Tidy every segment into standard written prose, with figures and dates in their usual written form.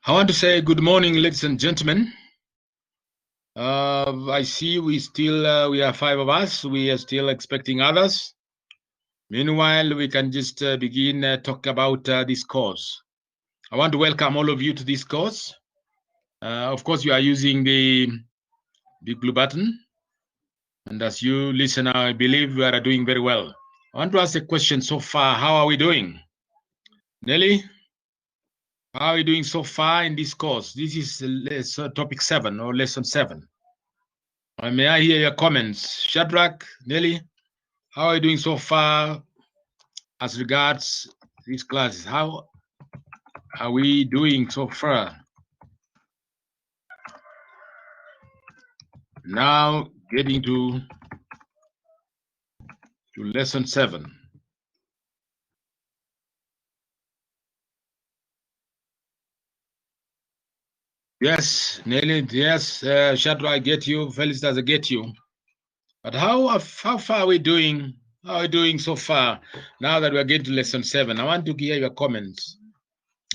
I want to say good morning, ladies and gentlemen. I see we are 5 of us. We are still expecting others. Meanwhile, we can just begin talk about this course. I want to welcome all of you to this course. Of course, you are using the big blue button. And as you listen, I believe we are doing very well. I want to ask a question so far. How are we doing? Nelly? How are you doing so far in this course? This is topic 7 or lesson 7. May I hear your comments? Shadrach, Nelly, how are you doing so far as regards these classes? How are we doing so far? Now getting to lesson 7. Yes, Nelly, yes, Shadrach, I get you. Felicitas, I get you. But how far are we doing? How are we doing so far now that we are getting to lesson 7? I want to hear your comments.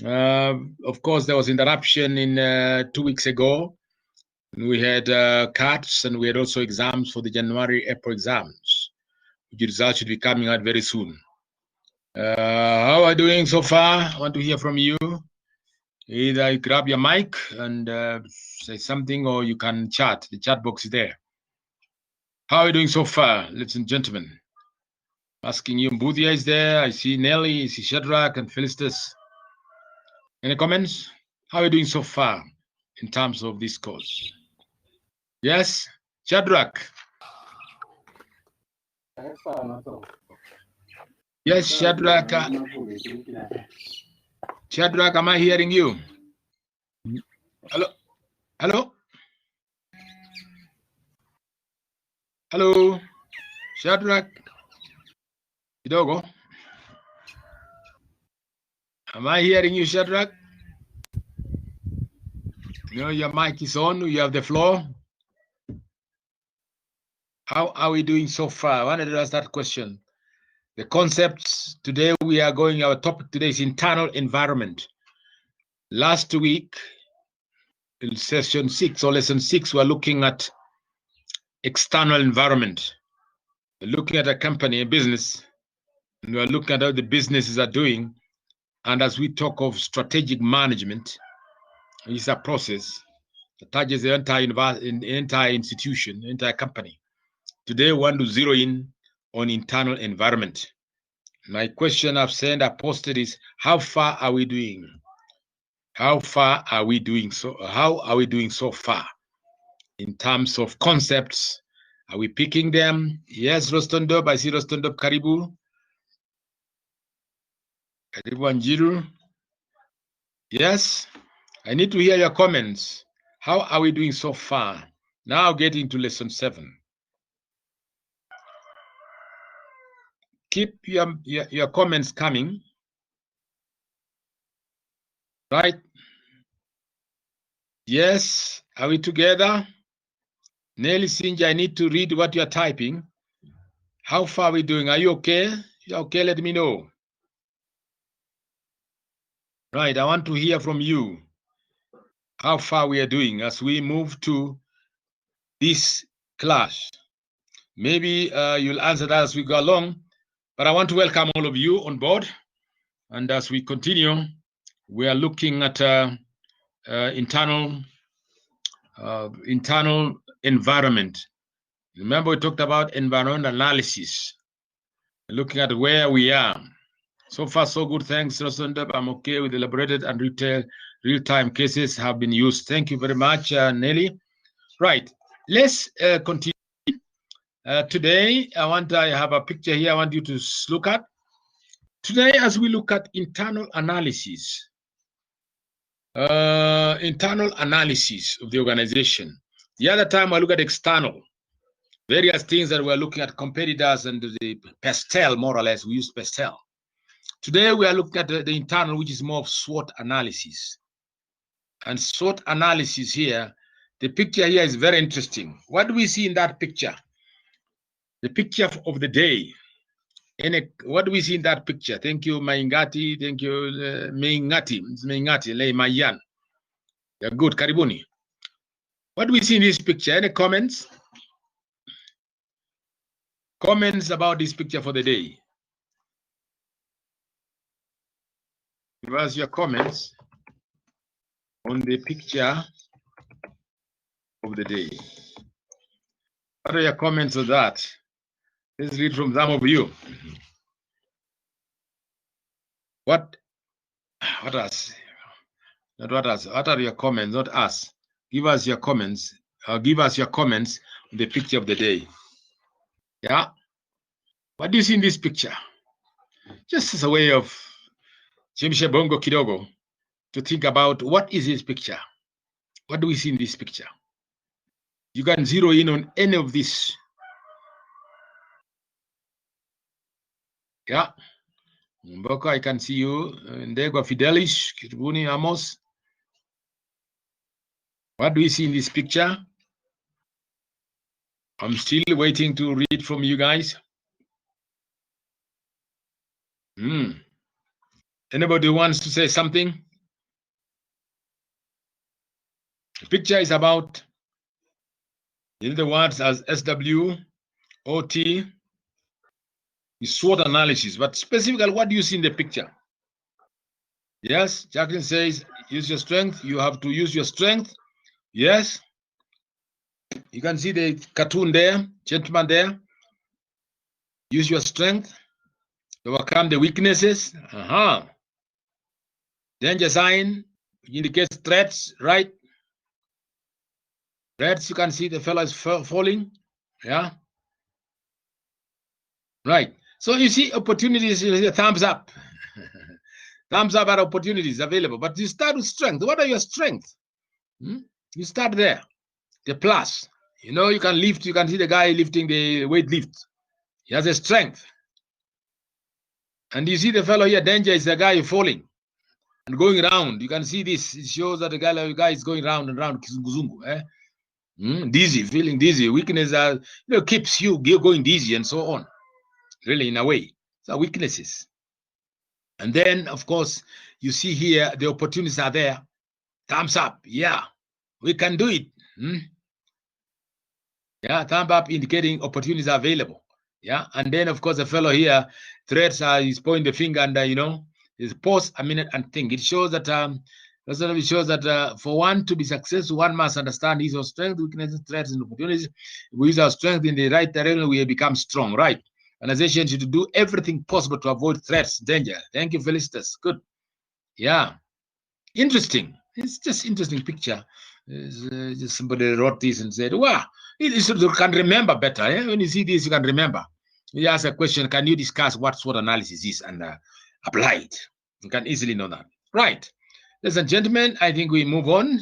Of course, there was interruption in 2 weeks ago. We had cuts and we had also exams for the January-April exams, which results should be coming out very soon. How are you doing so far? I want to hear from you. Either you grab your mic and say something, or you can chat. The chat box is there. How are you doing so far, ladies and gentlemen? Asking you, Mbudia is there. I see Nelly, I see Shadrach and Felicitas. Any comments? How are you doing so far in terms of this course? Yes, Shadrach. Yes, Shadrach. Shadrach, am I hearing you? Hello? Hello? Hello? Shadrach? Kidogo? Am I hearing you, Shadrach? You know, your mic is on. You have the floor. How are we doing so far? I wanted to ask that question. The concepts today our topic today is internal environment. Last week, in session 6 or lesson 6, we're looking at external environment. We're looking at a company, a business, and we're looking at how the businesses are doing. And as we talk of strategic management, it's a process that touches the entire institution, entire company. Today, we want to zero in on internal environment. My question I posted is, how far are we doing? How far are we doing so far in terms of concepts? Are we picking them? Yes, Rostondop, I see Rostondop. Karibu. Karibu Anjiru. Yes, I need to hear your comments. How are we doing so far? Now getting to lesson 7. Keep your comments coming. Right? Yes, are we together? Nelly Sinja, I need to read what you're typing. How far are we doing? Are you okay? You're okay, let me know. Right, I want to hear from you how far we are doing as we move to this class. Maybe you'll answer that as we go along, but I want to welcome all of you on board. And as we continue, we are looking at internal environment. Remember, we talked about environmental analysis, looking at where we are. So far, so good. Thanks, Rosundab. I'm okay with elaborated and real-time cases have been used. Thank you very much, Nelly. Right, let's continue. Today, I have a picture here I want you to look at. Today, as we look at internal analysis of the organization. The other time, I look at external, various things that we're looking at, competitors and the pastel, more or less. We use pastel. Today, we are looking at the internal, which is more of SWOT analysis. And SWOT analysis here, the picture here is very interesting. What do we see in that picture? The picture of the day. What do we see in that picture? Thank you, Maingati. Thank you, Maingati, Mayan. Yeah, good. Karibuni. What do we see in this picture? Any comments? Comments about this picture for the day? Give us your comments on the picture of the day. What are your comments on that? Let's read from some of you. What us? Not what us. What are your comments? Not us. Give us your comments. Give us your comments on the picture of the day. Yeah. What do you see in this picture? Just as a way of Chemsha Bongo Kidogo to think about what is this picture? What do we see in this picture? You can zero in on any of this. Yeah. Mboko, I can see you. Ndegwa Fidelis, Kiribuni Amos. What do we see in this picture? I'm still waiting to read from you guys. Anybody wants to say something? The picture is about, in the words as SWOT, is SWOT analysis. But specifically, what do you see in the picture? Yes, Jacqueline says, use your strength. You have to use your strength. Yes. You can see the cartoon there, gentleman there. Use your strength to overcome the weaknesses. Danger sign indicates threats, right? Threats, you can see the fellow is falling. Yeah. Right. So you see opportunities, you see a thumbs up. Thumbs up are opportunities available. But you start with strength. What are your strengths? You start there. The plus. You know, you can lift. You can see the guy lifting the weight lift. He has a strength. And you see the fellow here, danger is the guy falling and going around. You can see this. It shows that the guy is going round and round, kizunguzungu, dizzy, feeling dizzy. Weakness keeps you going dizzy and so on. Really, in a way. So weaknesses. And then, of course, you see here, the opportunities are there. Thumbs up. Yeah, we can do it. Yeah, thumb up indicating opportunities are available. Yeah, and then, of course, the fellow here, threats he's pointing the finger and, is pause a minute and think. It shows that, for one to be successful, one must understand his own strength, weaknesses, threats, and opportunities. If we use our strength in the right direction, we become strong, right? Organization should do everything possible to avoid threats, danger. Thank you, Felicitas. Good. Yeah. Interesting. It's just interesting picture. Just somebody wrote this and said, wow, you can remember better. When you see this, you can remember. You ask a question, can you discuss what SWOT analysis is and apply it? You can easily know that. Right. Ladies and gentlemen, I think we move on.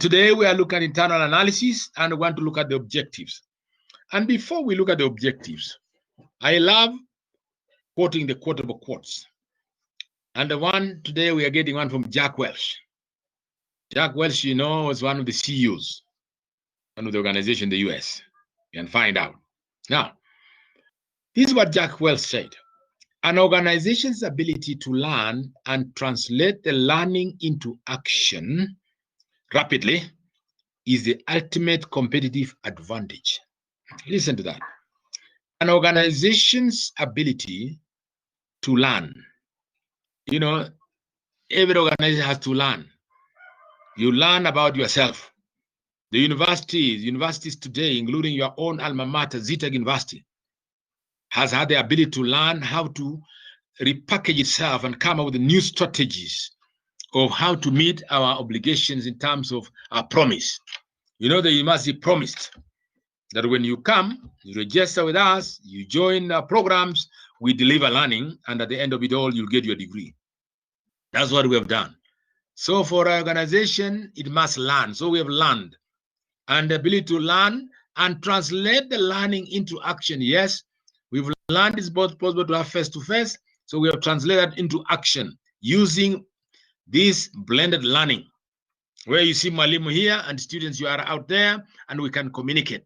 Today, we are looking at internal analysis and we want to look at the objectives. And before we look at the objectives, I love quoting the quotable quotes. And the one today, we are getting one from Jack Welch. Jack Welch, was one of the CEOs, one of the organization in the US. You can find out. Now, this is what Jack Welch said. An organization's ability to learn and translate the learning into action rapidly is the ultimate competitive advantage. Listen to that. An organization's ability to learn. Every organization has to learn. You learn about yourself. The universities today, including your own alma mater, ZTEC University, has had the ability to learn how to repackage itself and come up with new strategies of how to meet our obligations in terms of our promise. The university promised that when you come, you register with us, you join our programs, we deliver learning, and at the end of it all, you'll get your degree. That's what we have done. So for our organization, it must learn. So we have learned. And the ability to learn and translate the learning into action. Yes, we've learned it's both possible to have face-to-face. So we have translated into action using this blended learning, where you see Malimu here and students, you are out there, and we can communicate.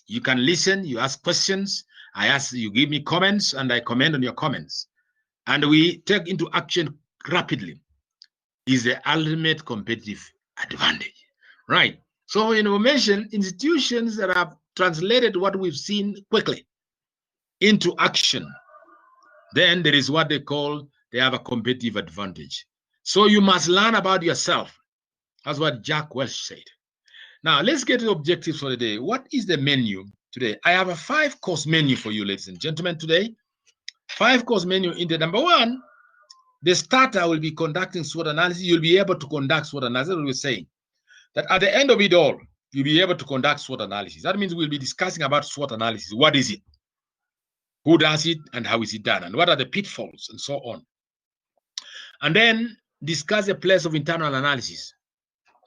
You can listen, you ask questions, I ask, you give me comments, and I comment on your comments. And we take into action rapidly. is the ultimate competitive advantage, right? So information institutions that have translated what we've seen quickly into action, then there is what they have a competitive advantage. So you must learn about yourself. That's what Jack Welch said. Now let's get to the objectives for the day. What is the menu today? I have a 5-course menu for you, ladies and gentlemen, today. 5-course menu. In the number 1, the starter will be conducting SWOT analysis. You'll be able to conduct SWOT analysis. We're saying that at the end of it all, you'll be able to conduct SWOT analysis. That means we'll be discussing about SWOT analysis. What is it? Who does it and how is it done? And what are the pitfalls and so on? And then discuss the place of internal analysis.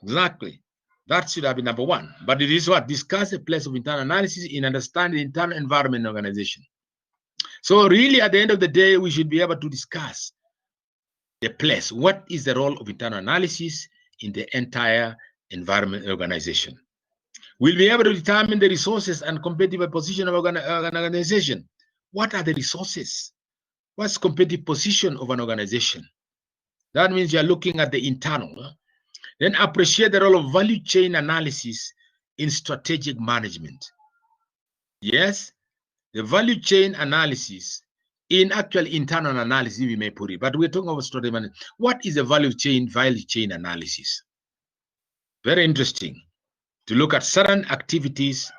Exactly. That should have been number 1. But it is what? Discuss the place of internal analysis in understanding the internal environment and organization. So really, at the end of the day, we should be able to discuss the place. What is the role of internal analysis in the entire environment and organization? We'll be able to determine the resources and competitive position of an organization. What are the resources? What's the competitive position of an organization? That means you're looking at the internal. Then appreciate the role of value chain analysis in strategic management. Yes, the value chain analysis in actual internal analysis, we may put it, but we're talking about strategic management. What is the value chain analysis? Very interesting to look at certain activities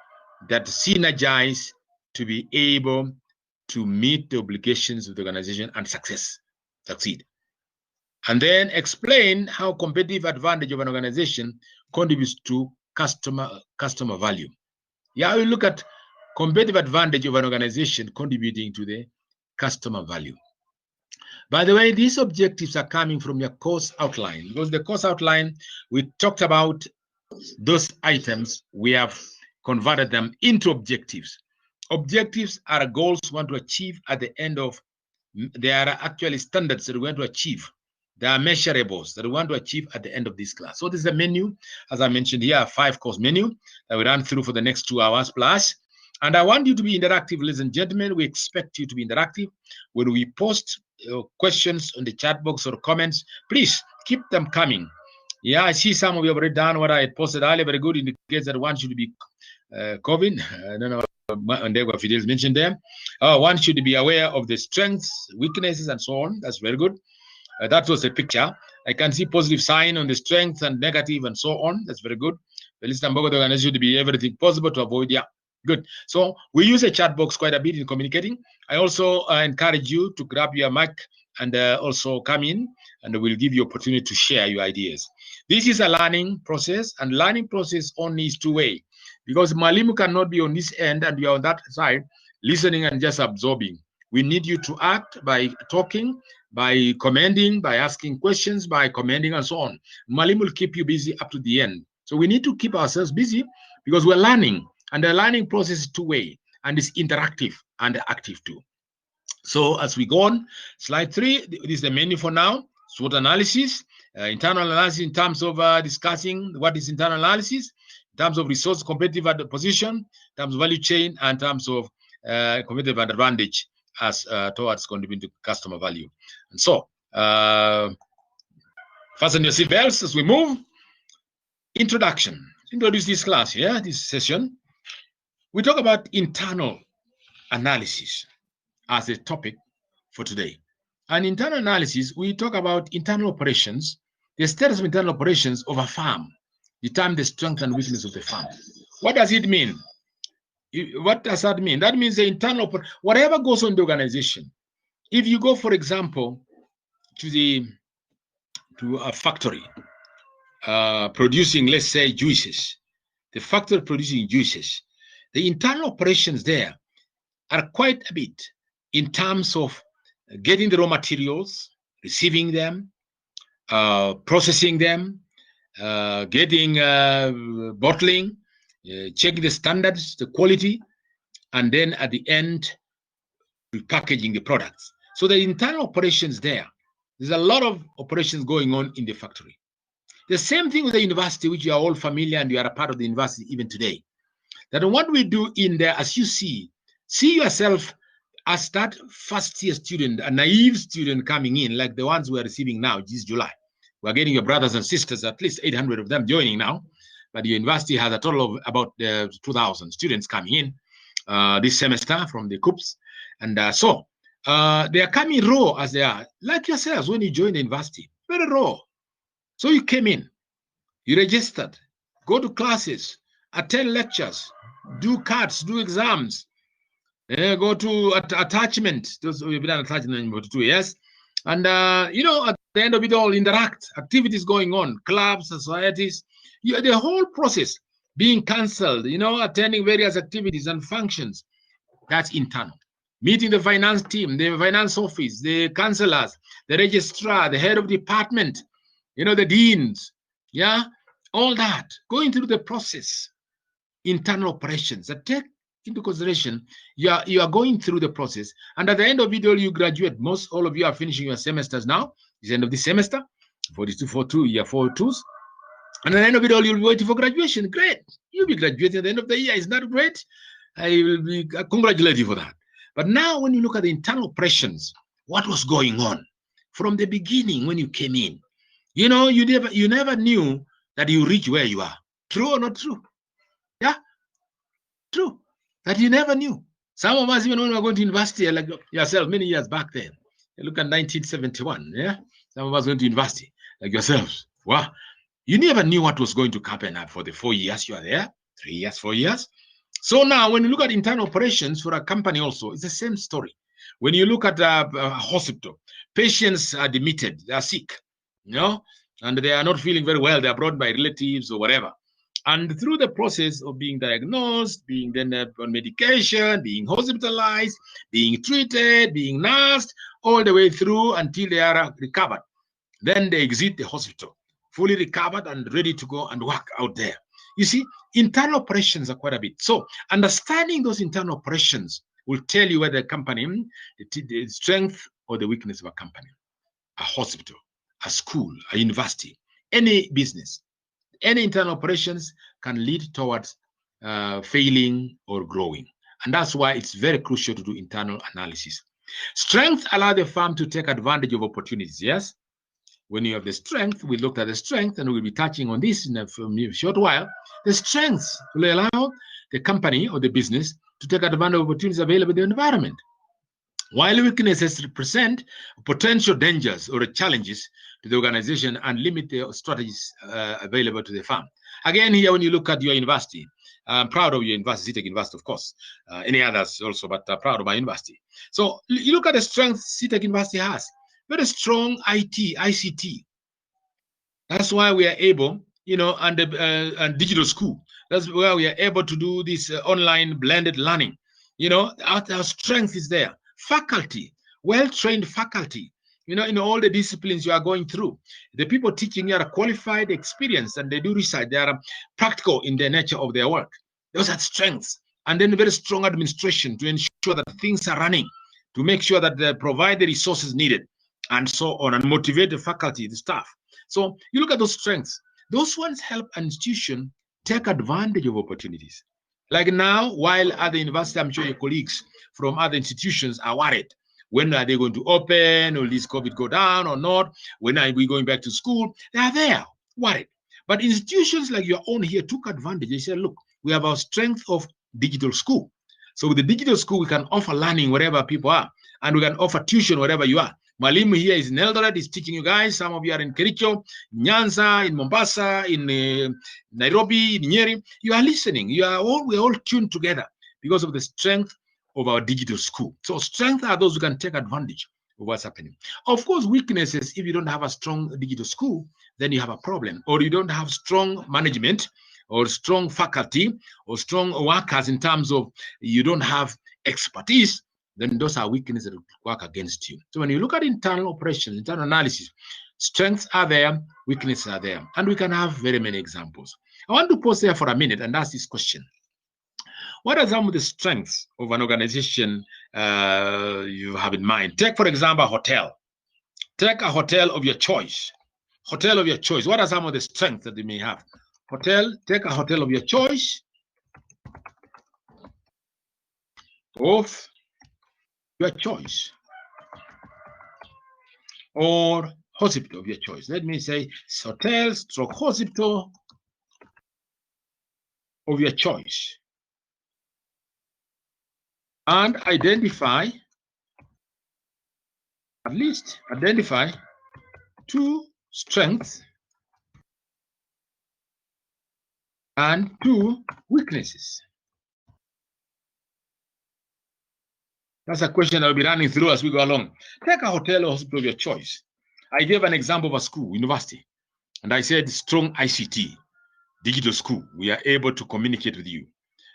that synergize to be able to meet the obligations of the organization and succeed. And then explain how competitive advantage of an organization contributes to customer value. Yeah, we look at competitive advantage of an organization contributing to the customer value. By the way, these objectives are coming from your course outline, because the course outline, we talked about those items, we have converted them into objectives. Objectives are goals we want to achieve at the end of, they are actually standards that we want to achieve. They are measurables that we want to achieve at the end of this class. So this is a menu, as I mentioned here, a 5-course menu that we run through for the next 2 hours plus. And I want you to be interactive, ladies and gentlemen. We expect you to be interactive. When we post questions on the chat box or comments, please keep them coming. Yeah, I see some of you have already done what I had posted earlier. Very good. Indicates that one should be COVID. I don't know. What Fidel mentioned there. One should be aware of the strengths, weaknesses, and so on. That's very good. That was a picture. I can see positive sign on the strength and negative and so on. That's very good. The list of the organization to be everything possible to avoid. Yeah, good. So we use a chat box quite a bit in communicating. I also encourage you to grab your mic and also come in, and we'll give you opportunity to share your ideas. This is a learning process, and learning process only is two-way, because Malimu cannot be on this end and we are on that side, listening and just absorbing. We need you to act by talking, by commenting, by asking questions, by commenting, and so on. Malimu will keep you busy up to the end. So we need to keep ourselves busy because we're learning, and the learning process is two-way, and it's interactive and active too. So as we go on, slide 3, this is the menu for now. SWOT analysis, internal analysis in terms of discussing what is internal analysis, in terms of resource competitive position, in terms of value chain, and in terms of competitive advantage as towards contributing to customer value. And so, fasten your seatbelts as we move. Introduction. Introduce this class here, this session. We talk about internal analysis as a topic for today. And internal analysis, we talk about internal operations, the status of internal operations of a firm, determine the strength and weakness of the firm. What does it mean? What does that mean? That means the internal, whatever goes on in the organization. If you go, for example, to a factory producing, let's say, juices, the factory producing juices, the internal operations there are quite a bit in terms of getting the raw materials, receiving them, processing them, getting bottling, checking the standards, the quality, and then at the end, repackaging the products. So the internal operations there's a lot of operations going on in the factory. The same thing with the university, which you are all familiar and you are a part of the university even today. That what we do in there, as you see yourself as that first-year student, a naive student coming in, like the ones we are receiving now, this July. We're getting your brothers and sisters, at least 800 of them joining now. But your university has a total of about 2,000 students coming in this semester from the COOPs. And so they are coming raw as they are, like yourselves when you join the university, very raw. So you came in, you registered, go to classes, attend lectures, do cards, do exams, go to attachment. Those we've done attachment for 2 years. And, you know, at the end of it all, interact, activities going on, clubs, societies, the whole process being cancelled, you know, attending various activities and functions. That's internal. Meeting the finance team, the finance office, the counselors, the registrar, the head of department, you know, the deans, yeah, all that. Going through the process, internal operations that take into consideration you are going through the process, and at the end of it all you graduate. All of you are finishing your semesters now. It's the end of this semester, 42 year 42s, and at the end of it all you'll be waiting for graduation. Great, you'll be graduating at the end of the year. Is that great? I will be congratulate you for that. But now when you look at the internal operations, what was going on from the beginning when you came in, you know, you never knew that you reach where you are. True or not true? Yeah, true. That you never knew. Some of us, even when we were going to university, like yourself, many years back then, you look at 1971, yeah? Some of us went to university, like yourselves. Wow. You never knew what was going to happen for the 4 years you are there, 3 years, 4 years. So now, when you look at internal operations for a company also, it's the same story. When you look at a hospital, patients are admitted, they are sick, you know, and they are not feeling very well. They are brought by relatives or whatever. And through the process of being diagnosed, being then on medication, being hospitalized, being treated, being nursed, all the way through until they are recovered. Then they exit the hospital, fully recovered and ready to go and work out there. You see, internal operations are quite a bit. So understanding those internal operations will tell you whether a company, the strength or the weakness of a company, a hospital, a school, a university, any business. Any internal operations can lead towards failing or growing. And that's why it's very crucial to do internal analysis. Strength allows the firm to take advantage of opportunities, yes? When you have the strength, we looked at the strength, and we'll be touching on this in a short while. The strengths will allow the company or the business to take advantage of opportunities available in the environment, while weaknesses represent potential dangers or challenges to the organization and limit the strategies available to the firm. Again, here, when you look at your university, I'm proud of your university, CITEC University, of course, any others also, but proud of my university. So you look at the strengths CITEC University has. Very strong ICT. That's why we are able, you know, and digital school. That's where we are able to do this online blended learning. You know, our strength is there. Faculty, well-trained faculty, you know, in all the disciplines you are going through. The people teaching you are qualified, experienced, and they do research. They are practical in the nature of their work. Those are strengths. And then very strong administration to ensure that things are running, to make sure that they provide the resources needed, and so on, and motivate the faculty, the staff. So you look at those strengths. Those ones help an institution take advantage of opportunities. Like now, while at the university, I'm sure your colleagues from other institutions are worried. When are they going to open? Will this COVID go down or not? When are we going back to school? They are there, worried. But institutions like your own here took advantage. They said, look, we have our strength of digital school. So with the digital school, we can offer learning wherever people are, and we can offer tuition wherever you are. Mwalimu here is in Eldoret, is teaching you guys. Some of you are in Kericho, Nyanza, in Mombasa, in Nairobi, in Nyeri. You are listening. We're all tuned together because of the strength of our digital school. So strength are those who can take advantage of what's happening. Of course, weaknesses, if you don't have a strong digital school, then you have a problem. Or you don't have strong management or strong faculty or strong workers in terms of you don't have expertise, then those are weaknesses that work against you. So when you look at internal operations, internal analysis, strengths are there, weaknesses are there. And we can have very many examples. I want to pause there for a minute and ask this question. What are some of the strengths of an organization you have in mind? Take, for example, a hotel. Take a hotel of your choice. Hotel of your choice. What are some of the strengths that you may have? Hotel, take a hotel of your choice. Of your choice. Or hospital of your choice. Let me say hotel stroke hospital of your choice. And identify, at least identify 2 strengths and 2 weaknesses. That's a question I'll be running through as we go along. Take a hotel or hospital of your choice. I gave an example of a school, university, and I said strong ICT, digital school. We are able to communicate with you.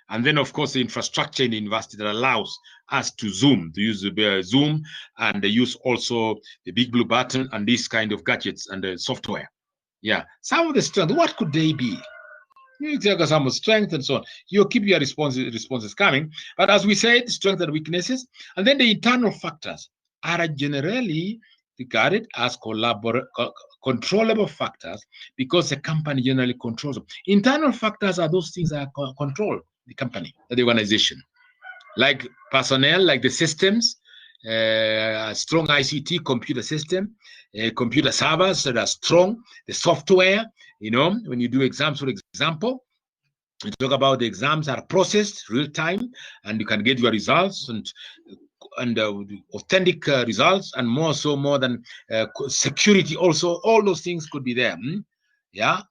And then, of course, the infrastructure in the university that allows us to Zoom, to use Zoom, and they use also the big blue button and these kind of gadgets and the software. Yeah, some of the strength, what could they be? You take some strength and so on. You keep your responses coming. But as we said, strengths and weaknesses, and then the internal factors are generally regarded as controllable factors because the company generally controls them. Internal factors are those things that control the company, the organization, like personnel, like the systems, strong ICT computer system, computer servers that are strong, the software. You know, when you do exams, for example, you talk about the exams are processed real time, and you can get your results and authentic results, and more than security. Also, all those things could be there. Yeah,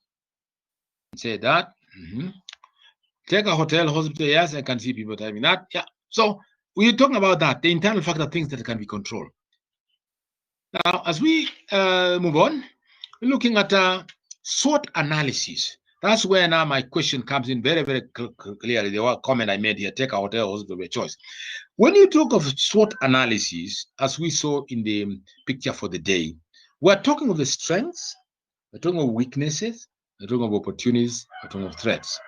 say that. Take a hotel, hospital. Yes, I can see people typing that. Yeah. So we're talking about that, the internal factor things that can be controlled. Now, as we move on, we're looking at SWOT analysis. That's where now my question comes in very, very clearly. The comment I made here, take a hotel, hospital of your choice. When you talk of SWOT analysis, as we saw in the picture for the day, we're talking of the strengths, we're talking of weaknesses, we're talking of opportunities, we're talking of threats.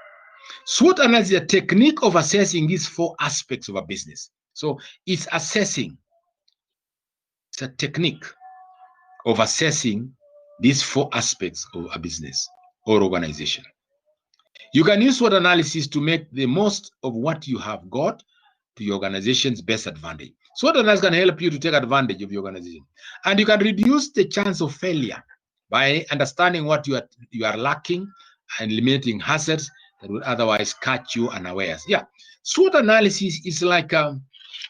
SWOT analysis is a technique of assessing these 4 aspects of a business. So it's assessing. It's a technique of assessing these 4 aspects of a business or organization. You can use SWOT analysis to make the most of what you have got to your organization's best advantage. SWOT analysis can help you to take advantage of your organization. And you can reduce the chance of failure by understanding what you are lacking and eliminating hazards that would otherwise catch you unawares. Yeah, SWOT analysis is like,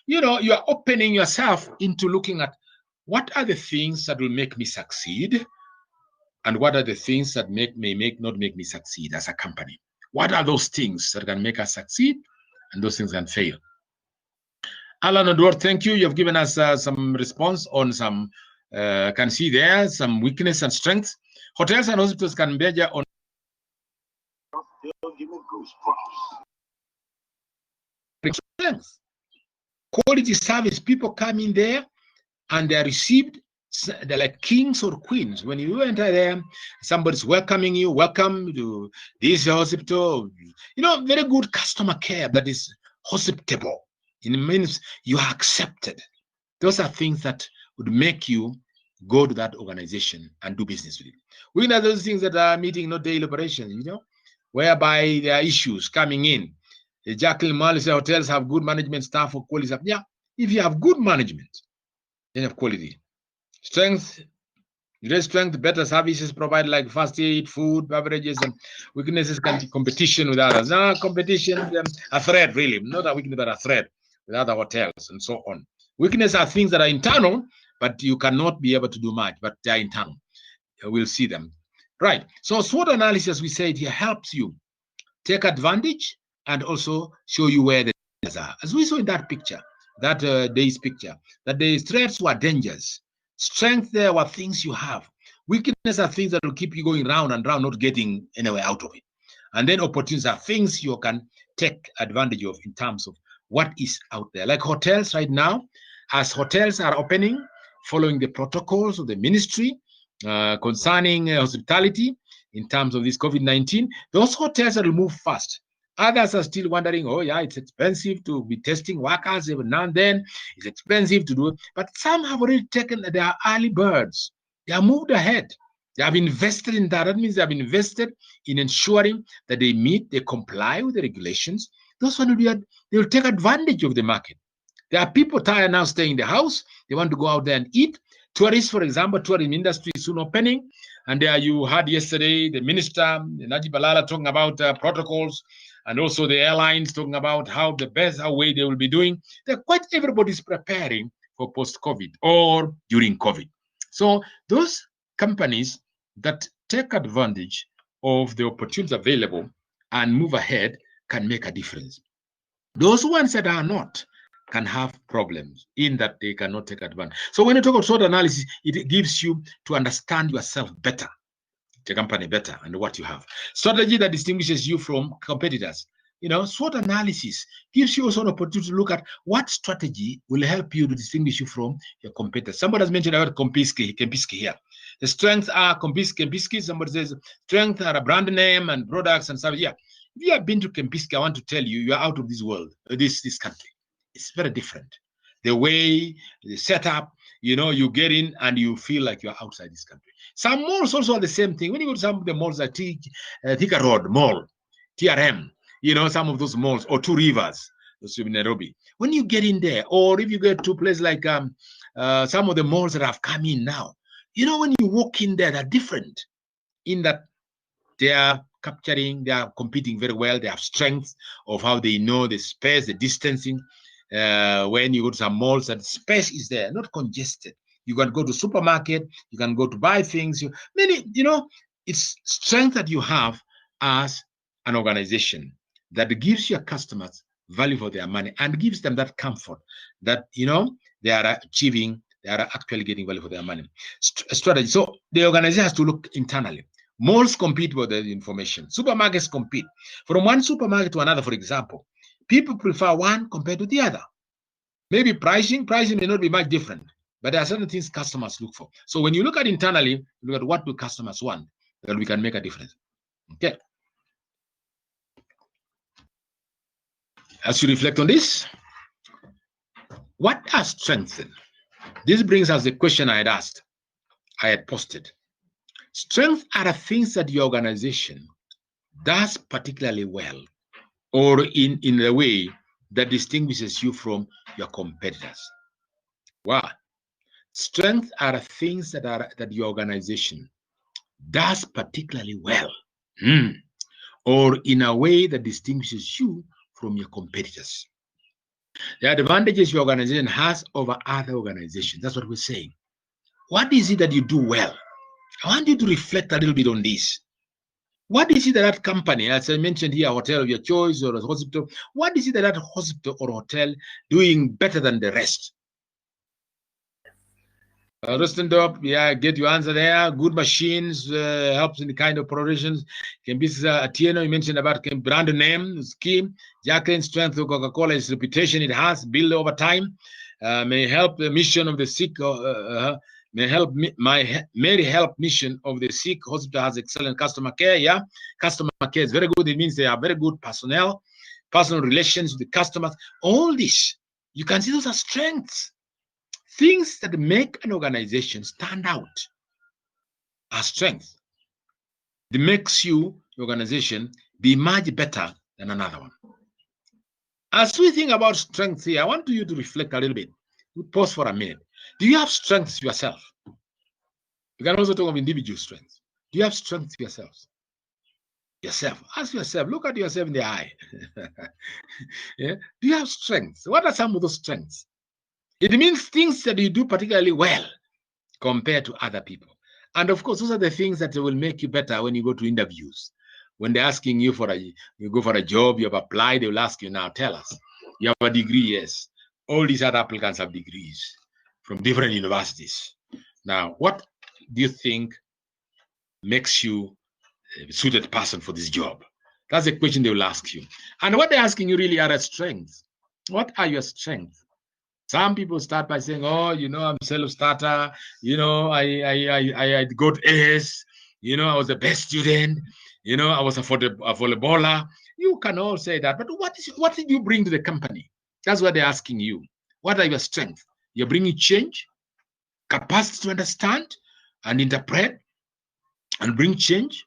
you know, you are opening yourself into looking at what are the things that will make me succeed, and what are the things that may not make me succeed as a company. What are those things that can make us succeed, and those things can fail? Alan Edward, thank you. You've given us some response on some, can see there, some weakness and strengths. Hotels and hospitals can measure on strengths. Quality service, people come in there and they are received, they're like kings or queens. When you enter there, somebody's welcoming you, welcome to this hospital. You know, very good customer care that is hospitable. It means you are accepted. Those are things that would make you go to that organization and do business with it. We know those things that are meeting, not daily operations, you know, whereby there are issues coming in. The Jacqueline Marley said hotels have good management staff for quality. Yeah, if you have good management, then you have quality. Strength, great strength, better services provided like fast aid, food, beverages, and weaknesses can be competition with others. No, competition, a threat really, not a weakness, but a threat with other hotels and so on. Weaknesses are things that are internal, but you cannot be able to do much, but they are internal. We'll see them. Right, so SWOT analysis, we said here, helps you take advantage and also show you where the dangers are. As we saw in that picture, that day's picture, that the threats were dangers. Strength there were things you have. Weakness are things that will keep you going round and round, not getting anywhere out of it. And then opportunities are things you can take advantage of in terms of what is out there. Like hotels right now, as hotels are opening, following the protocols of the ministry concerning hospitality in terms of this COVID-19, those hotels will move fast. Others are still wondering, oh yeah, it's expensive to be testing workers every now and then. It's expensive to do it. But some have already taken their early birds. They are moved ahead. They have invested in that. That means they have invested in ensuring that they comply with the regulations. Those ones they will take advantage of the market. There are people tired now staying in the house. They want to go out there and eat. Tourists, for example, tourism industry is soon opening. And there you heard yesterday the minister, Najib Balala, talking about protocols, and also the airlines talking about how the best way they will be doing. Everybody's preparing for post-COVID or during COVID. So those companies that take advantage of the opportunities available and move ahead can make a difference. Those ones that are not can have problems in that they cannot take advantage. So when you talk about SWOT analysis, it gives you to understand yourself better, the company better, and what you have. Strategy that distinguishes you from competitors. SWOT analysis gives you also an opportunity to look at what strategy will help you to distinguish you from your competitors. Somebody has mentioned about Kempinski here. The strengths are Kempinski. Somebody says strengths are a brand name and products and stuff. Yeah. If you have been to Kempinski, I want to tell you, you are out of this world, this country. It's very different. The way, the setup, you get in and you feel like you're outside this country. Some malls also are the same thing. When you go to some of the malls like Thika Road Mall, TRM, some of those malls, or Two Rivers, those in Nairobi. When you get in there, or if you get to a place like some of the malls that have come in now, when you walk in there, they're different in that they are competing very well. They have strength of how they know the space, the distancing. When you go to some malls, that space is there, not congested. You can go to supermarket, you can go to buy things. It's strength that you have as an organization that gives your customers value for their money and gives them that comfort that they are achieving, they are actually getting value for their money. Strategy. So the organization has to look internally. Malls compete with the information. Supermarkets compete. From one supermarket to another, for example, people prefer one compared to the other. Maybe pricing may not be much different, but there are certain things customers look for. So when you look at internally, look at what do customers want, then we can make a difference. Okay. As you reflect on this, what are strengths? This brings us the question I had posted. Strengths are the things that your organization does particularly well, or in a way that distinguishes you from your competitors. Wow. Strengths are the things that your organization does particularly well, or in a way that distinguishes you from your competitors. The advantages your organization has over other organizations. That's what we're saying. What is it that you do well? I want you to reflect a little bit on this. What is it that company, as I mentioned here, a hotel of your choice or a hospital, what is it that hospital or hotel doing better than the rest? Rustendorp, yeah, get your answer there. Good machines, helps in the kind of operations. Can be Tieno, you mentioned about brand name, scheme. Jacqueline's strength of Coca-Cola is reputation it has built over time. May help the mission of the sick. May help Mary help mission of the sick. Hospital has excellent customer care. Yeah, customer care is very good. It means they have very good personal relations with the customers. All this, you can see those are strengths. Things that make an organization stand out are strengths. That makes your organization be much better than another one. As we think about strengths here, I want you to reflect a little bit. Pause for a minute. Do you have strengths yourself? You can also talk of individual strengths. Do you have strengths yourselves? Yourself. Ask yourself. Look at yourself in the eye. Yeah? Do you have strengths? What are some of those strengths? It means things that you do particularly well compared to other people. And of course, those are the things that will make you better when you go to interviews. When they're asking you you go for a job, you have applied, they will ask you, now tell us, you have a degree? Yes. All these other applicants have degrees from different universities. Now, what do you think makes you a suited person for this job? That's the question they will ask you. And what they're asking you really are strengths. What are your strengths? Some people start by saying, oh, I'm self-starter, I got A's, I was the best student, I was a volleyballer. You can all say that, but what did you bring to the company? That's what they're asking you. What are your strengths? You're bringing change, capacity to understand and interpret and bring change?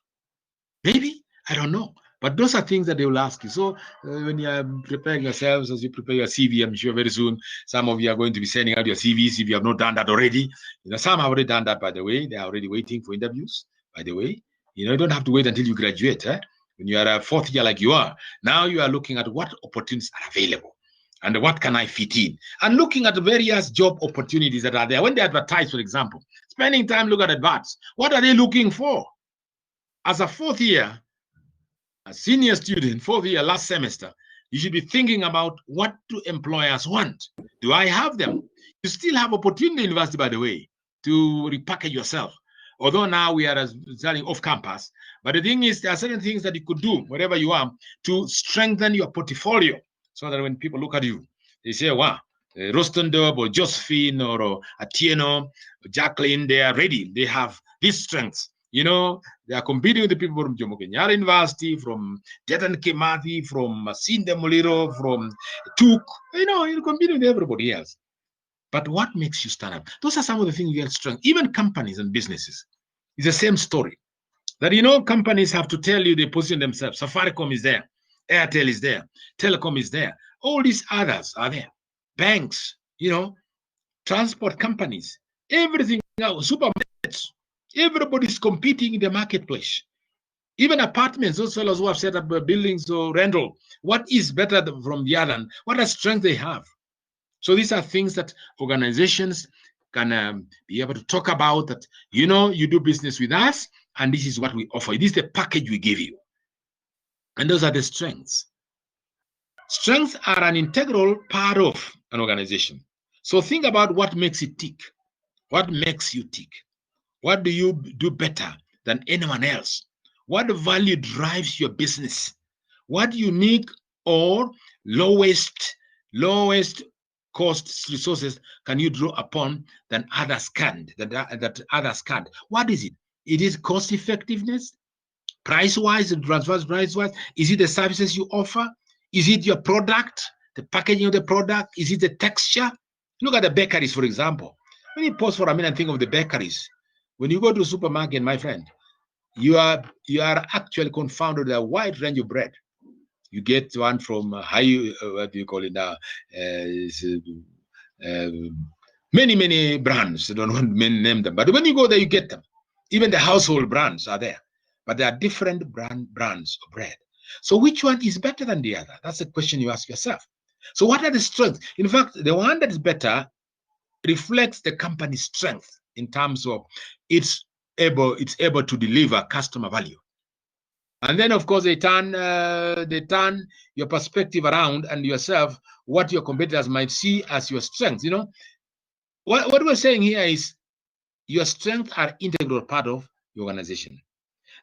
Maybe, I don't know. But those are things that they will ask you. So when you are preparing yourselves, as you prepare your CV, I'm sure very soon some of you are going to be sending out your CVs if you have not done that already. Some have already done that, by the way. They are already waiting for interviews, by the way. You don't have to wait until you graduate. When you are a fourth year like you are, now you are looking at what opportunities are available and what can I fit in. And looking at the various job opportunities that are there. When they advertise, for example, spending time looking at adverts, what are they looking for? As a fourth year, a senior student, fourth year, last semester, you should be thinking about what do employers want. Do I have them? You still have opportunity in university, by the way, to repackage yourself. Although now we are studying off campus, but the thing is, there are certain things that you could do wherever you are to strengthen your portfolio, so that when people look at you, they say, wow, Rostendorp or Josephine or Atieno, or Jacqueline, they are ready. They have these strengths. They are competing with the people from Jomo Kenyatta University, from Dedan Kimathi, from Masinde Muliro, from Tuk. You're competing with everybody else. But what makes you stand up? Those are some of the things you get strength. Even companies and businesses, it's the same story. That, companies have to tell you they position themselves. Safaricom is there. Airtel is there. Telecom is there. All these others are there. Banks, transport companies, everything else, supermarkets. Everybody's competing in the marketplace. Even apartments, those fellows who have set up buildings or rental, what is better from the other? What are strengths they have? So these are things that organizations can be able to talk about, that, you do business with us, and this is what we offer. This is the package we give you. And those are the strengths. Strengths are an integral part of an organization. So think about what makes it tick. What makes you tick? What do you do better than anyone else? What value drives your business? What unique or lowest cost resources can you draw upon than others can't? That others can't. What is it? It is cost effectiveness, price-wise, and transfers price-wise. Is it the services you offer? Is it your product, the packaging of the product? Is it the texture? Look at the bakeries, for example. Let me pause for a minute and think of the bakeries. When you go to a supermarket, my friend, you are actually confounded with a wide range of bread. You get one from what do you call it now? Many brands. I don't want to name them, but when you go there, you get them. Even the household brands are there, but there are different brands of bread. So which one is better than the other? That's the question you ask yourself. So what are the strengths? In fact, the one that is better reflects the company's strength in terms of it's able to deliver customer value. And then, of course, they turn your perspective around and yourself, what your competitors might see as your strengths. What we're saying here is your strengths are integral part of your organization.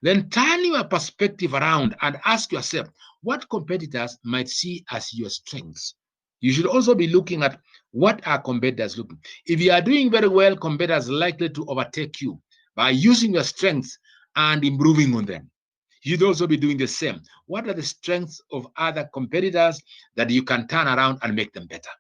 Then turn your perspective around and ask yourself what competitors might see as your strengths. You should also be looking at what are competitors looking. If you are doing very well, competitors are likely to overtake you by using your strengths and improving on them. You'd also be doing the same. What are the strengths of other competitors that you can turn around and make them better?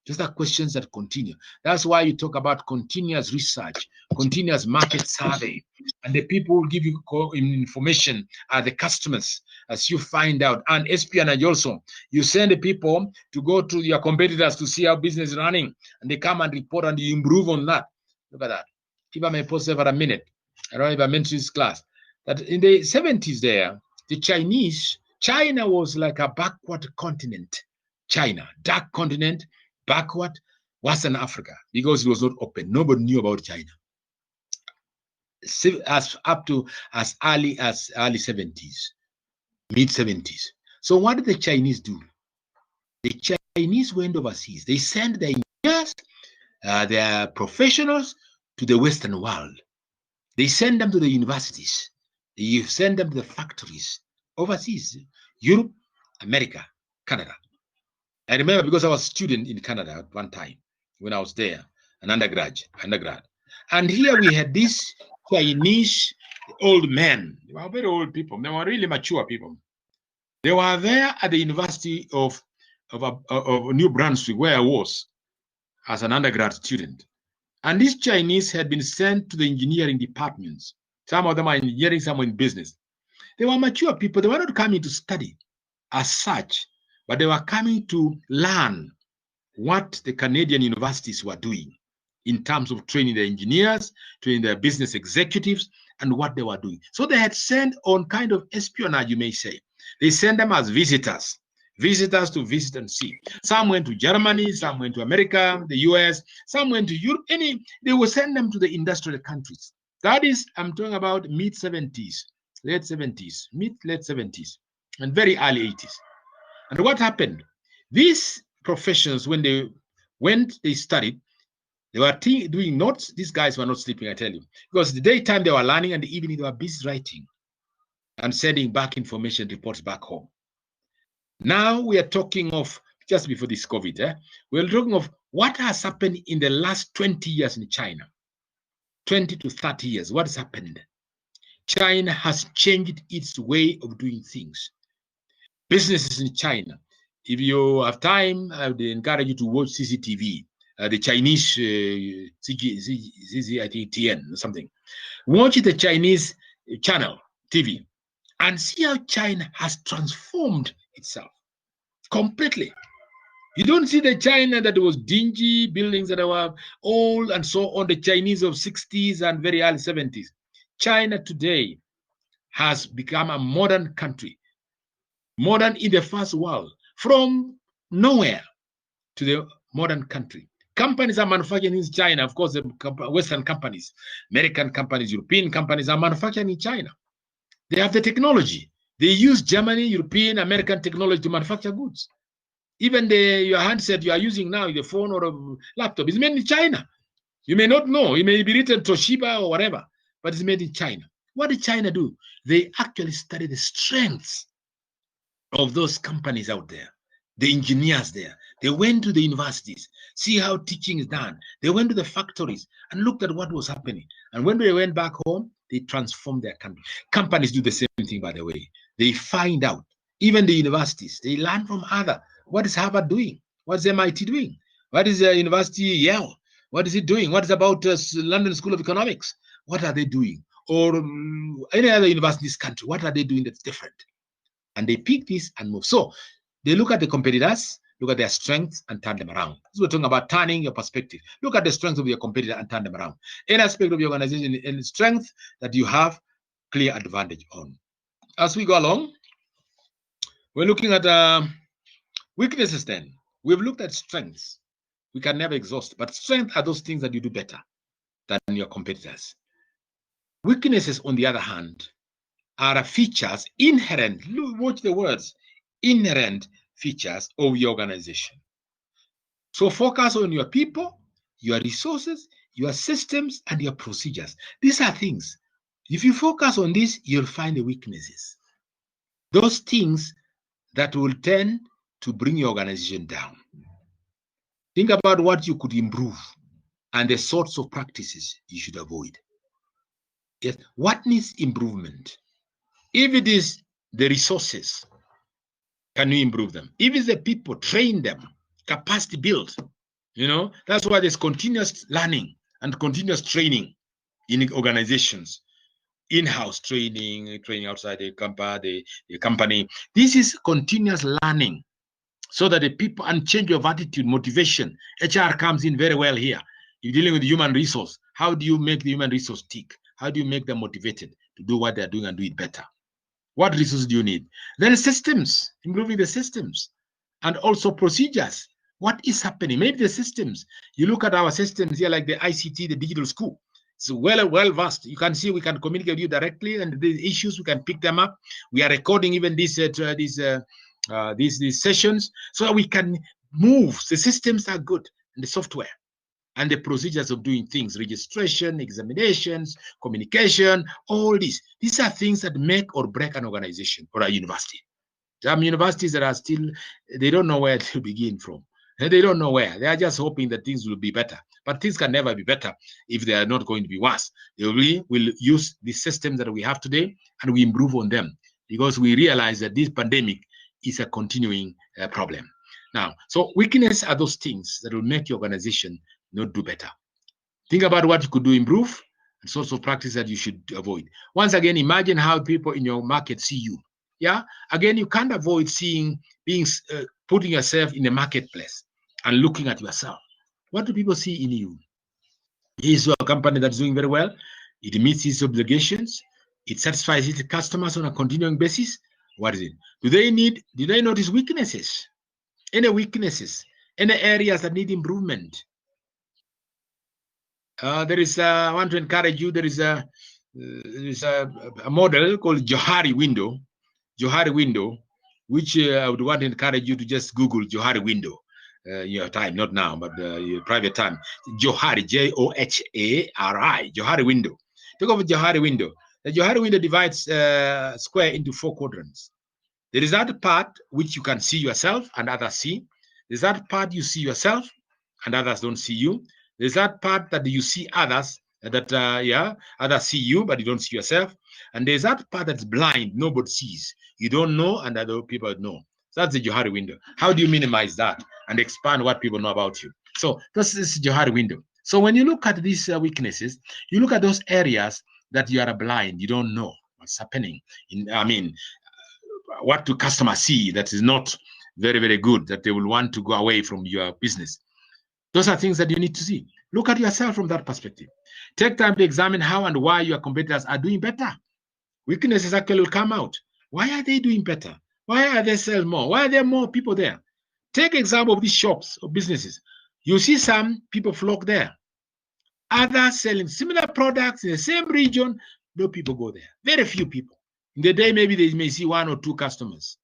Those are questions that continue. That's why you talk about continuous research, continuous market survey, and the people will give you information, the customers, as you find out, and espionage also. You send the people to go to your competitors to see how business is running, and they come and report and you improve on that. Look at that. If I may pause there for a minute, I don't know if I mentioned this class, that in the 70s there, China was like a backward continent. China, dark continent, backward, Western Africa, because it was not open. Nobody knew about China. As early as early 70s, mid 70s. So what did the Chinese do? The Chinese went overseas. They sent their engineers, their professionals to the Western world. They send them to the universities. They send them to the factories overseas, Europe, America, Canada. I remember because I was a student in Canada at one time when I was there, an undergrad. And here we had these Chinese old men. They were very old people. They were really mature people. They were there at the University of New Brunswick, where I was as an undergrad student. And these Chinese had been sent to the engineering departments. Some of them are engineering, some are in business. They were mature people. They were not coming to study as such, but they were coming to learn what the Canadian universities were doing in terms of training the engineers, training their business executives, and what they were doing. So they had sent on kind of espionage, you may say. They sent them as visitors to visit and see. Some went to Germany, some went to America, the US, some went to Europe. They will send them to the industrial countries. That is, I'm talking about mid-70s, late 70s, mid-late 70s, and very early 80s. And what happened? These professionals, when they went, they studied, they were doing notes. These guys were not sleeping, I tell you. Because the daytime they were learning and the evening they were busy writing and sending back information reports back home. Now we are talking of, just before this COVID, we're talking of what has happened in the last 20 years in China. 20 to 30 years, what has happened? China has changed its way of doing things. Businesses in China. If you have time, I would encourage you to watch CCTV, the Chinese I think TN or something. Watch the Chinese channel, TV, and see how China has transformed itself completely. You don't see the China that was dingy, buildings that were old and so on, the Chinese of 60s and very early 70s. China today has become a modern country, modern in the first world, from nowhere to the modern country. Companies are manufacturing in China. Of course, the Western companies, American companies, European companies are manufacturing in China. They have the technology. They use Germany, European, American technology to manufacture goods. Even your handset you are using now, the phone or a laptop, is made in China. You may not know. It may be written Toshiba or whatever, but it's made in China. What did China do? They actually study the strengths of those companies out there, the engineers there. They went to the universities, see how teaching is done. They went to the factories and looked at what was happening. And when they went back home, they transformed their country. Companies do the same thing, by the way. They find out, even the universities, they learn from other. What is Harvard doing? What is MIT doing? What is the University Yale? What is it doing? What is about London School of Economics? What are they doing? Or any other university in this country, what are they doing that's different? And they pick this and move. So they look at the competitors, look at their strengths and turn them around. So we're talking about turning your perspective. Look at the strengths of your competitor and turn them around. Any aspect of your organization and strength that you have clear advantage on. As we go along, we're looking at weaknesses then. We've looked at strengths. We can never exhaust, but strengths are those things that you do better than your competitors. Weaknesses, on the other hand, are features inherent, watch the words, inherent features of your organization. So focus on your people, your resources, your systems, and your procedures. These are things. If you focus on this, you'll find the weaknesses. Those things that will tend to bring your organization down. Think about what you could improve and the sorts of practices you should avoid. Yes, what needs improvement? If it is the resources, can you improve them? If it's the people, train them, capacity build. That's why there's continuous learning and continuous training in organizations. In-house training outside the company. This is continuous learning so that the people, and change of attitude, motivation. HR comes in very well here. You're dealing with human resource. How do you make the human resource tick? How do you make them motivated to do what they're doing and do it better? What resources do you need? Then systems, improving the systems, and also procedures. What is happening? Maybe the systems. You look at our systems here, like the ICT, the digital school. It's well vast. You can see we can communicate with you directly, and the issues we can pick them up. We are recording even these sessions so that we can move. The systems are good, and the software and the procedures of doing things, registration, examinations, communication, all these. These are things that make or break an organization or a university. Some universities that are still, they don't know where to begin from. They don't know where. They are just hoping that things will be better. But things can never be better if they are not going to be worse. They will use the systems that we have today and we improve on them because we realize that this pandemic is a continuing problem. Now, so weakness are those things that will make your organization not do better. Think about what you could do, improve, and sorts of practice that you should avoid. Once again, imagine how people in your market see you. Yeah. Again, you can't avoid putting yourself in the marketplace and looking at yourself. What do people see in you? Is a company that's doing very well. It meets its obligations. It satisfies its customers on a continuing basis. What is it? Do they notice weaknesses? Any weaknesses? Any areas that need improvement? There is I want to encourage you. There is a model called Johari Window. Johari Window, which I would want to encourage you to just Google Johari Window. Your time, not now, but your private time. Johari, Johari, Johari Window. Take over Johari Window. The Johari Window divides square into 4 quadrants. There is that part which you can see yourself and others see. There's that part you see yourself and others don't see you. There's that part that you see others, others see you, but you don't see yourself. And there's that part that's blind, nobody sees. You don't know, and other people know. So that's the Johari Window. How do you minimize that and expand what people know about you? So this is Johari Window. So when you look at these weaknesses, you look at those areas that you are blind, you don't know what's happening. What do customers see that is not very, very good, that they will want to go away from your business? Those are things that you need to see. Look at yourself from that perspective. Take time to examine how and why your competitors are doing better. Weaknesses actually will come out. Why are they doing better? Why are they selling more? Why are there more people there? Take example of these shops or businesses. You see some people flock there. Others selling similar products in the same region, no people go there. Very few people. In the day, maybe they may see 1 or 2 customers.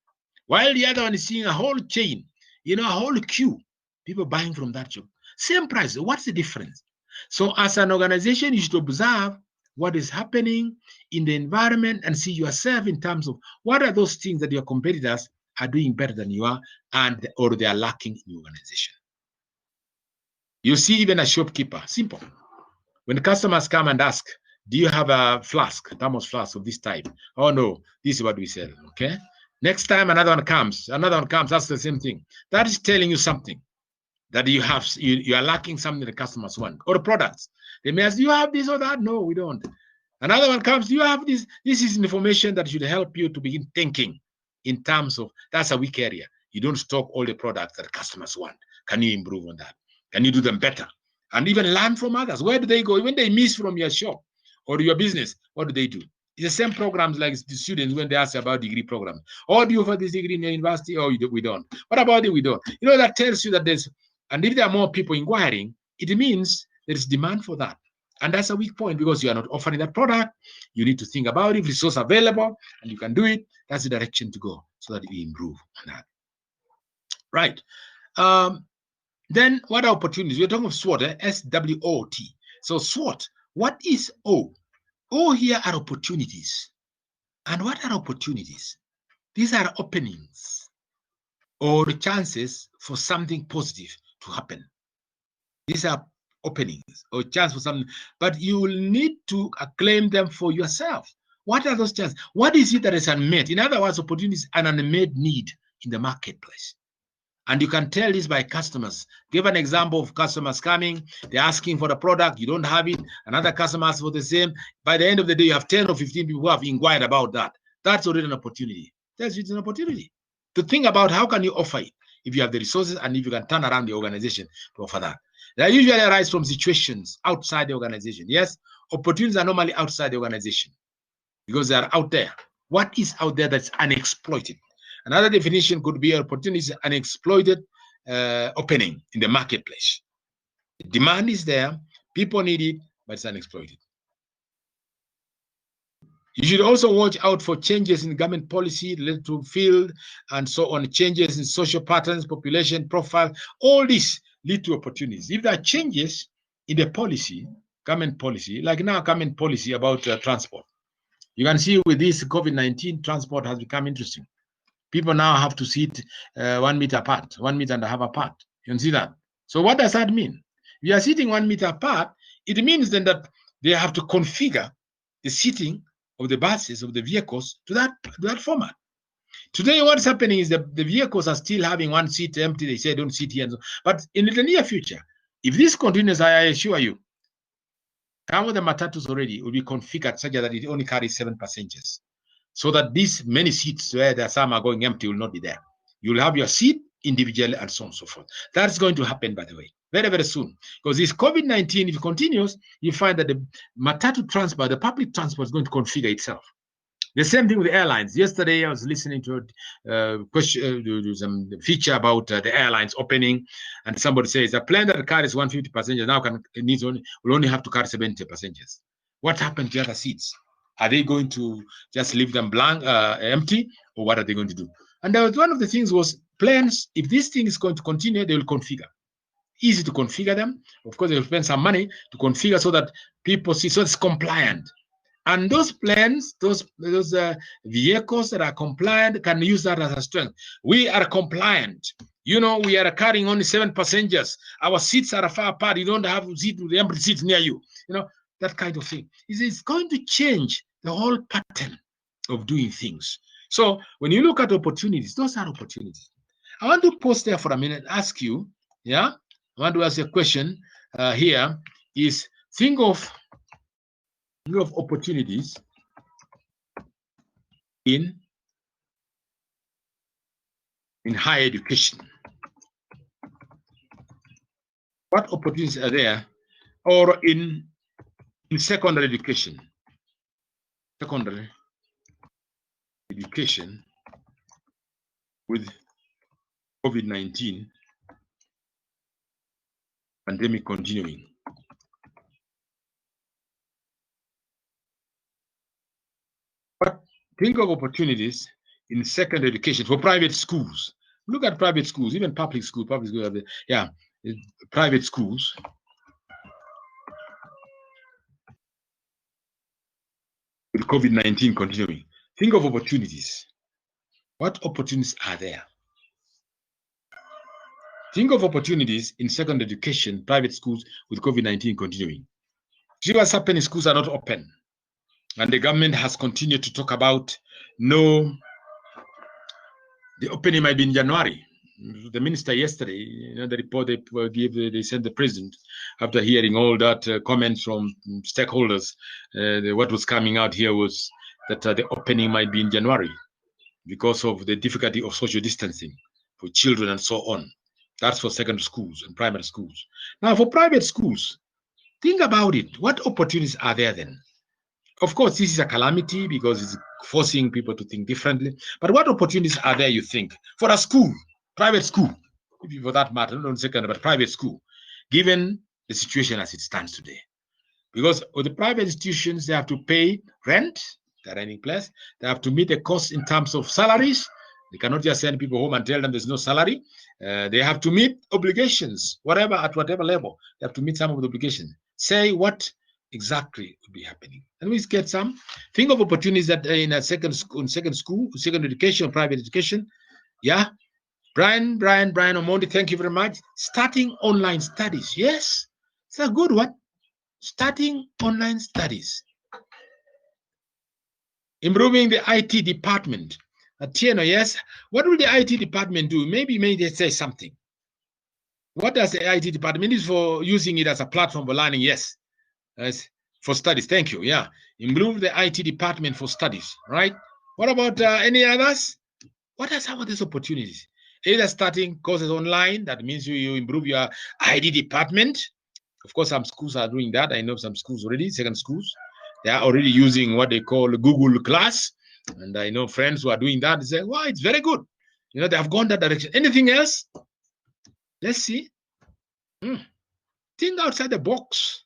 While the other one is seeing a whole chain, a whole queue, people buying from that shop. Same price. What's the difference? So as an organization, you should observe what is happening in the environment and see yourself in terms of what are those things that your competitors are doing better than you are or they are lacking in your organization. You see even a shopkeeper, simple. When customers come and ask, do you have a thermos flask of this type? Oh no, this is what we sell, okay? Next time another one comes, that's the same thing. That is telling you something, that you are lacking something the customers want, or products. They may ask, do you have this or that? No, we don't. Another one comes, do you have this? This is information that should help you to begin thinking in terms of, that's a weak area. You don't stock all the products that customers want. Can you improve on that? Can you do them better? And even learn from others. Where do they go? When they miss from your shop or your business, what do they do? It's the same programs like the students when they ask about degree programs. Oh, do you offer this degree in your university? Oh, we don't. What about it? We don't. That tells you that and if there are more people inquiring, it means there is demand for that. And that's a weak point because you are not offering that product. You need to think about it. Resource available and you can do it. That's the direction to go so that you improve on that. Right. Then what are opportunities? We're talking of SWOT, S-W-O-T. So SWOT, what is O? O here are opportunities. And what are opportunities? These are openings or chances for something positive to happen. These are openings or chance for something, but you will need to claim them for yourself. What are those chances? What is it that is unmet? In other words, opportunities are an unmet need in the marketplace. And you can tell this by customers. Give an example of customers coming, they're asking for the product, you don't have it, another customer asks for the same. By the end of the day, you have 10 or 15 people who have inquired about that. That's already an opportunity. That's an opportunity to think about how can you offer it if you have the resources and if you can turn around the organization to offer that. They usually arise from situations outside the organization. Yes, opportunities are normally outside the organization because they are out there. What is out there that's unexploited? Another definition could be opportunity, unexploited opening in the marketplace. The demand is there, people need it, but it's unexploited. You should also watch out for changes in government policy related to field and so on, changes in social patterns, population profile. All this lead to opportunities. If there are changes in the policy, government policy, like now government policy about transport, you can see with this COVID-19, transport has become interesting. People now have to sit 1 meter apart, 1.5 meters apart. You can see that. So what does that mean? We are sitting 1 meter apart. It means then that they have to configure the seating of the buses, of the vehicles to that format. Today, what's happening is that the vehicles are still having one seat empty. They say don't sit here. And so. But in the near future, if this continues, I assure you, Some of the matatus already will be configured such that it only carries 7 passengers. So that these many seats where there some are going empty will not be there. You'll have your seat individually and so on and so forth. That's going to happen, by the way, very, very soon. Because this COVID-19, if it continues, you find that the matatu transport, the public transport is going to configure itself. The same thing with the airlines. Yesterday, I was listening to some feature about the airlines opening, and somebody says a plane that carries 150 passengers now will only have to carry 70 passengers. What happened to the other seats? Are they going to just leave them blank, empty, or what are they going to do? And one of the things was planes. If this thing is going to continue, they will configure. Easy to configure them. Of course, they will spend some money to configure so that people see, so it's compliant. And those planes, those vehicles that are compliant can use that as a strength. We are compliant. You know, we are carrying only 7 passengers. Our seats are far apart. You don't have the empty seats near you. You know, that kind of thing. It's going to change the whole pattern of doing things. So when you look at opportunities, those are opportunities. I want to pause there for a minute and ask you, yeah? I want to ask you a question here is think of opportunities in higher education. What opportunities are there, or in secondary education? Secondary education with COVID-19 pandemic continuing. But think of opportunities in secondary education for private schools. Look at private schools, even public schools, yeah, private schools. With COVID-19 continuing. Think of opportunities. What opportunities are there? Think of opportunities in secondary education, private schools with COVID-19 continuing. See what's happening, schools are not open. And the government has continued to talk about the opening might be in January. The minister yesterday, you know, the report they sent the president after hearing all that comments from stakeholders. What was coming out here was that the opening might be in January because of the difficulty of social distancing for children and so on. That's for secondary schools and primary schools. Now, for private schools, think about it. What opportunities are there then? Of course, this is a calamity because it's forcing people to think differently. But what opportunities are there, you think, for a school, private school, for that matter, not secondary, but private school, given the situation as it stands today? Because with the private institutions, they have to pay rent, the renting place. They have to meet the costs in terms of salaries. They cannot just send people home and tell them there's no salary. They have to meet obligations, at whatever level. They have to meet some of the obligations. Say what exactly would be happening. And we get some. Think of opportunities that in a second education, private education. Yeah. Brian Omondi, thank you very much. Starting online studies. Yes, it's a good one. Starting online studies. Improving the IT department. Tieno, yes. What will the IT department do? Maybe they say something. What does the IT department is for using it as a platform for learning? Yes. For studies. Thank you. Yeah. Improve the IT department for studies. Right. What about any others? What are some of these opportunities? Either starting courses online. That means you improve your IT department. Of course, some schools are doing that. I know some schools already, second schools. They are already using what they call Google Class. And I know friends who are doing that. They say, wow, it's very good. You know, they have gone that direction. Anything else? Let's see. Think outside the box.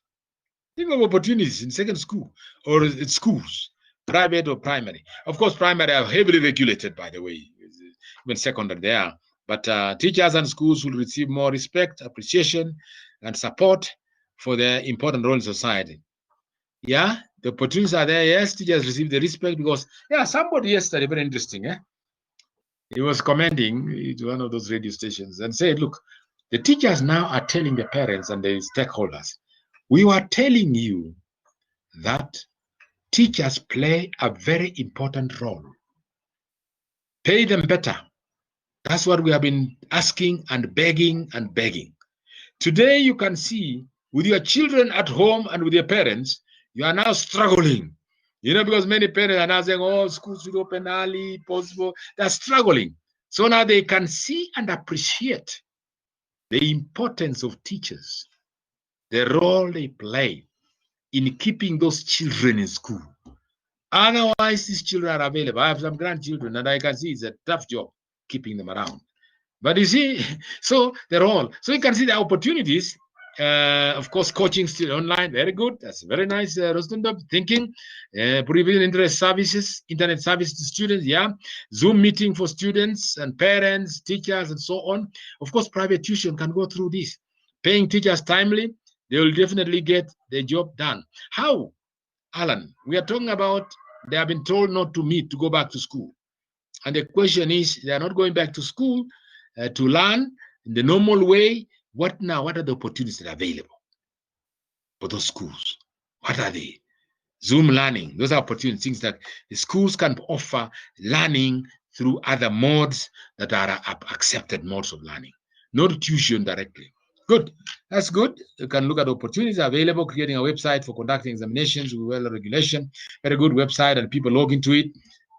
Think of opportunities in second school or in schools, private or primary. Of course, primary are heavily regulated, by the way. Even secondary they are. But teachers and schools will receive more respect, appreciation, and support for their important role in society. Yeah, the opportunities are there. Yes, teachers receive the respect because, yeah, somebody yesterday, very interesting, he was commenting to one of those radio stations and said, look, the teachers now are telling the parents and the stakeholders, we were telling you that teachers play a very important role. Pay them better. That's what we have been asking and begging and begging. Today, you can see With your children at home and with your parents, you are now struggling. Because many parents are now saying, oh, schools should open early, possible. They're struggling. So now they can see and appreciate the importance of teachers, the role they play in keeping those children in school. Otherwise, these children are available. I have some grandchildren, and I can see it's a tough job keeping them around. But you see, so they're all. So you can see the opportunities. Of course, coaching still online, very good. That's very nice, Rostundab, thinking. Providing internet services to students, yeah. Zoom meeting for students and parents, teachers, and so on. Of course, private tuition can go through this. Paying teachers timely, they will definitely get the job done. How? Alan, we are talking about they have been told not to meet, to go back to school. And the question is, they are not going back to school to learn in the normal way. What now? What are the opportunities that are available for those schools? What are they? Zoom learning, those are opportunities, things that the schools can offer learning through other modes that are accepted modes of learning, not tuition directly. Good, that's good. You can look at opportunities available, creating a website for conducting examinations with well regulation. Very good website, and people log into it.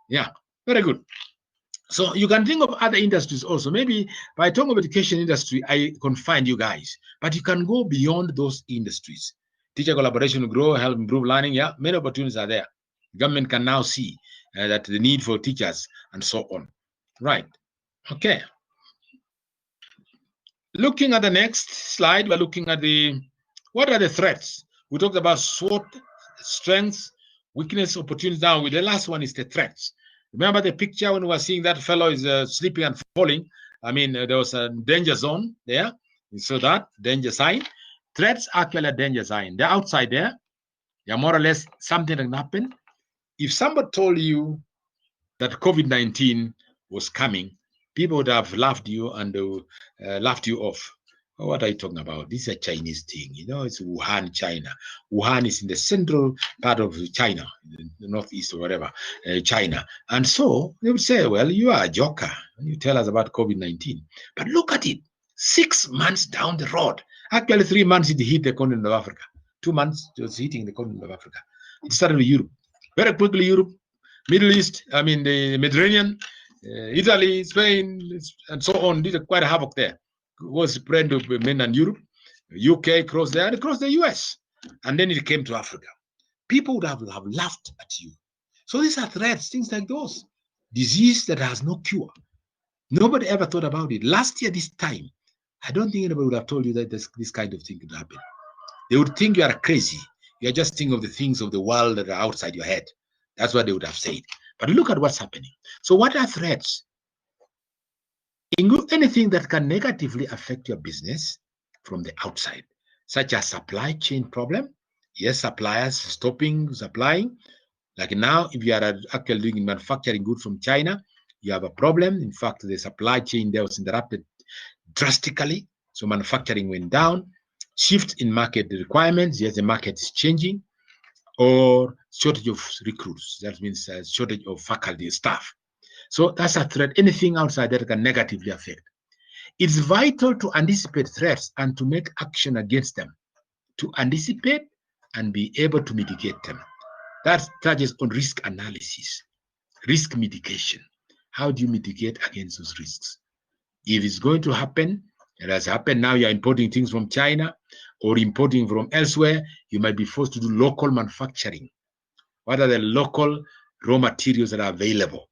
Yeah, very good. So you can think of other industries also. Maybe by talking of education industry, I confined you guys, but you can go beyond those industries. Teacher collaboration will grow, help improve learning. Yeah, many opportunities are there. Government can now see that the need for teachers and so on. Right. Okay. Looking at the next slide, we're looking at what are the threats? We talked about SWOT, strengths, weakness, opportunities. Now, the last one is the threats. Remember the picture when we were seeing that fellow is sleeping and falling? I mean, there was a danger zone there. You saw that danger sign. Threats are actually a danger sign. They're outside there. They're more or less something that can happen. If somebody told you that COVID-19 was coming, people would have laughed you and laughed you off. Oh, what are you talking about? This is a Chinese thing. It's Wuhan, China. Wuhan is in the central part of China, the northeast or whatever, China. And so they would say, well, you are a joker. You tell us about COVID-19. But look at it. 6 months down the road. Actually, 3 months it hit the continent of Africa. 2 months it was hitting the continent of Africa. It started with Europe. Very quickly, Europe, Middle East, I mean the Mediterranean, Italy, Spain, and so on, did quite a havoc there. It was spread to mainland Europe, UK, crossed there, and across the US. And then it came to Africa. People would have laughed at you. So these are threats, things like those. Disease that has no cure. Nobody ever thought about it. Last year, this time, I don't think anybody would have told you that this kind of thing could happen. They would think you are crazy. You are just thinking of the things of the world that are outside your head. That's what they would have said. But look at what's happening. So what are threats? Include anything that can negatively affect your business from the outside, such as supply chain problem. Yes, suppliers stopping supplying. Like now, if you are actually doing manufacturing goods from China, you have a problem. In fact, the supply chain there was interrupted drastically. So manufacturing went down. Shift in market requirements. Yes, the market is changing. Or shortage of recruits. That means shortage of faculty staff. So that's a threat. Anything outside that can negatively affect. It's vital to anticipate threats and to make action against them. To anticipate and be able to mitigate them. That touches on risk analysis, risk mitigation. How do you mitigate against those risks? If it's going to happen, it has happened now, you're importing things from China or importing from elsewhere, you might be forced to do local manufacturing. What are the local raw materials that are available?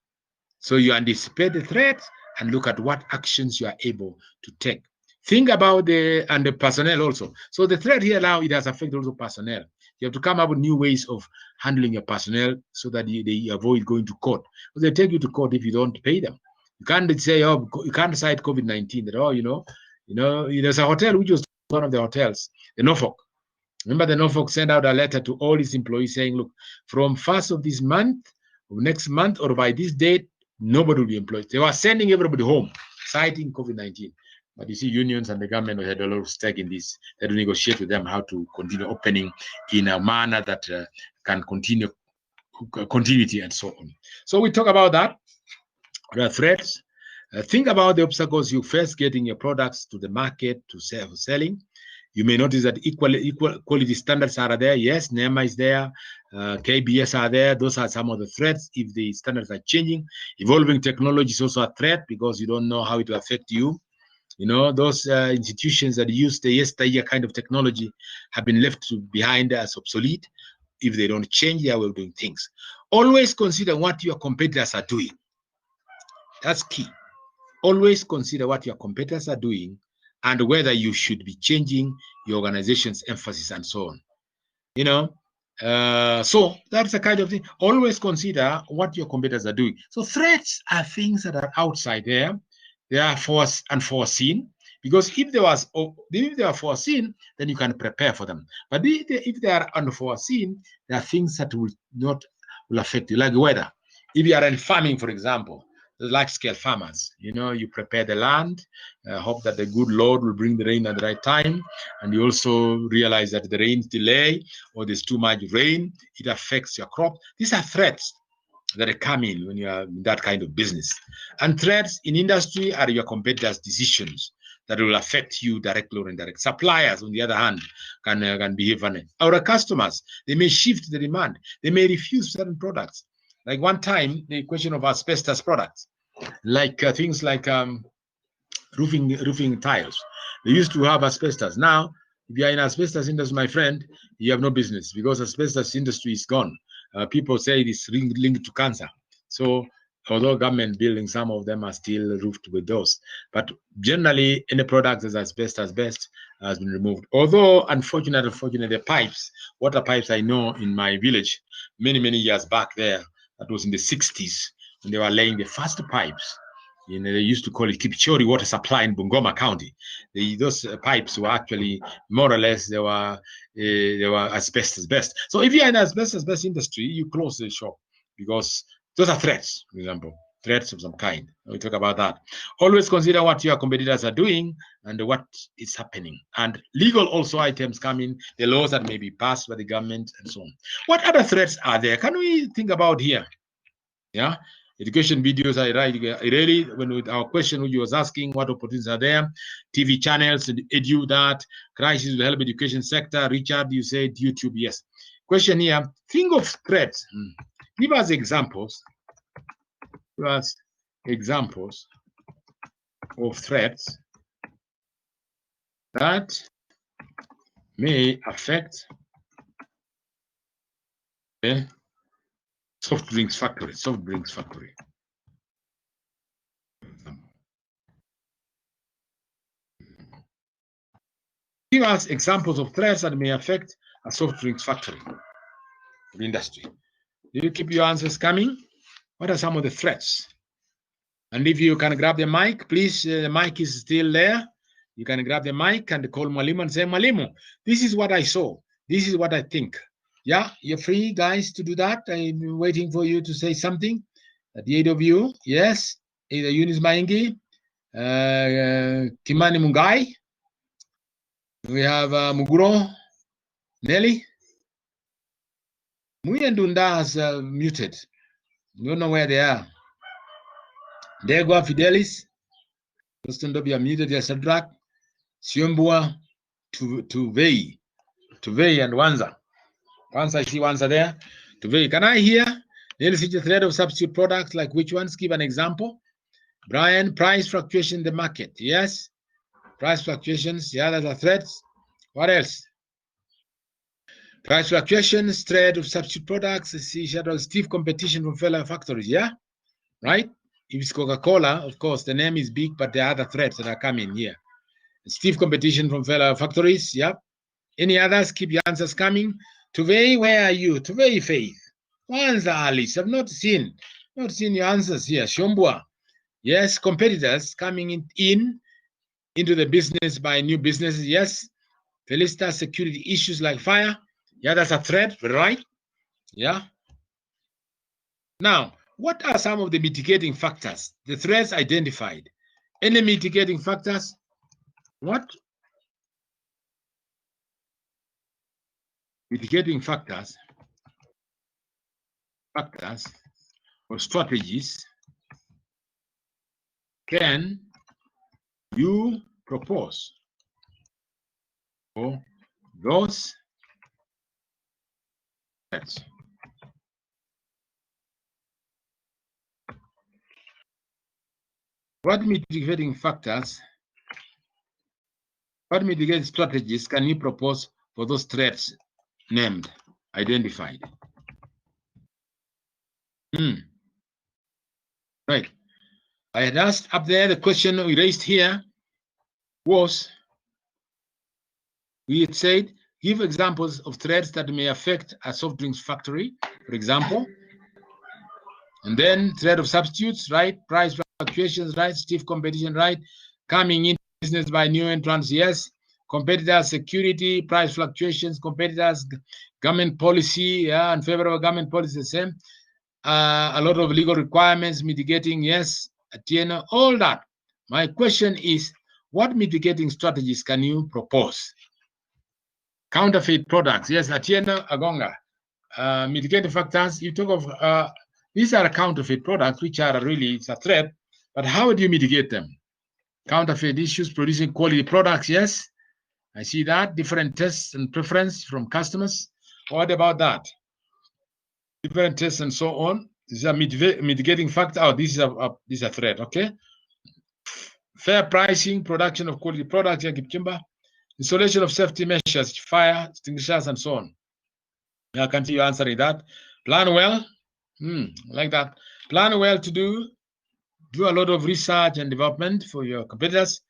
So you anticipate the threat and look at what actions you are able to take. Think about the personnel also. So the threat here now, it has affected also personnel. You have to come up with new ways of handling your personnel so that they avoid going to court. Because they take you to court if you don't pay them. You can't say, oh, you can't cite COVID-19 that, oh, there's a hotel which was one of the hotels, the Norfolk. Remember, the Norfolk sent out a letter to all its employees saying, look, from 1st of this month, or next month, or by this date, nobody will be employed. They were sending everybody home, citing COVID-19. But you see, unions and the government had a lot of stake in this. They had to negotiate with them how to continue opening in a manner that can continue continuity and so on. So we talk about that. There are threats. Think about the obstacles you face getting your products to the market to selling. You may notice that equal quality standards are there. Yes, NEMA is there, KBS are there. Those are some of the threats if the standards are changing. Evolving technology is also a threat because you don't know how it will affect you. You know, those institutions that use the yesteryear kind of technology have been left behind as obsolete if they don't change their way of doing things. Always consider what your competitors are doing. That's key. Always consider what your competitors are doing and whether you should be changing your organization's emphasis and so on. You know, so that's the kind of thing. Always consider what your competitors are doing. So threats are things that are outside there. They are unforeseen, because if they are foreseen, then you can prepare for them. But if they are unforeseen, there are things that will affect you, like weather. If you are in farming, for example, the large-scale farmers, you know, you prepare the land, hope that the good Lord will bring the rain at the right time, and you also realize that the rain's delay or there's too much rain, it affects your crop. These are threats that come in when you are in that kind of business. And threats in industry are your competitors' decisions that will affect you directly or indirectly. Suppliers, on the other hand, can behave funny. Our customers, they may shift the demand. They may refuse certain products. Like one time, the question of asbestos products, like things like roofing tiles. They used to have asbestos. Now, if you are in asbestos industry, my friend, you have no business because asbestos industry is gone. People say it is linked to cancer. So, although government buildings, some of them are still roofed with those. But generally, any product that has asbestos has been removed. Although, unfortunately, the pipes, water pipes, I know in my village, many years back there, that was in the 60s, when they were laying the first pipes. You know, they used to call it Johari water supply in Bungoma County. Those pipes were actually more or less they were asbestos. So if you're in asbestos industry, you close the shop because those are threats. For example, threats of some kind. We talk about that. Always consider what your competitors are doing and what is happening. And legal also items come in, the laws that may be passed by the government and so on. What other threats are there? Can we think about here? Yeah. Education videos, I really, when with our question which you was asking, what opportunities are there? TV channels, edu that, crisis will help education sector. Richard, you said YouTube, yes. Question here, think of threats. Give us examples. Give us examples of threats that may affect the soft drinks factory. Give us examples of threats that may affect a soft drinks factory of industry. Do you keep your answers coming? What are some of the threats? And if you can grab the mic, please, the mic is still there. You can grab the mic and call Mwalimu and say, Mwalimu, this is what I saw. This is what I think. Yeah, you're free, guys, to do that. I'm waiting for you to say something. The 8 of you, yes. Either Eunice Maingi, Kimani Mungai. We have Muguro, Nelly. Mui and Dunda has muted. You don't know where they are. Degwa Fidelis. Justin Dobby are muted. Sadrak. Siombua. Tuvei and Wanza. Once I see Wanza there. Tuvei. Can I hear? Then see the threat of substitute products, like which ones? Give an example. Brian, price fluctuation in the market. Yes. Price fluctuations. Yeah, those are threats. What else? Price fluctuations, threat of substitute products, stiff competition from fellow factories. Yeah, right? If it's Coca-Cola, of course, the name is big, but there are other threats that are coming here. Stiff competition from fellow factories. Yeah. Any others? Keep your answers coming. Tuvei, where are you? Tuvei, Faith. Wanza, Alice. I've not seen your answers here. Shombua. Yes, competitors coming into the business by new businesses. Yes. Felista, security issues like fire. Yeah, that's a threat, right? Yeah. Now, what are some of the mitigating factors? The threats identified. Any mitigating factors? What? Mitigating factors or strategies can you propose for those threats. What mitigating factors, what mitigating strategies can you propose for those threats named, identified? Right. I had asked up there, the question we raised here was, we had said, give examples of threats that may affect a soft drinks factory, for example. And then threat of substitutes, right? Price fluctuations, right? Stiff competition, right? Coming in business by new entrants, yes. Competitors, security, price fluctuations, competitors, government policy, yeah, unfavorable government policy, the same. A lot of legal requirements, mitigating, yes. Atieno, all that. My question is, what mitigating strategies can you propose? Counterfeit products, yes. Atieno, Agonga. Mitigating factors, you talk of these are counterfeit products, which are really, it's a threat, but how do you mitigate them? Counterfeit issues, producing quality products, yes. I see that. Different tests and preference from customers. What about that? Different tests and so on. This is a mitigating factor. Oh, this is a threat, okay. Fair pricing, production of quality products, installation of safety measures, fire extinguishers, and so on. I can see you answering that. Plan well. Like that. Plan well to do a lot of research and development for your competitors.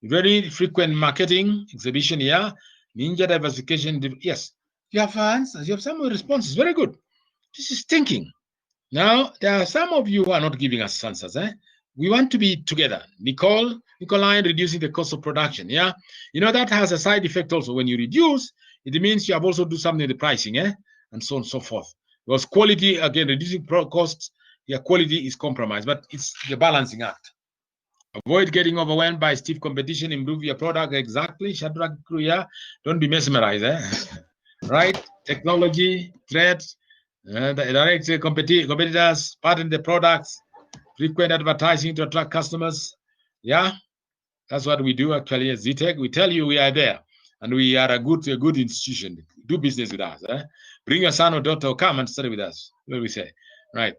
Very frequent marketing, exhibition, yeah. Ninja diversification, yes. You have answers, you have some responses. Very good. This is thinking. Now, there are some of you who are not giving us answers. We want to be together. Nicoline, reducing the cost of production, yeah. You know, that has a side effect also. When you reduce, it means you have also do something with the pricing, and so on and so forth. Because quality, again, reducing costs, your quality is compromised, but it's the balancing act. Avoid getting overwhelmed by stiff competition, improve your product, exactly. Shadrach, yeah. Don't be mesmerized, right? Technology, threats, direct competitors, patent the products, frequent advertising to attract customers. Yeah, that's what we do actually at ZTech. We tell you we are there, and we are a good institution. Do business with us. Bring your son or daughter or come and study with us. What do we say? Right.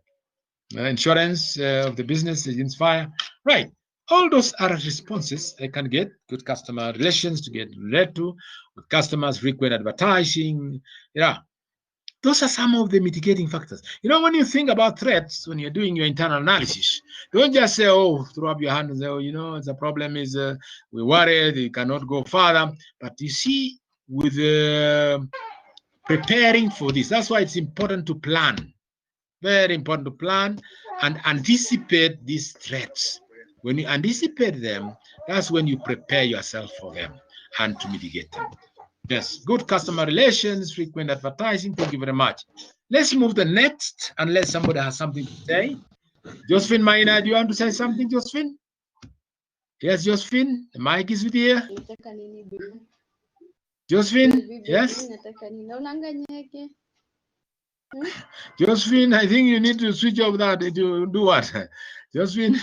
Insurance of the business, Inspire. Right. All those are responses I can get. Good customer relations to get led to with customers, frequent advertising. Yeah. Those are some of the mitigating factors. You know, when you think about threats, when you're doing your internal analysis, don't just say, oh, throw up your hand and say, oh, you know, the problem is we're worried, you cannot go further. But you see, with preparing for this, that's why it's important to plan. Very important to plan and anticipate these threats. When you anticipate them, that's when you prepare yourself for them and to mitigate them. Yes, good customer relations, frequent advertising. Thank you very much. Let's move the next, unless somebody has something to say. Josephine Maina, do you want to say something, Josephine? Yes, Josephine, the mic is with you. Josephine, yes? Josephine, I think you need to switch off that. To do what? Josephine,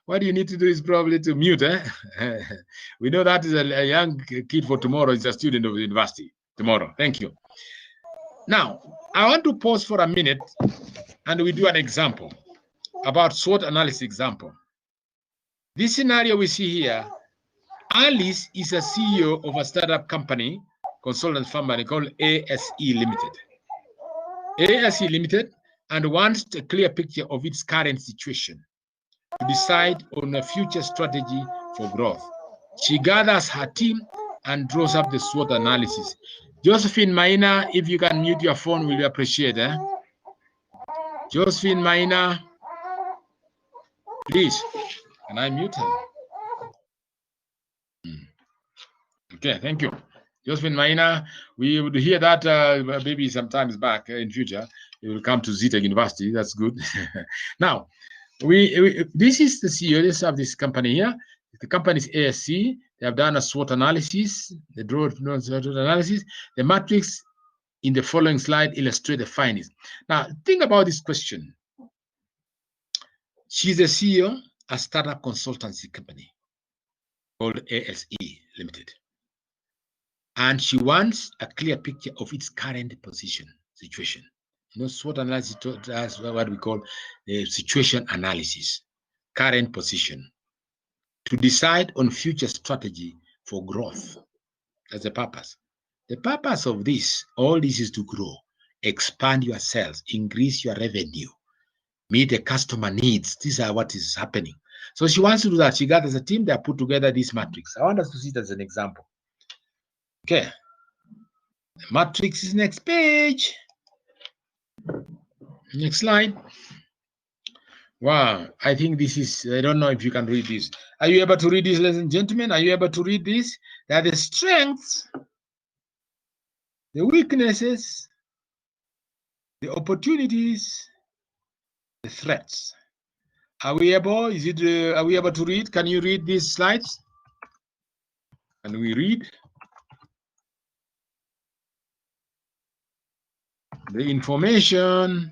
what you need to do is probably to mute. We know that is a young kid for tomorrow. It's a student of the university tomorrow. Thank you. Now, I want to pause for a minute and we do an example about SWOT analysis example. This scenario we see here, Alice is a CEO of a startup company, consultant company called ASE Limited. ASE Limited and wants a clear picture of its current situation to decide on a future strategy for growth. She gathers her team and draws up the SWOT analysis. Josephine Maina, if you can mute your phone, we'll appreciate it. Josephine Maina, please, can I mute her? Okay, thank you. Josephine Maina, we would hear that maybe sometimes back in future. You will come to ZTech University. That's good. Now, this is the CEO of this company here. The company is ASC. They have done a SWOT analysis. They drew a SWOT analysis. The matrix in the following slide illustrate the findings. Now, think about this question. She's the CEO of a startup consultancy company called ASE Limited. and she wants a clear picture of its current situation. SWOT analysis does what we call the situation analysis, current position, to decide on future strategy for growth. That's the purpose. The purpose of this, all this is to grow, expand your sales, increase your revenue, meet the customer needs. These are what is happening. So she wants to do that. She gathers a team that put together this matrix. I want us to see it as an example. Okay. The matrix is next page. Next slide. Wow. I think this is, I don't know if you can read this. Are you able to read this, ladies and gentlemen? Are you able to read this? That the strengths, the weaknesses, the opportunities, the threats. Are we able? Are we able to read? Can you read these slides? Can we read the information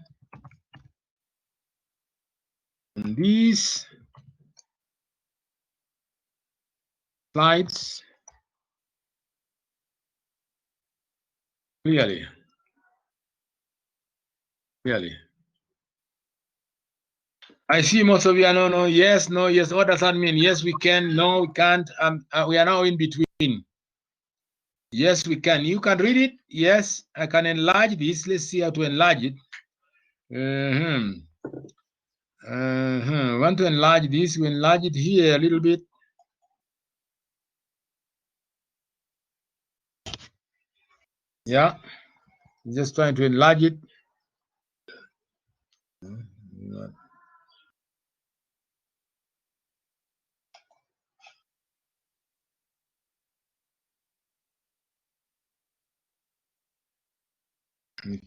on these slides clearly? I see most of you are no, yes, no, yes. What does that mean? Yes, we can. No, we can't. We are now in between. Yes, we can. You can read it. Yes, I can enlarge this. Let's see how to enlarge it. Want to enlarge this? We enlarge it here a little bit. Yeah, just trying to enlarge it.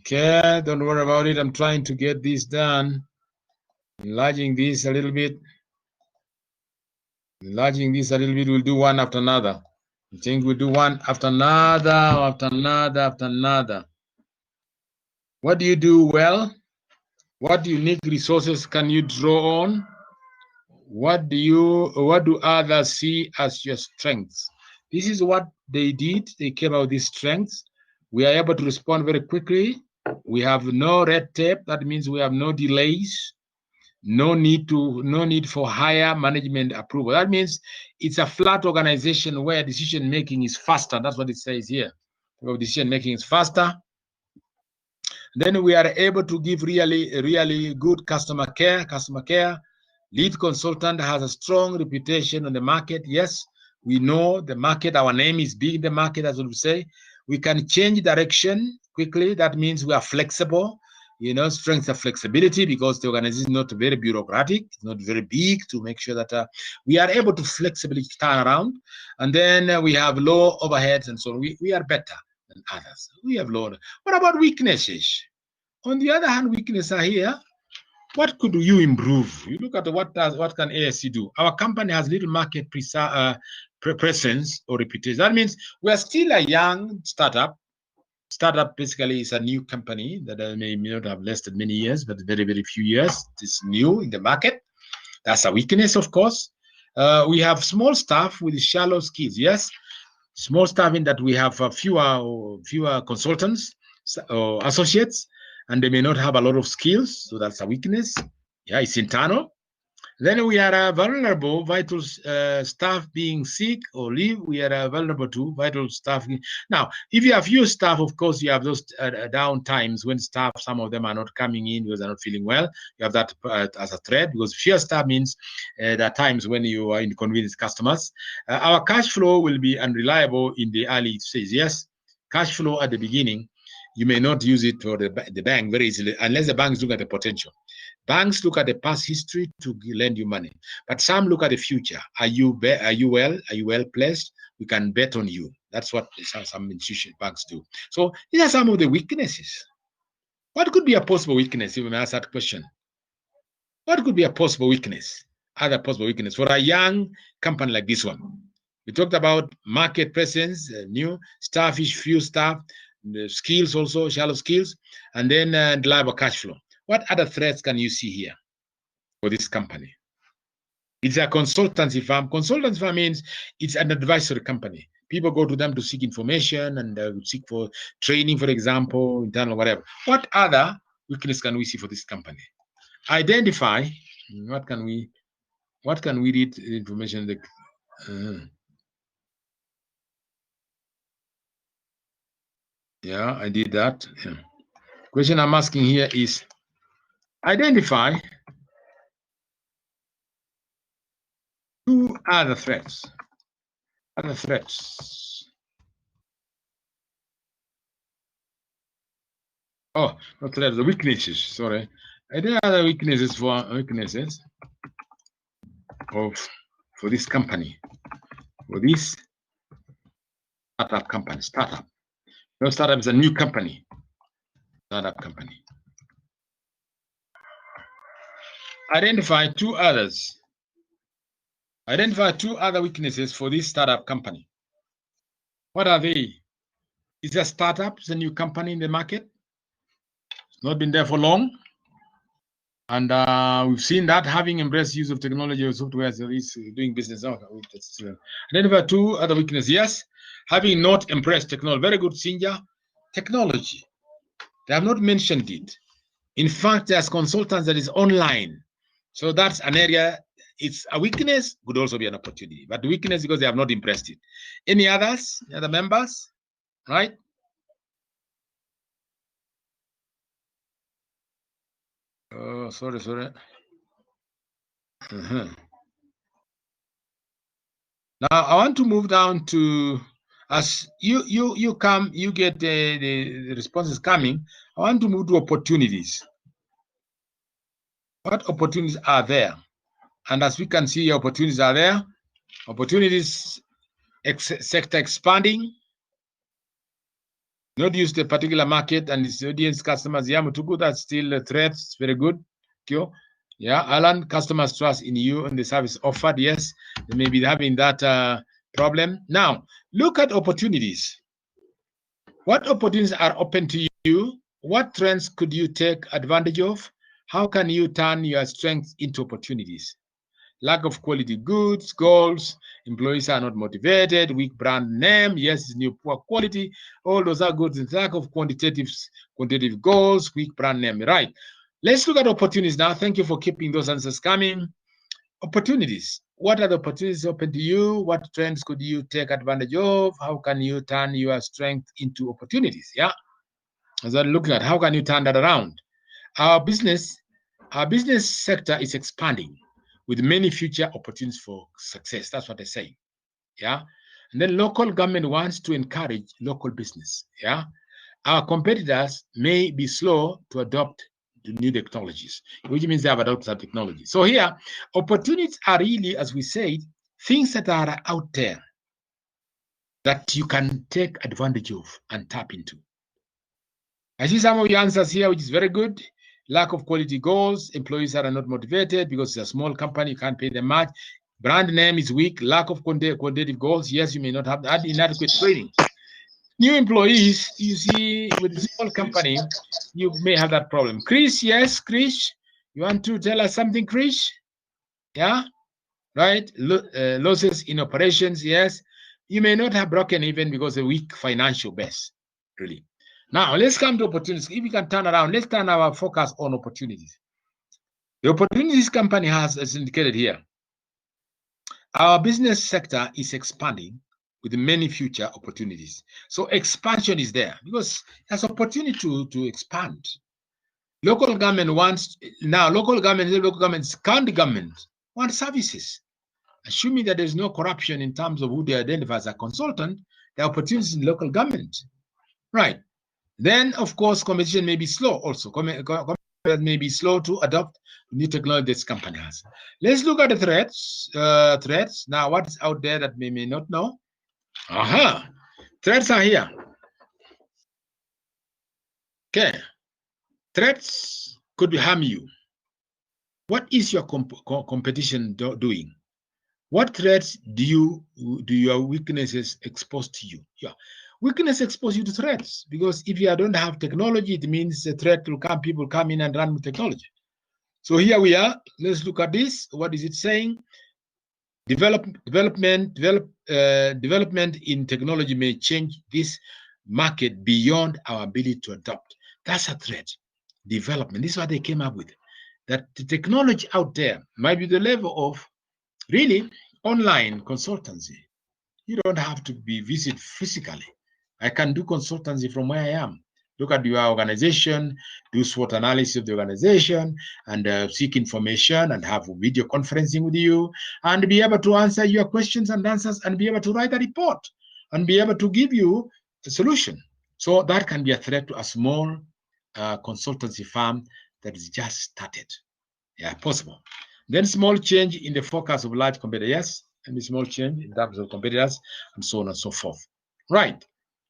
Okay, don't worry about it. I'm trying to get this done. Enlarging this a little bit. Enlarging this a little bit. We'll do one after another. I think we'll do one after another, after another, after another. What do you do well? What unique resources can you draw on? What do others see as your strengths? This is what they did. They came out with these strengths. We are able to respond very quickly. We have no red tape. That means we have no delays. No need for higher management approval. That means it's a flat organization where decision making is faster. That's what it says here. Decision making is faster. Then we are able to give really good customer care. Lead consultant has a strong reputation on the market. Yes, we know the market. Our name is big in the market, as we say. We can change direction quickly. That means we are flexible. Strength of flexibility, because the organization is not very bureaucratic, it's not very big, to make sure that we are able to flexibly turn around. And then we have low overheads, and so we are better than others. We have low. What about weaknesses? On the other hand, weaknesses are here. What could you improve? You look at what can ASC do? Our company has little market presence or reputation. That means we are still a young startup. Startup basically is a new company that may not have lasted many years, but very, very few years. It's new in the market. That's a weakness, of course. We have small staff with shallow skills. Yes, small staff in that we have fewer consultants or associates, and they may not have a lot of skills. So that's a weakness. Yeah, it's internal. Then we are vulnerable, vital staff being sick or leave. We are vulnerable to vital staff. Now, if you have few staff, of course, you have those down times when staff, some of them are not coming in because they're not feeling well. You have that as a threat, because fewer staff means there are times when you are inconvenience customers. Our cash flow will be unreliable in the early phase. Yes, cash flow at the beginning, you may not use it for the bank very easily, unless the banks look at the potential. Banks look at the past history to lend you money, but some look at the future. Are you well? Are you well placed? We can bet on you. That's what some institution banks do. So these are some of the weaknesses. What could be a possible weakness? If we may ask that question. What could be a possible weakness? Other possible weakness for a young company like this one. We talked about market presence, new staffish, few staff, the skills also, shallow skills, and then reliable cash flow. What other threats can you see here for this company? It's a consultancy firm. Consultancy firm means it's an advisory company. People go to them to seek information and seek for training, for example, internal whatever. What other weakness can we see for this company? Identify. What can we read information? Yeah, I did that. Yeah. Question I'm asking here is identify 2 other threats. Other threats. Oh, not threats, the weaknesses. Sorry. Are there other weaknesses for this company? For this startup company. Startup. No, startup is a new company. Startup company. Identify 2 others. Identify 2 other weaknesses for this startup company. What are they? Is a startup? It's a new company in the market. It's not been there for long. And we've seen that having embraced use of technology or software, so it's doing business. Identify 2 other weaknesses. Yes, having not embraced technology. Very good, Sinja. Technology. They have not mentioned it. In fact, there's consultants that is online. So that's an area. It's a weakness, could also be an opportunity. But the weakness because they have not impressed it. Any others? Any other members? Right? Oh, sorry. Now I want to move down to, as you come, you get the responses coming. I want to move to opportunities. What opportunities are there? And as we can see, opportunities are there. Opportunities, sector expanding. Not use the particular market and its audience customers. Yamutuku, that's still a threat. It's very good. Yeah, Alan, customers trust in you and the service offered. Yes, they may be having that problem. Now, look at opportunities. What opportunities are open to you? What trends could you take advantage of? How can you turn your strengths into opportunities? Lack of quality goods, goals, employees are not motivated, weak brand name, yes, new poor quality, all those are goods. Lack of quantitative goals, weak brand name, right? Let's look at opportunities now. Thank you for keeping those answers coming. Opportunities. What are the opportunities open to you? What trends could you take advantage of? How can you turn your strength into opportunities? Yeah. As I'm looking at how can you turn that around? Our business sector is expanding with many future opportunities for success. That's what they say. Yeah. And then local government wants to encourage local business. Yeah. Our competitors may be slow to adopt the new technologies, which means they have adopted technology. So here, opportunities are really, as we said, things that are out there that you can take advantage of and tap into. I see some of your answers here, which is very good. Lack of quality goals. Employees are not motivated because it's a small company. You can't pay them much. Brand name is weak. Lack of quantitative goals. Yes, you may not have inadequate training. New employees, you see, with a small company, you may have that problem. Chris, yes, Chris, you want to tell us something, Chris? Yeah, right. Losses in operations, yes. You may not have broken even because of a weak financial base, really. Now, let's come to opportunities. If we can turn around, let's turn our focus on opportunities. The opportunities company has, as indicated here, our business sector is expanding with many future opportunities. So expansion is there because there's opportunity to expand. Local government wants, now local governments, county government want services. Assuming that there's no corruption in terms of who they identify as a consultant, there are opportunities in local government. Right. Then, of course, competition may be slow also. Competition may be slow to adopt new technology this company has. Let's look at the threats. Now, what is out there that we may not know? Aha, threats are here. Okay, threats could harm you. What is your competition doing? What threats do your weaknesses expose to you? Yeah, weakness expose you to threats because if you don't have technology, it means the threat will come. People come in and run with technology. So here we are. Let's look at this. What is it saying? Development in technology may change this market beyond our ability to adopt. That's a threat. Development. This is what they came up with. That the technology out there might be the level of really online consultancy. You don't have to be visited physically. I can do consultancy from where I am. Look at your organization, do SWOT analysis of the organization, and seek information and have video conferencing with you, and be able to answer your questions and answers, and be able to write a report, and be able to give you a solution. So that can be a threat to a small consultancy firm that is just started. Yeah, possible. Then small change in the focus of large competitors. Yes, and small change in terms of competitors, and so on and so forth. Right.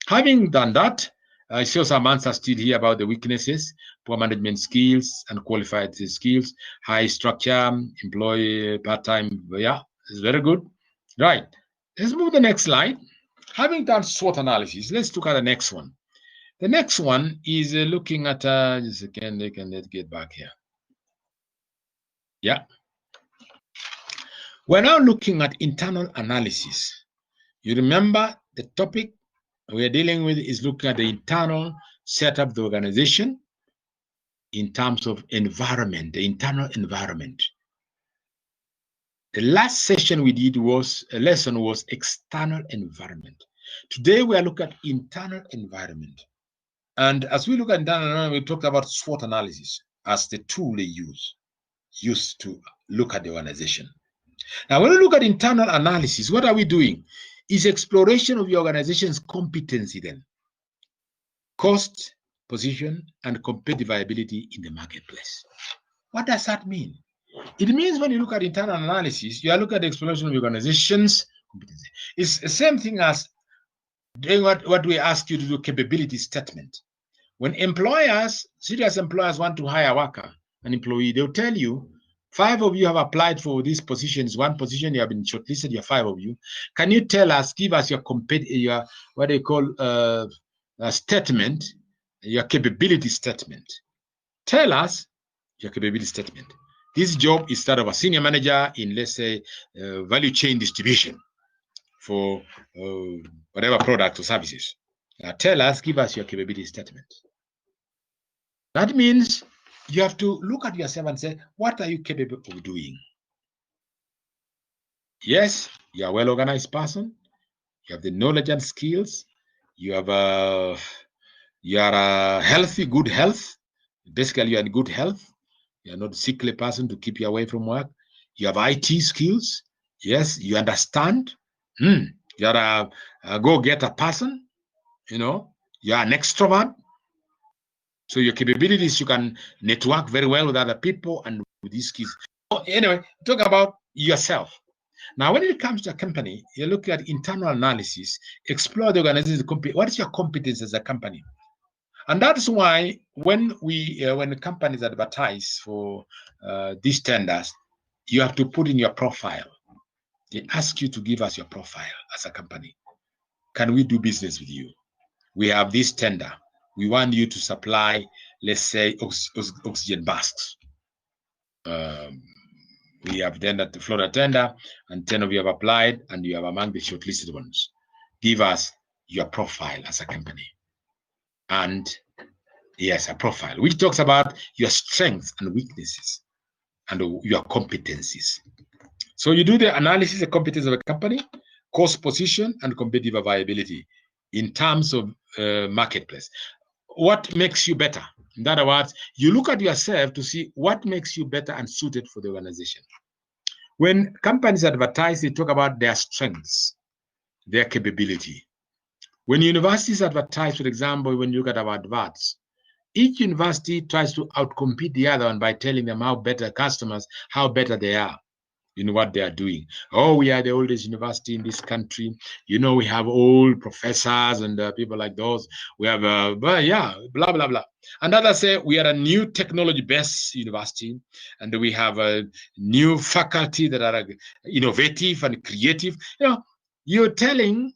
Having done that, I saw some answers still here about the weaknesses: poor management skills, unqualified skills, high structure, employee part-time. Yeah, it's very good. Right. Let's move to the next slide. Having done SWOT analysis, let's look at the next one. The next one is looking at, just again, let's get back here. Yeah. We're now looking at internal analysis. You remember the topic we're dealing with is looking at the internal setup of the organization in terms of environment, the internal environment. The last session we did was, a lesson was external environment. Today we are looking at internal environment. And as we look at internal environment, we talked about SWOT analysis as the tool they use to look at the organization. Now, when we look at internal analysis, what are we doing? Is exploration of your organization's competency then. Cost, position, and competitive viability in the marketplace. What does that mean? It means when you look at internal analysis, you are looking at the exploration of your organization's competency. It's the same thing as doing what we ask you to do, capability statement. When employers, serious employers want to hire a worker, an employee, they'll tell you, 5 of you have applied for these positions. 1 position you have been shortlisted. You're 5 of you. Can you tell us? Give us your what they call a statement, your capability statement. Tell us your capability statement. This job is that of a senior manager in, let's say, value chain distribution for whatever products or services. Tell us. Give us your capability statement. That means you have to look at yourself and say, what are you capable of doing? Yes, you're a well-organized person. You have the knowledge and skills. You have you are a healthy, good health. Basically, you're in good health. You're not a sickly person to keep you away from work. You have IT skills. Yes, you understand. You're a go-getter person. You know, you're an extrovert. So your capabilities, you can network very well with other people and with these skills. So anyway, talk about yourself. Now, when it comes to a company, you look at internal analysis, explore the organization. What is your competence as a company? And that's why when companies advertise for these tenders, you have to put in your profile. They ask you to give us your profile as a company. Can we do business with you? We have this tender. We want you to supply, let's say, oxygen masks. We have done that Florida tender, and 10 of you have applied, and you are among the shortlisted ones. Give us your profile as a company. And yes, a profile, which talks about your strengths and weaknesses and your competencies. So you do the analysis of competence of a company, cost, position, and competitive viability in terms of marketplace. What makes you better? In other words, you look at yourself to see what makes you better and suited for the organization. When companies advertise, they talk about their strengths, their capability. When universities advertise, for example, when you look at our adverts, each university tries to outcompete the other one by telling them how better customers, how better they are in what they are doing. Oh, we are the oldest university in this country. You know, we have old professors and people like those. We have, yeah, blah, blah, blah. And others say we are a new technology-based university, and we have a new faculty that are innovative and creative. You know, you're telling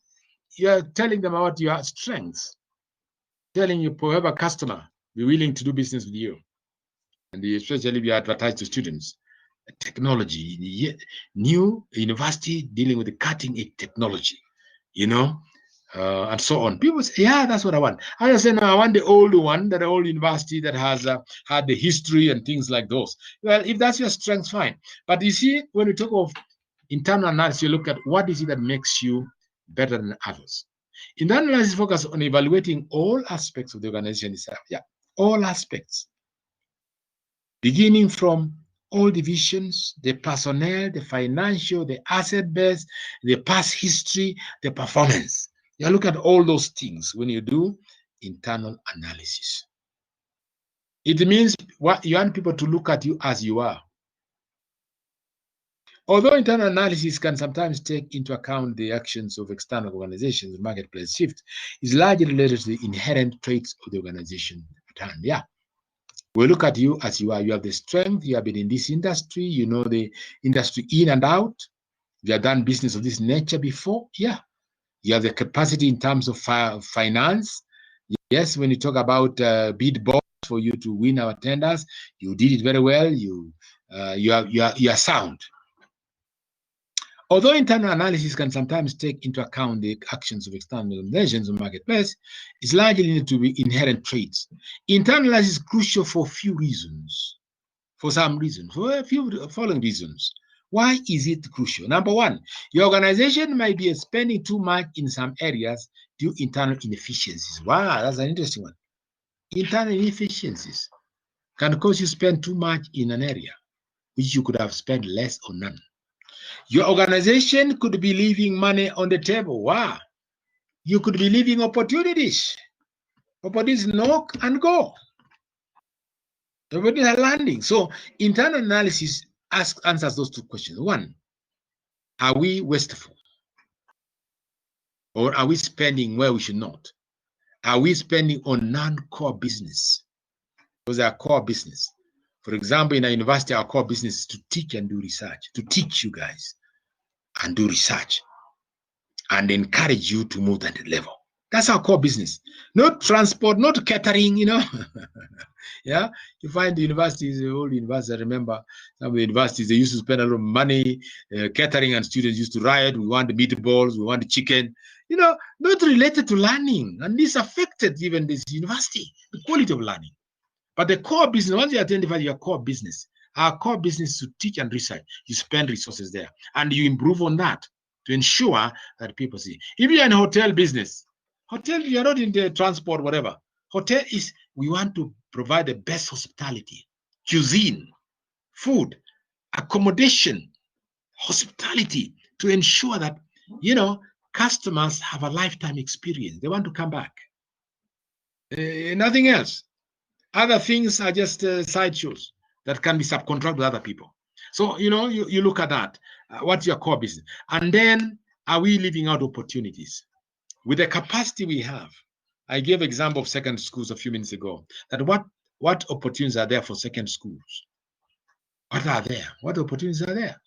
them about your strengths, telling you, whoever customer, be willing to do business with you. And especially if you advertise to students. technology, new university dealing with the cutting-edge technology, you know, and so on. People say, yeah, that's what I want. I just say, no, I want the old one, that old university that has had the history and things like those. Well, if that's your strength, fine. But you see, when we talk of internal analysis, you look at what is it that makes you better than others. Internal analysis focuses on evaluating all aspects of the organization itself. Yeah, all aspects, beginning from all divisions, the personnel, the financial, the asset base, the past history, the performance. You look at all those things when you do internal analysis. It means what you want people to look at you as you are. Although internal analysis can sometimes take into account the actions of external organizations, the marketplace shift is largely related to the inherent traits of the organization at hand. Yeah. We look at you as you are. You have the strength. You have been in this industry. You know the industry in and out. You have done business of this nature before. Yeah. You have the capacity in terms of finance. Yes, when you talk about bid bonds for you to win our tenders, you did it very well. You are sound. Although internal analysis can sometimes take into account the actions of external organizations or marketplace, it's largely needed to be inherent traits. Internal analysis is crucial for a few reasons, for some reasons, for a few following reasons. Why is it crucial? Number one, your organization might be spending too much in some areas due to internal inefficiencies. Wow, that's an interesting one. Internal inefficiencies can cause you spend too much in an area, which you could have spent less or none. Your organization could be leaving money on the table. Wow. You could be leaving opportunities. Opportunities knock and go. Opportunities are landing. So internal analysis answers those two questions. One, are we wasteful? Or are we spending where we should not? Are we spending on non-core business? Those are core business. For example, in a university, our core business is to teach and do research, to teach you guys and do research and encourage you to move that level. That's our core business. Not transport, not catering, you know. Yeah, you find the universities, the old universities, I remember some of the universities, they used to spend a lot of money, catering, and students used to riot. We want the meatballs, we want the chicken, you know, not related to learning. And this affected even this university, the quality of learning. But the core business, once you identify your core business, our core business is to teach and research. You spend resources there and you improve on that to ensure that people see. If you're in a hotel business, hotel, you're not in the transport, whatever. Hotel is, we want to provide the best hospitality, cuisine, food, accommodation, hospitality to ensure that, you know, customers have a lifetime experience. They want to come back. Nothing else. Other things are just sideshows that can be subcontracted with other people. So, you know, you look at that. What's your core business? And then, are we leaving out opportunities? With the capacity we have, I gave an example of second schools a few minutes ago, that what opportunities are there for second schools? What are there? What opportunities are there?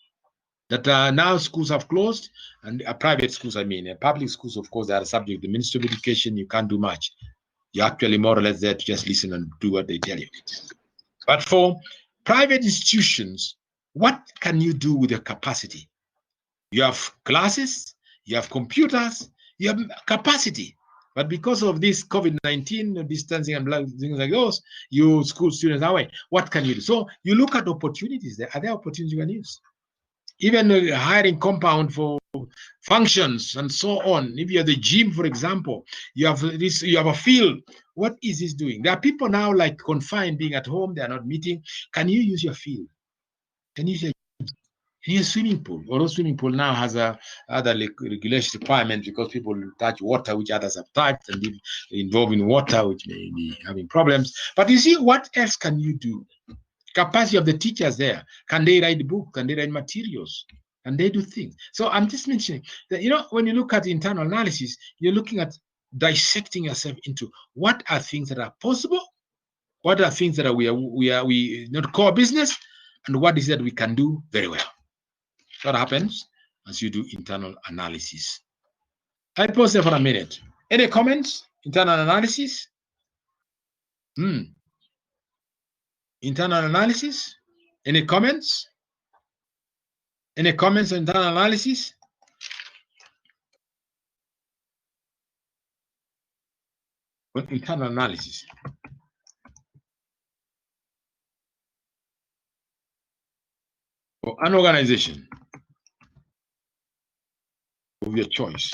That now schools have closed, and private schools, I mean. Public schools, of course, they are subject to the Ministry of Education. You can't do much. You're actually more or less there to just listen and do what they tell you. But for private institutions, what can you do with your capacity? You have classes, you have computers, you have capacity. But because of this COVID-19 distancing and things like those, you school students are away. What can you do? So you look at opportunities there. Are there opportunities you can use? Even hiring compound for functions and so on. If you have the gym, for example, you have this, you have a field. What is this doing? There are people now like confined, being at home, they are not meeting. Can you use your field? Can you use your swimming pool? Although swimming pool now has a other regulation requirement because people touch water which others have touched and involved in water which may be having problems. But you see, what else can you do? Capacity of the teachers there. Can they write books? Can they write materials? Can they do things? So I'm just mentioning that, you know, when you look at internal analysis, you're looking at dissecting yourself into what are things that are possible, what are things that are we not core business, and what is that we can do very well. What happens as you do internal analysis? I pause there for a minute. Any comments? Internal analysis? Internal analysis? Any comments? Any comments on internal analysis? Internal analysis. For an organization of your choice.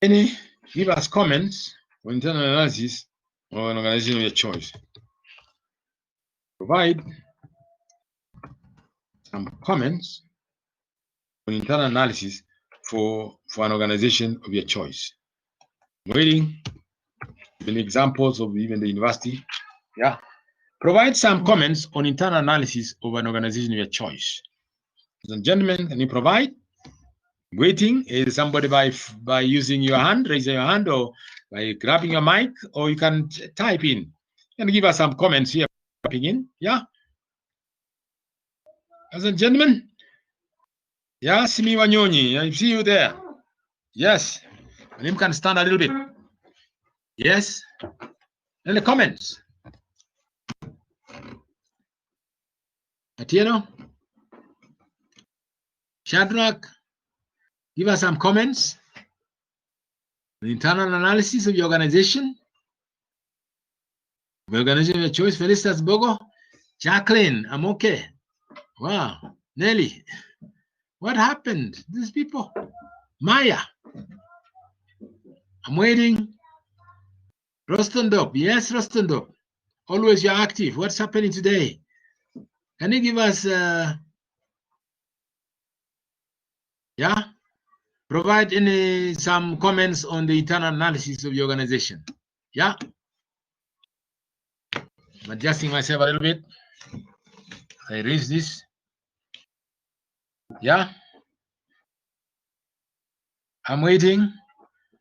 Any give us comments on internal analysis or an organization of your choice. Provide some comments on internal analysis for an organization of your choice. I'm waiting. Even examples of even the university. Yeah. Provide some comments on internal analysis of an organization of your choice. Ladies and gentlemen, can you provide? Waiting. Is somebody by using your hand, raising your hand, or by grabbing your mic, or you can type in. You can give us some comments here. Typing in. Yeah. Ladies and gentlemen. Yeah, Simi Wanyonyi, I see you there. Yes. And him can stand a little bit. Yes. Any comments? Atieno? Shadrach? Give us some comments. The internal analysis of your organization. The organization of your choice. Felicitas Bogo. Jacqueline, I'm okay. Wow. Nelly. What happened? These people. Maya. I'm waiting. Rostondop. Yes, Rostondop. Always you're active. What's happening today? Can you give us yeah? Provide some comments on the internal analysis of your organization. Yeah. I'm adjusting myself a little bit. I erase this. Yeah. I'm waiting.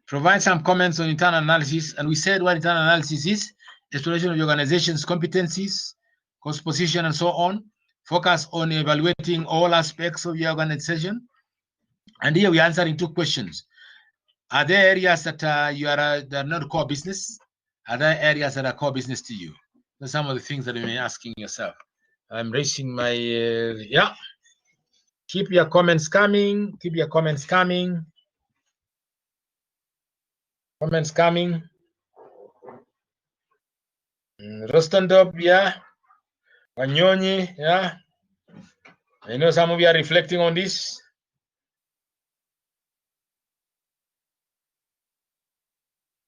Provide some comments on internal analysis. And we said what internal analysis is: exploration of the organization's competencies, cost position, and so on. Focus on evaluating all aspects of your organization. And here we're answering two questions. Are there areas that that are not core business? Are there areas that are core business to you? Those are some of the things that you may be asking yourself. I'm raising my, yeah. Keep your comments coming. Keep your comments coming. Comments coming. Rostondop, yeah. Wanyonyi, yeah. I know some of you are reflecting on this.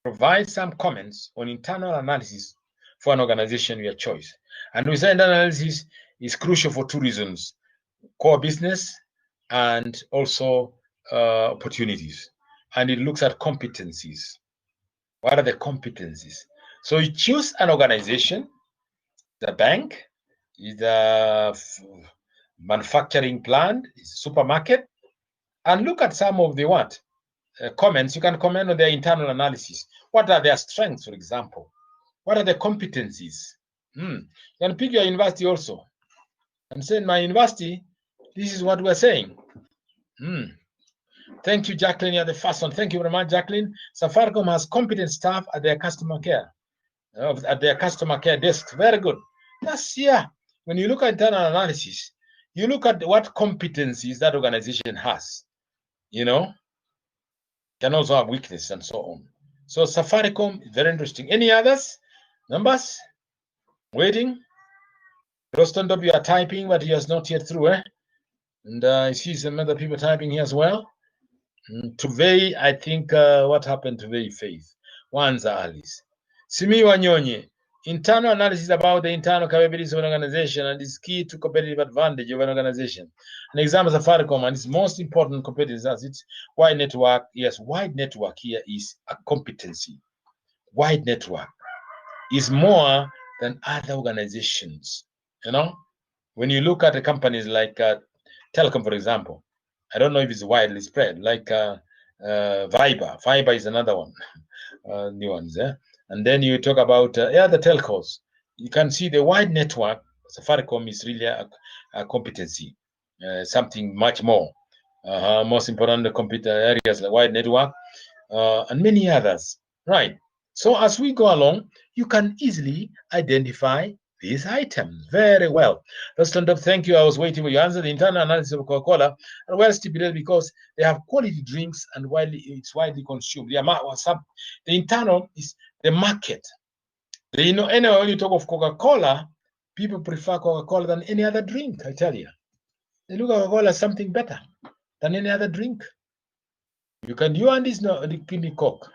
Provide some comments on internal analysis for an organization of your choice. And we say internal analysis is crucial for two reasons: core business and also opportunities. And it looks at competencies. What are the competencies? So you choose an organization, the bank, the manufacturing plant, supermarket, and look at some of the comments. You can comment on their internal analysis. What are their strengths, for example? What are the competencies? You can pick your university also and say, in my university, this is what we're saying. Thank you, Jacqueline. You're the first one. Thank you very much, Jacqueline. Safaricom has competent staff at their customer care, desk. Very good. That's, yeah. When you look at internal analysis, you look at what competencies that organization has. You know, can also have weakness and so on. So Safaricom, very interesting. Any others? Numbers? Waiting. Rostondop, you are typing, but he has not yet through, eh? And I see some other people typing here as well. Today, I think what happened today, Faith. Wanza Alice. Simi Wanyonyi. Internal analysis about the internal capabilities of an organization and is key to competitive advantage of an organization. An example of Safaricom and its most important competitors as its wide network. Yes, wide network here is a competency. Wide network is more than other organizations. You know, when you look at the companies like Telecom, for example, I don't know if it's widely spread, like Viber. Viber is another one, new ones. And then you talk about the telcos. You can see the wide network. Safaricom is really a competency, something much more. Most important, the computer areas like wide network and many others. Right. So as we go along, you can easily identify these items. Very well. Stand up. Thank you. I was waiting for your answer. The internal analysis of Coca-Cola are well stipulated because they have quality drinks and it's widely consumed. The internal is the market. Anyway, when you talk of Coca-Cola, people prefer Coca-Cola than any other drink, I tell you. They look at Coca-Cola as something better than any other drink. You and this give me Coke.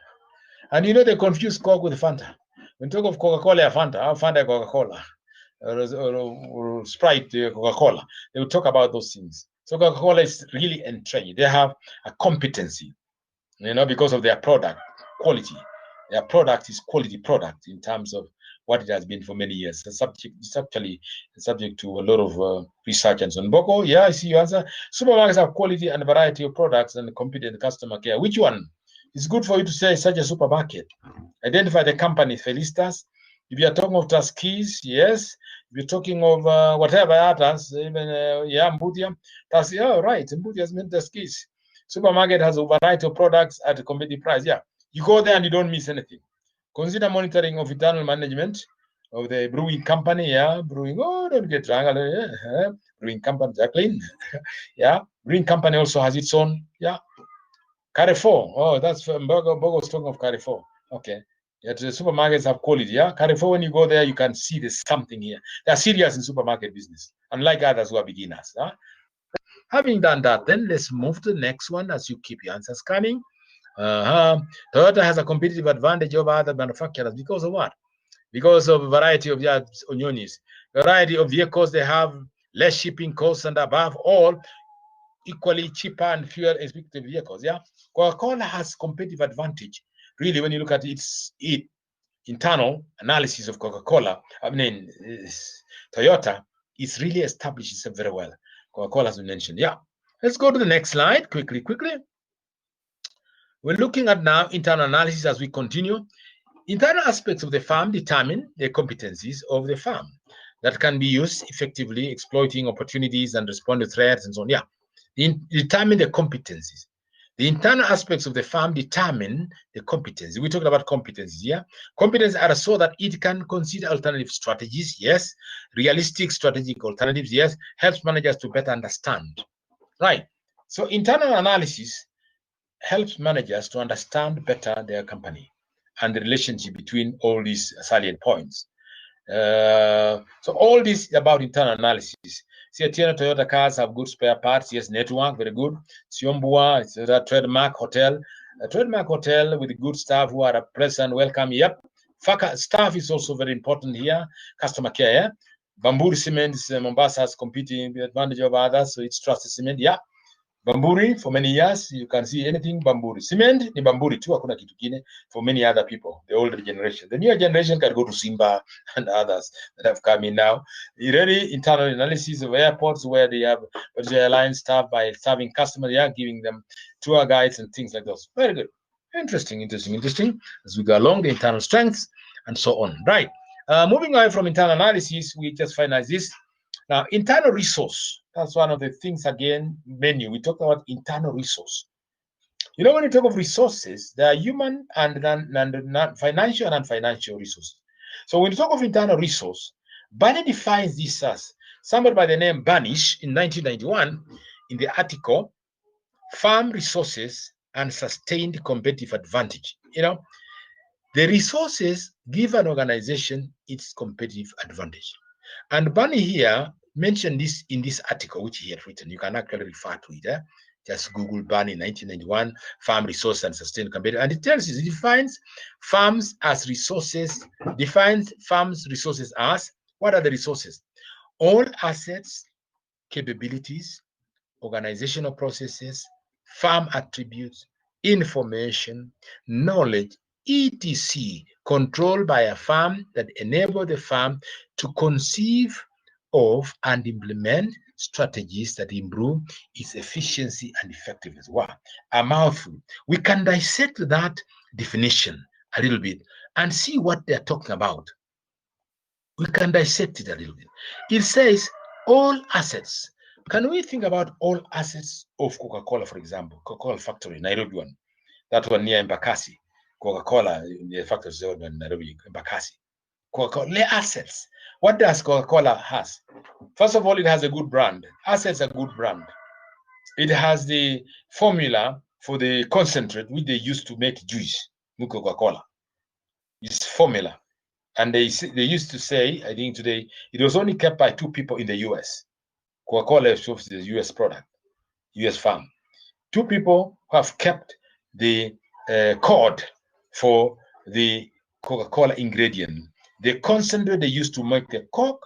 And they confuse Coke with Fanta. When you talk of Coca-Cola, Fanta Coca-Cola, or Sprite Coca-Cola, they will talk about those things. So Coca-Cola is really entrenched. They have a competency, because of their product quality. Their product is quality product in terms of what it has been for many years. It's actually subject to a lot of research and so on. Boko, yeah, I see your answer. Supermarkets have quality and variety of products and competent customer care. Which one? It's good for you to say such a supermarket. Identify the company, Felistas. If you are talking of Taskis, yes. If you're talking of whatever others, even Mbudia, right. Mbudia has meant Taskis. Supermarket has a variety of products at a competitive price. Yeah, you go there and you don't miss anything. Consider monitoring of internal management of the brewing company. Yeah, brewing. Oh, don't get drunk. Yeah. Brewing company, Jacqueline. Yeah, brewing company also has its own. Yeah. Carrefour. Oh, that's Bogo's talking of Carrefour. Okay. Yeah, the supermarkets have quality. Yeah. Carrefour, when you go there, you can see there's something here. They're serious in supermarket business, unlike others who are beginners. Huh? Having done that, then let's move to the next one as you keep your answers coming. Toyota has a competitive advantage over other manufacturers because of what? Because of a variety of onions, variety of vehicles. They have less shipping costs and above all, equally cheaper and fuel effective vehicles. Yeah, Coca-Cola has competitive advantage. Really, when you look at its internal analysis of Coca-Cola, Toyota is really established itself very well. Coca-Cola has been mentioned. Yeah, let's go to the next slide quickly. We're looking at now internal analysis as we continue. Internal aspects of the farm determine the competencies of the farm that can be used effectively, exploiting opportunities and respond to threats and so on. Yeah, determine the competencies. The internal aspects of the farm determine the competencies. We're talking about competencies. Yeah, competencies are so that it can consider alternative strategies. Yes, realistic strategic alternatives. Yes, helps managers to better understand. Right. So internal analysis helps managers to understand better their company and the relationship between all these salient points. So all this is about internal analysis. See, Toyota cars have good spare parts. Yes, network, very good. Siombua, it's a trademark hotel. A trademark hotel with good staff who are present, welcome. Yep. Staff is also very important here. Customer care. Yeah? Bamburi Cement, Mombasa has competing with advantage of others, so it's trusted cement. Yeah. Bamburi for many years, you can see anything Bamburi. Cement ni Bamburi tu, hakuna kitu kine for many other people, the older generation. The newer generation can go to Simba and others that have come in now. Really internal analysis of airports where they have airline staff by serving customers, yeah, giving them tour guides and things like those. Very good. Interesting. As we go along, the internal strengths and so on. Right. Moving away from internal analysis, we just finalize this. Now, internal resource, that's one of the things, again, menu. We talk about internal resource. When you talk of resources, there are human and financial and non-financial resources. So when you talk of internal resource, Barney defines this as somebody by the name Banish in 1991 in the article, Farm Resources and Sustained Competitive Advantage. The resources give an organization its competitive advantage. And Barney here mentioned this in this article, which he had written. You can actually refer to it. Just Google Barney 1991, Farm Resource and Sustained Competitive. And it tells you, it defines farms as resources, defines farms resources as, what are the resources? All assets, capabilities, organizational processes, farm attributes, information, knowledge, etc., controlled by a farm that enable the farm to conceive of and implement strategies that improve its efficiency and effectiveness. Wow, a mouthful. We can dissect that definition a little bit and see what they're talking about. We can dissect it a little bit. It says all assets. Can we think about all assets of Coca-Cola, for example? Coca-Cola factory, Nairobi one. That one near Embakasi. Coca-Cola, the factory in Nairobi, Embakasi. Coca-Cola assets. What does Coca-Cola has? First of all, it has a good brand. Assets a good brand. It has the formula for the concentrate which they use to make juice, Coca-Cola. It's formula. And they used to say, I think today, it was only kept by 2 people in the US. Coca-Cola is a US product, US farm. 2 people have kept the code for the Coca-Cola ingredient. The concentrate they used to make the Coke,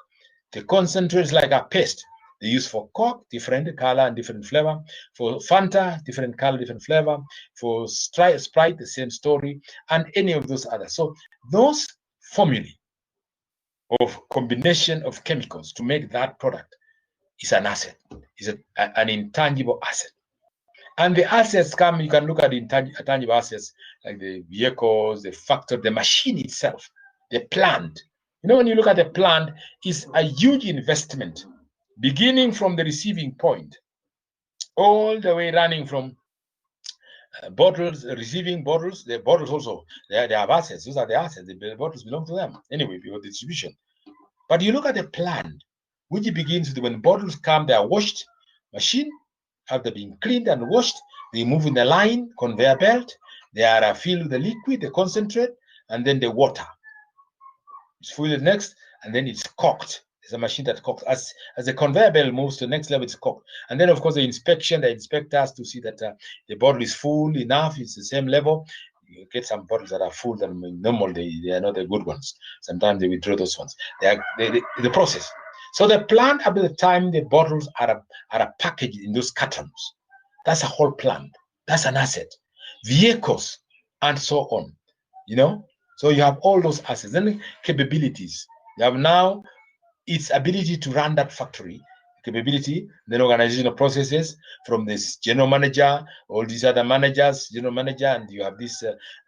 the concentrate is like a paste. They use for Coke, different color and different flavor. For Fanta, different color, different flavor. For Sprite, the same story, and any of those others. So those formulae of combination of chemicals to make that product is an asset, is an intangible asset. And the assets come, you can look at the intangible assets like the vehicles, the factory, the machine itself, the plant. You know, when you look at the plant, it's a huge investment, beginning from the receiving point, all the way running from bottles, receiving bottles. The bottles also, they have assets. Those are the assets. The bottles belong to them anyway, because distribution. But you look at the plant, which begins with when bottles come, they are washed, machine, after being cleaned and washed, they move in the line, conveyor belt, they are filled with the liquid, the concentrate, and then the water. It's filled next, and then it's cooked. It's a machine that cooks. As the conveyor belt moves to the next level, it's cooked. And then, of course, the inspection, the inspectors to see that the bottle is full enough, it's the same level. You get some bottles that are full, that normal, they are not the good ones. Sometimes they withdraw those ones. The process. So the plant, at the time the bottles are packaged in those cartons, that's a whole plant. That's an asset. Vehicles and so on. You know, so you have all those assets. Then capabilities. You have now its ability to run that factory, capability, then organizational processes from this general manager, all these other managers, general manager, and you have these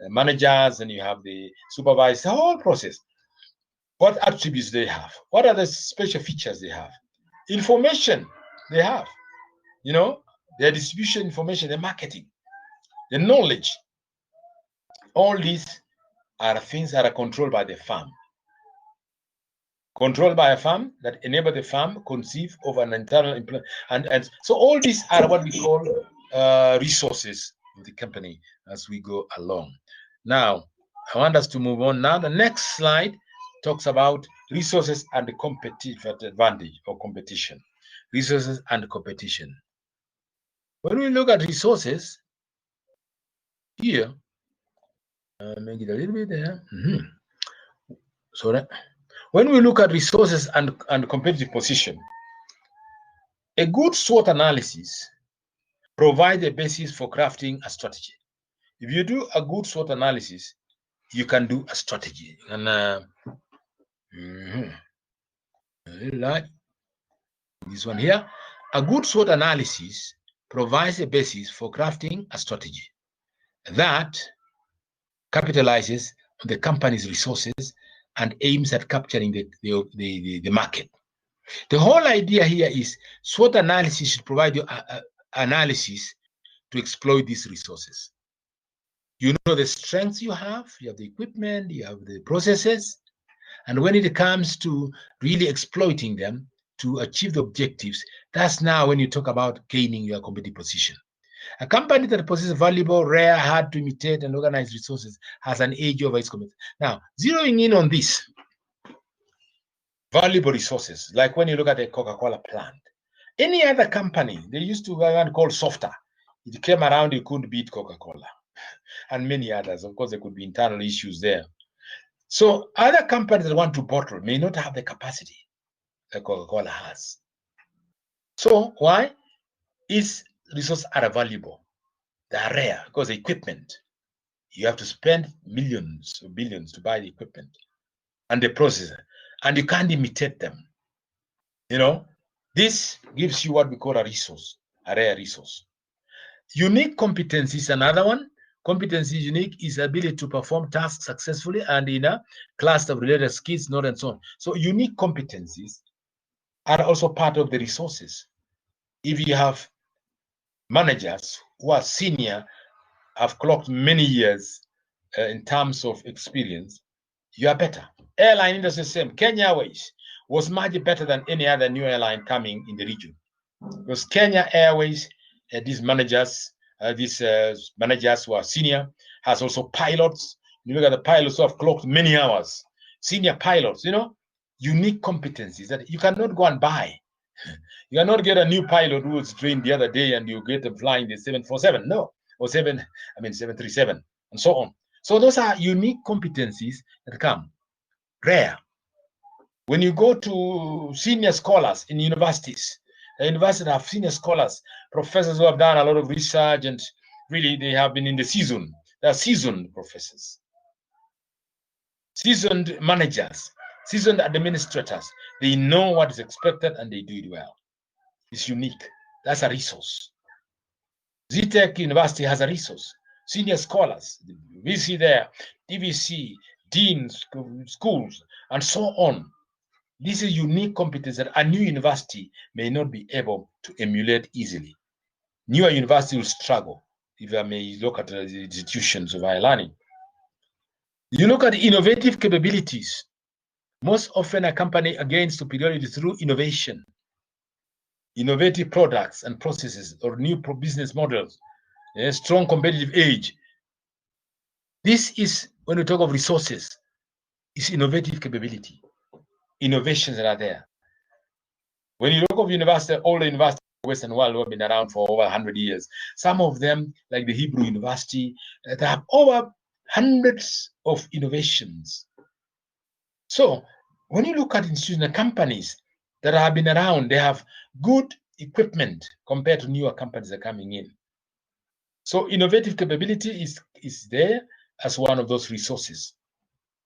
managers, and you have the supervisor, the whole process. What attributes they have? What are the special features they have? Information they have, you know, their distribution information, their marketing, the knowledge. All these are things that are controlled by the firm. Controlled by a firm that enable the firm conceive of an internal employment. And so all these are what we call resources of the company as we go along. Now, I want us to move on. Now, the next slide talks about resources and the competitive advantage or competition. Resources and competition. When we look at resources, here, make it a little bit there. So that when we look at resources and competitive position, a good SWOT analysis provides a basis for crafting a strategy. If you do a good SWOT analysis, you can do a strategy. And like this one here, a good SWOT analysis provides a basis for crafting a strategy that capitalizes on the company's resources and aims at capturing the market. The whole idea here is SWOT analysis should provide you analysis to exploit these resources. You know the strengths you have the equipment, you have the processes, and when it comes to really exploiting them to achieve the objectives, that's now when you talk about gaining your competitive position. A company that possesses valuable, rare, hard to imitate, and organized resources has an edge over its competitors. Now, zeroing in on this, valuable resources, like when you look at a Coca-Cola plant, any other company, they used to call softer. It came around, it couldn't beat Coca-Cola, and many others. Of course, there could be internal issues there. So other companies that want to bottle may not have the capacity that Coca-Cola has. So why? Its resources are valuable. They are rare because the equipment, you have to spend millions or billions to buy the equipment and the processor, and you can't imitate them. You know, this gives you what we call a resource, a rare resource. Unique competence is another one. Competency unique is ability to perform tasks successfully and in a class of related skills, knowledge, and so on. So unique competencies are also part of the resources. If you have managers who are senior, have clocked many years in terms of experience, you are better. Airline industry, same. Kenya Airways, was much better than any other new airline coming in the region. Because Kenya Airways, these managers who are senior, has also pilots. You look at the pilots who have clocked many hours. Senior pilots, unique competencies that you cannot go and buy. You cannot get a new pilot who was trained the other day and you get them flying the 747, no, or 737, and so on. So those are unique competencies that come rare. When you go to senior scholars in universities, the universities have senior scholars, professors who have done a lot of research, and really they have been in the season. They are seasoned professors, seasoned managers, seasoned administrators. They know what is expected and they do it well. It's unique. That's a resource. ZTech University has a resource. Senior scholars, VC there, DVC, deans, schools, and so on. This is unique competence that a new university may not be able to emulate easily. Newer universities will struggle, if I may look at the institutions of higher learning. You look at innovative capabilities. Most often a company gains superiority through innovation, innovative products and processes, or new business models, a strong competitive edge. This is, when we talk of resources, is innovative capability, innovations that are there. When you look at university, all the universities in the Western world who have been around for over 100 years, some of them, like the Hebrew University, they have over hundreds of innovations. So when you look at institutional companies that have been around, they have good equipment compared to newer companies that are coming in. So innovative capability is there as one of those resources.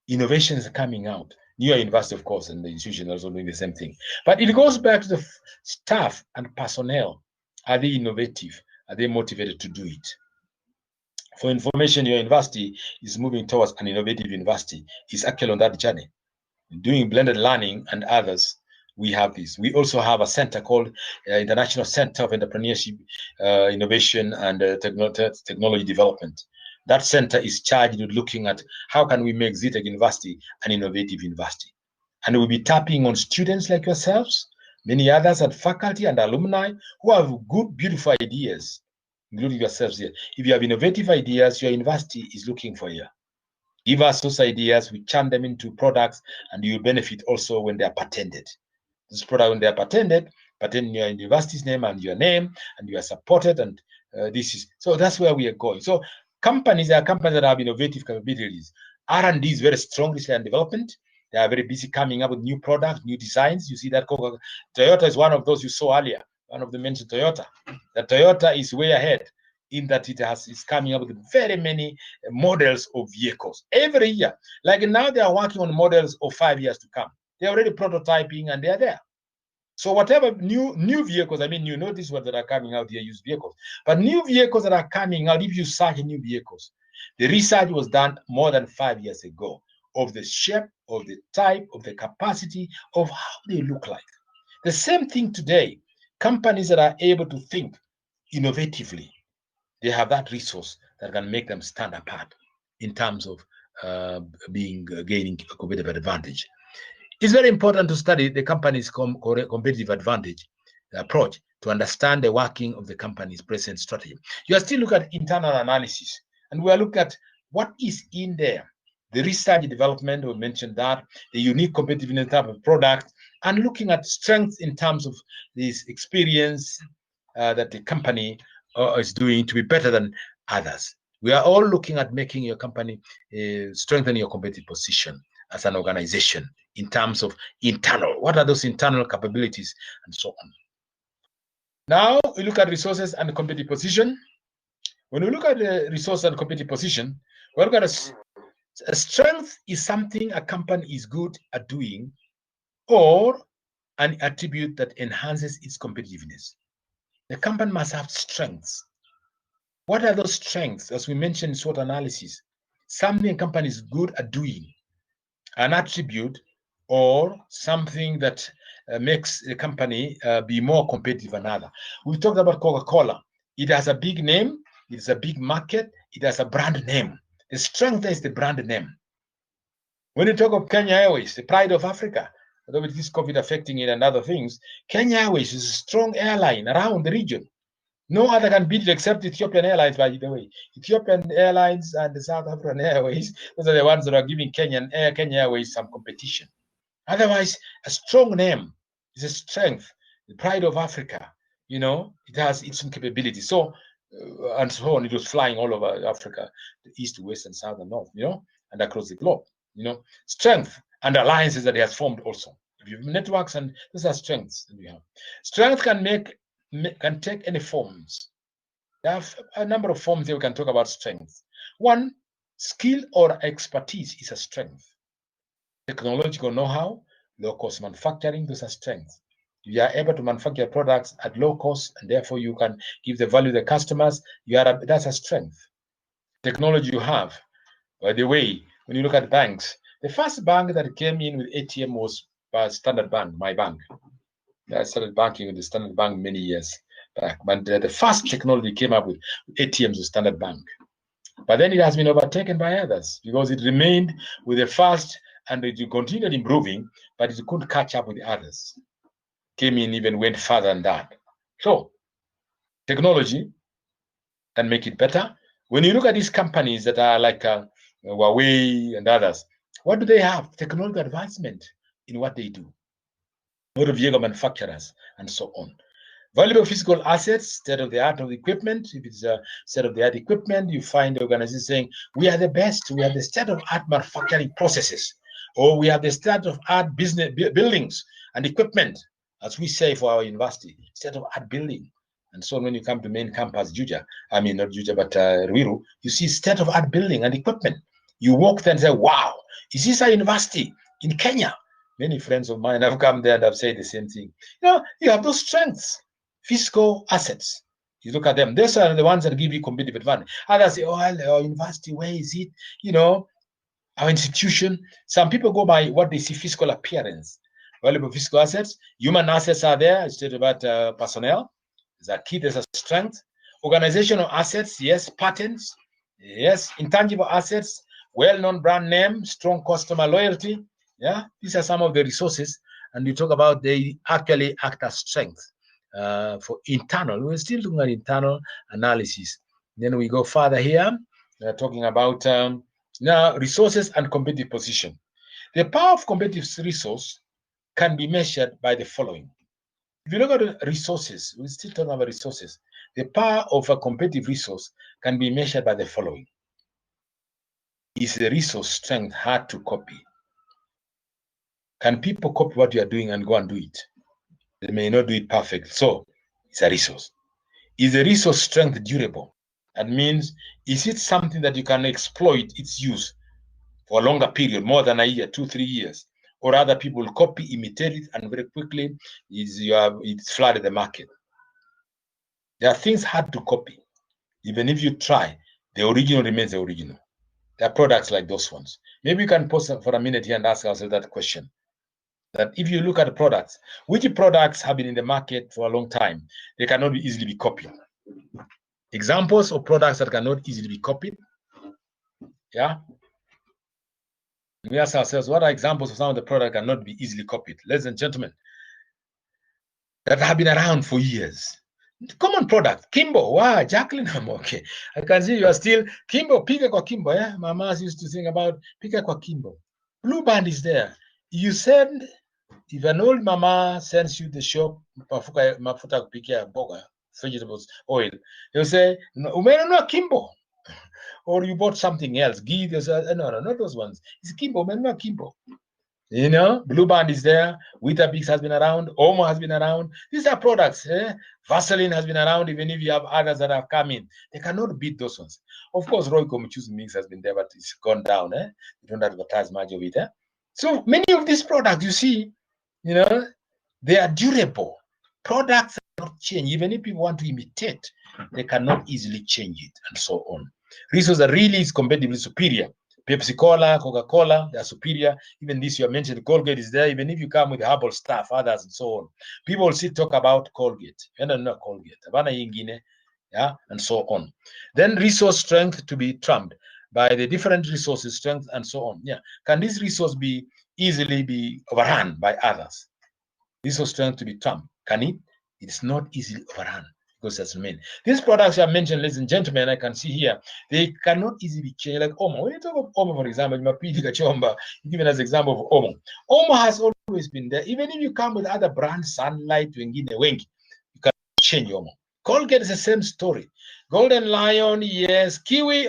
Innovations are coming out. Newer university, of course, and the institution also doing the same thing. But it goes back to the staff and personnel. Are they innovative? Are they motivated to do it? For information, your university is moving towards an innovative university. It's actually on that journey. Doing blended learning and others, we have this. We also have a center called International Center of Entrepreneurship, Innovation, and Technology Development. That center is charged with looking at how can we make ZTech University an innovative university. And we'll be tapping on students like yourselves, many others, and faculty and alumni who have good, beautiful ideas, including yourselves here. If you have innovative ideas, your university is looking for you. Give us those ideas, we turn them into products, and you benefit also when they are patented. This product, when they are patented your university's name and your name, and you are supported, and so that's where we are going. So companies are companies that have innovative capabilities. R&D is very strong, research and development. They are very busy coming up with new products, new designs. You see that Toyota is one of those you saw earlier. One of them mentioned Toyota. That Toyota is way ahead in that it's coming up with very many models of vehicles every year. Like now they are working on models of 5 years to come. They're already prototyping and they're there. So whatever new vehicles, you notice what that are coming out here, used vehicles. But new vehicles that are coming out, if you search new vehicles, the research was done more than 5 years ago of the shape, of the type, of the capacity, of how they look like. The same thing today. Companies that are able to think innovatively, they have that resource that can make them stand apart in terms of gaining a competitive advantage. It's very important to study the company's competitive advantage approach to understand the working of the company's present strategy. You are still looking at internal analysis, and we are looking at what is in there. The research development, we mentioned that, the unique competitiveness type of product, and looking at strengths in terms of this experience that the company is doing to be better than others. We are all looking at making your company strengthen your competitive position as an organization in terms of internal. What are those internal capabilities and so on? Now we look at resources and competitive position. When we look at the resource and competitive position, we look at a strength is something a company is good at doing or an attribute that enhances its competitiveness. The company must have strengths. What are those strengths? As we mentioned in SWOT analysis, something a company is good at doing, an attribute or something that makes the company be more competitive than another. We talked about Coca-Cola. It has a big name, it is a big market, it has a brand name. The strength is the brand name. When you talk of Kenya Airways, the pride of Africa, although with this COVID affecting it and other things, Kenya Airways is a strong airline around the region. No other can beat it except Ethiopian Airlines, by the way. Ethiopian Airlines and the South African Airways, those are the ones that are giving Kenya Airways some competition. Otherwise, a strong name is a strength, the pride of Africa. You know, it has its own capability. So, and so on, it was flying all over Africa, the east, west, and south and north, you know, and across the globe, you know. Strength and alliances that he has formed also. If you have networks, and those are strengths that we have. Strength can take any forms. There are a number of forms that we can talk about strength. One, skill or expertise is a strength. Technological know-how, low-cost manufacturing, those are strengths. You are able to manufacture products at low cost, and therefore you can give the value to the customers. That's a strength. Technology you have. By the way, when you look at banks, the first bank that came in with ATM was Standard Bank, my bank. I started banking with the Standard Bank many years back. But the first technology came up with ATMs with Standard Bank. But then it has been overtaken by others because it remained with the first, and it continued improving, but it couldn't catch up with the others. Came in, even went further than that. So technology can make it better. When you look at these companies that are like Huawei and others, what do they have? Technological advancement in what they do. Motor vehicle manufacturers and so on. Valuable physical assets, state-of-the-art of equipment. If it's a state-of-the-art equipment, you find the organization saying, we are the best, we have the state-of-art manufacturing processes, or we have the state-of-art business buildings and equipment, as we say for our university, state-of-art building. And so when you come to main campus, Juja, I mean, not Juja, but Ruiru, you see state-of-art building and equipment. You walk there and say, wow, is this a university in Kenya? Many friends of mine have come there and have said the same thing. You know, you have those strengths, physical assets. You look at them. Those are the ones that give you competitive advantage. Others say, oh, our university, where is it? You know, our institution. Some people go by what they see, physical appearance. Valuable physical assets. Human assets are there. It's about personnel. There's a key, there's a strength. Organizational assets, yes. Patents, yes. Intangible assets, well-known brand name, strong customer loyalty. Yeah, these are some of the resources. And you talk about they actually act as strength for internal. We're still looking at internal analysis. Then we go further here. We're talking about now resources and competitive position. The power of competitive resource can be measured by the following. If you look at resources, we're still talking about resources. The power of a competitive resource can be measured by the following. Is the resource strength hard to copy? Can people copy what you are doing and go and do it? They may not do it perfect. So it's a resource. Is the resource strength durable? That means, is it something that you can exploit its use for a longer period, more than a year, 2-3 years? Or other people will copy, imitate it, and very quickly it's flooded the market. There are things hard to copy. Even if you try, the original remains the original. There are products like those ones. Maybe you can pause for a minute here and ask ourselves that question. That if you look at the products, which products have been in the market for a long time, they cannot easily be copied. Examples of products that cannot easily be copied. Yeah. We ask ourselves, what are examples of some of the products that cannot be easily copied? Ladies and gentlemen, that have been around for years. Common product, Kimbo. Wow, Jacqueline, I'm okay. I can see you are still Kimbo, Pika kwa Kimbo. Yeah, my mom used to sing about Pika kwa Kimbo. Blue Band is there. You send, if an old mama sends you the shop, mafuta kupikia boga, vegetables, oil, they'll say, umenunua Kimbo. Or you bought something else. Give yourself, no, not those ones. It's Kimbo, umenunua Kimbo. You know, Blue Band is there. Weetabix has been around. Omo has been around. These are products. Vaseline has been around, even if you have others that have come in. They cannot beat those ones. Of course, Royco Muchu's mix has been there, but it's gone down. You don't advertise much of it. So many of these products, you see, you know, they are durable. Products cannot change. Even if people want to imitate, they cannot easily change it, and so on. Resources are really competitively superior. Pepsi Cola, Coca-Cola, they are superior. Even this you mentioned, Colgate is there. Even if you come with herbal stuff, others and so on, people will still talk about Colgate. No, Colgate, yeah, and so on. Then resource strength to be trumped by the different resources, strength, and so on. Yeah, can this resource be easily be overrun by others. This was trying to be trumped. Can it? It's not easily overrun because that's the main. These products I mentioned, ladies and gentlemen, I can see here, they cannot easily be changed. Like Omo. When you talk of Omo, for example, given as example of Omo. Omo has always been there. Even if you come with other brands, Sunlight, Wengine, Wengi, you can change Omo. Colgate is the same story. Golden Lion, yes. Kiwi,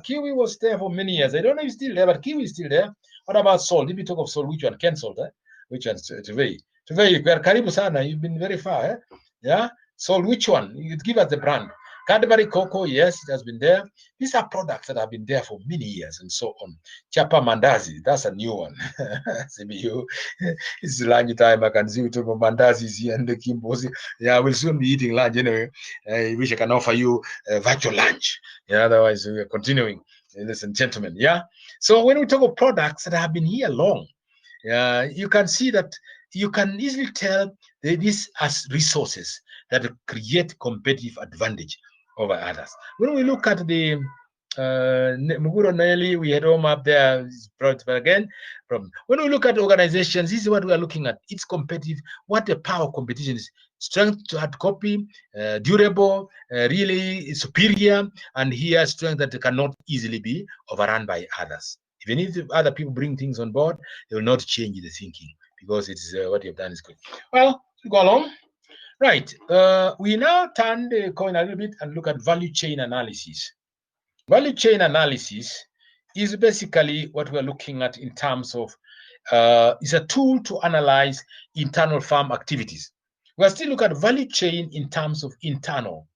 Kiwi was there for many years. I don't know if it's still there, but Kiwi is still there. What about Salt? If you talk of Salt, which one? Ken Salt, eh? Which one? Today, karibu sana. You've been very far, eh? Yeah. Salt, which one? You give us the brand. Cadbury Cocoa, yes, it has been there. These are products that have been there for many years and so on. Chapa Mandazi, that's a new one. CBU, it's lunch time. I can see you talk about Mandazis here and the Kimbozi. Yeah, we'll soon be eating lunch anyway. I wish I can offer you a virtual lunch. Yeah, otherwise we're continuing, ladies and gentlemen. Yeah. So when we talk of products that have been here long, you can see that you can easily tell that these as resources that create competitive advantage over others. When we look at the Muguro Nelly, we had Oma up there, but again, when we look at organizations, this is what we are looking at. It's competitive. What the power of competition is: strength to hard copy, durable, really superior, and here strength that cannot easily be overrun by others. Even if other people bring things on board, they will not change the thinking because it's what you've done is good. Well, go along. Right. We now turn the coin a little bit and look at value chain analysis. Value chain analysis is basically what we're looking at in terms of is a tool to analyze internal farm activities. We're still looking at value chain in terms of internal.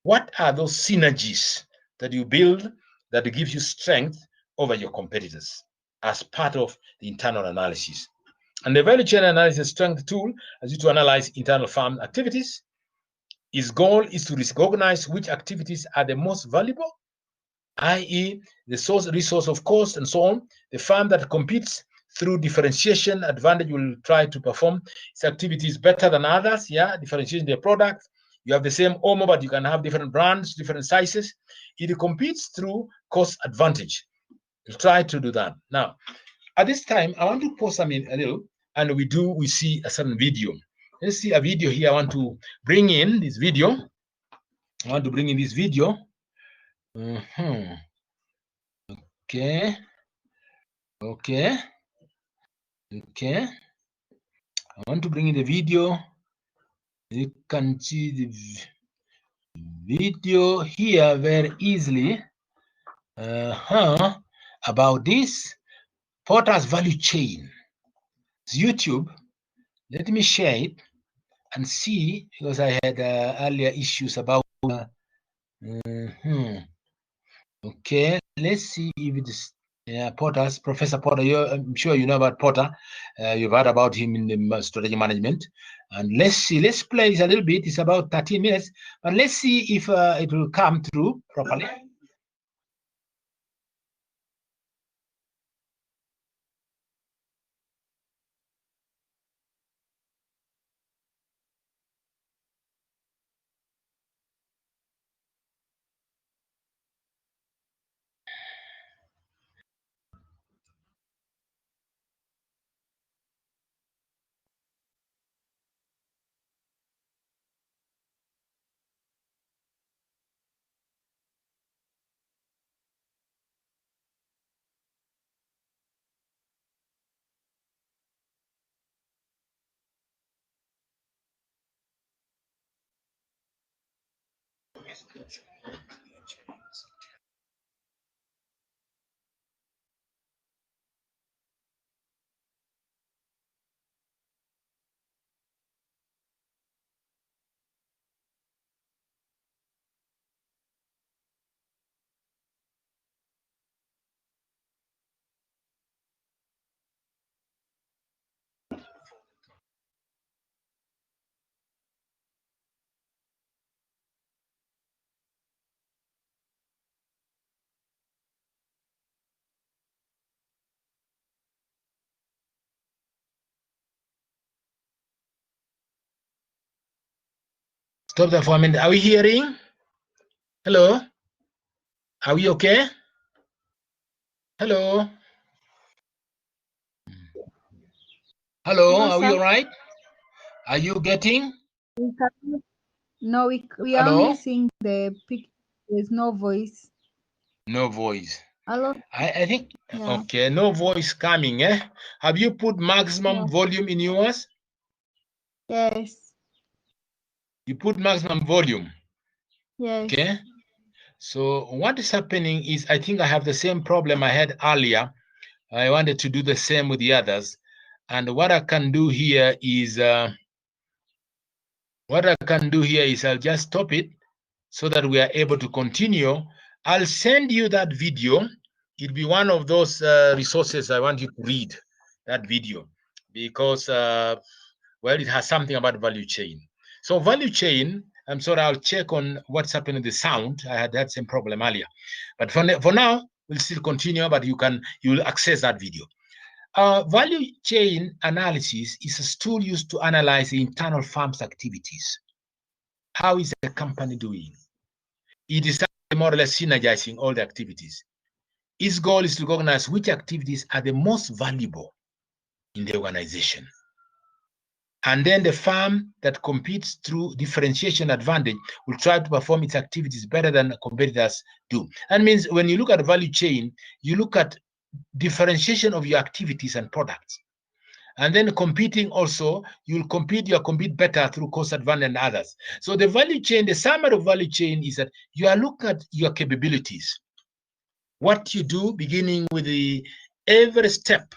What are those synergies that you build that gives you strength over your competitors as part of the internal analysis? And the value chain analysis strength tool allows you to analyze internal farm activities. Its goal is to recognize which activities are the most valuable, i.e., the source, resource of cost, and so on. The farm that competes through differentiation advantage will try to perform its activities better than others. Yeah, differentiating their product. You have the same Omo, but you can have different brands, different sizes. It competes through cost advantage. We'll try to do that. Now, at this time, I want to pause a little, and we see a certain video. Let's see a video here. I want to bring in this video. Okay. I want to bring in the video. You can see the video here very easily. About this Porter's value chain. It's YouTube. Let me share it and see, because I had earlier issues about. Okay, let's see if it is Porter's. Professor Porter, I'm sure you know about Porter. You've heard about him in the strategy management. And let's see, let's play this a little bit. It's about 13 minutes, but let's see if it will come through properly. Stop there for a minute. Are we hearing? Hello? Are we okay? Hello? Hello, Hello, are we sir. all right? Are you getting? No, we are Hello? only seeing the picture. There's no voice. No voice. Hello. I think, Yeah. okay, no voice coming, eh? Have you put maximum Yeah. volume in yours? Yes. You put maximum volume, Yes. okay? So what is happening is I think I have the same problem I had earlier. I wanted to do the same with the others. And what I can do here is, I'll just stop it so that we are able to continue. I'll send you that video. It'll be one of those resources I want you to read, that video, because, well, it has something about value chain. So value chain, I'm sorry, I'll check on what's happening with the sound. I had that same problem earlier. But for now, we'll still continue, but you'll access that video. Value chain analysis is a tool used to analyze the internal firm's activities. How is the company doing? It is more or less synergizing all the activities. Its goal is to recognize which activities are the most valuable in the organization. And then the firm that competes through differentiation advantage will try to perform its activities better than competitors do. That means when you look at the value chain, you look at differentiation of your activities and products. And then competing also, you'll compete better through cost advantage and others. So the value chain, the summary of value chain is that you are looking at your capabilities. What you do beginning with every step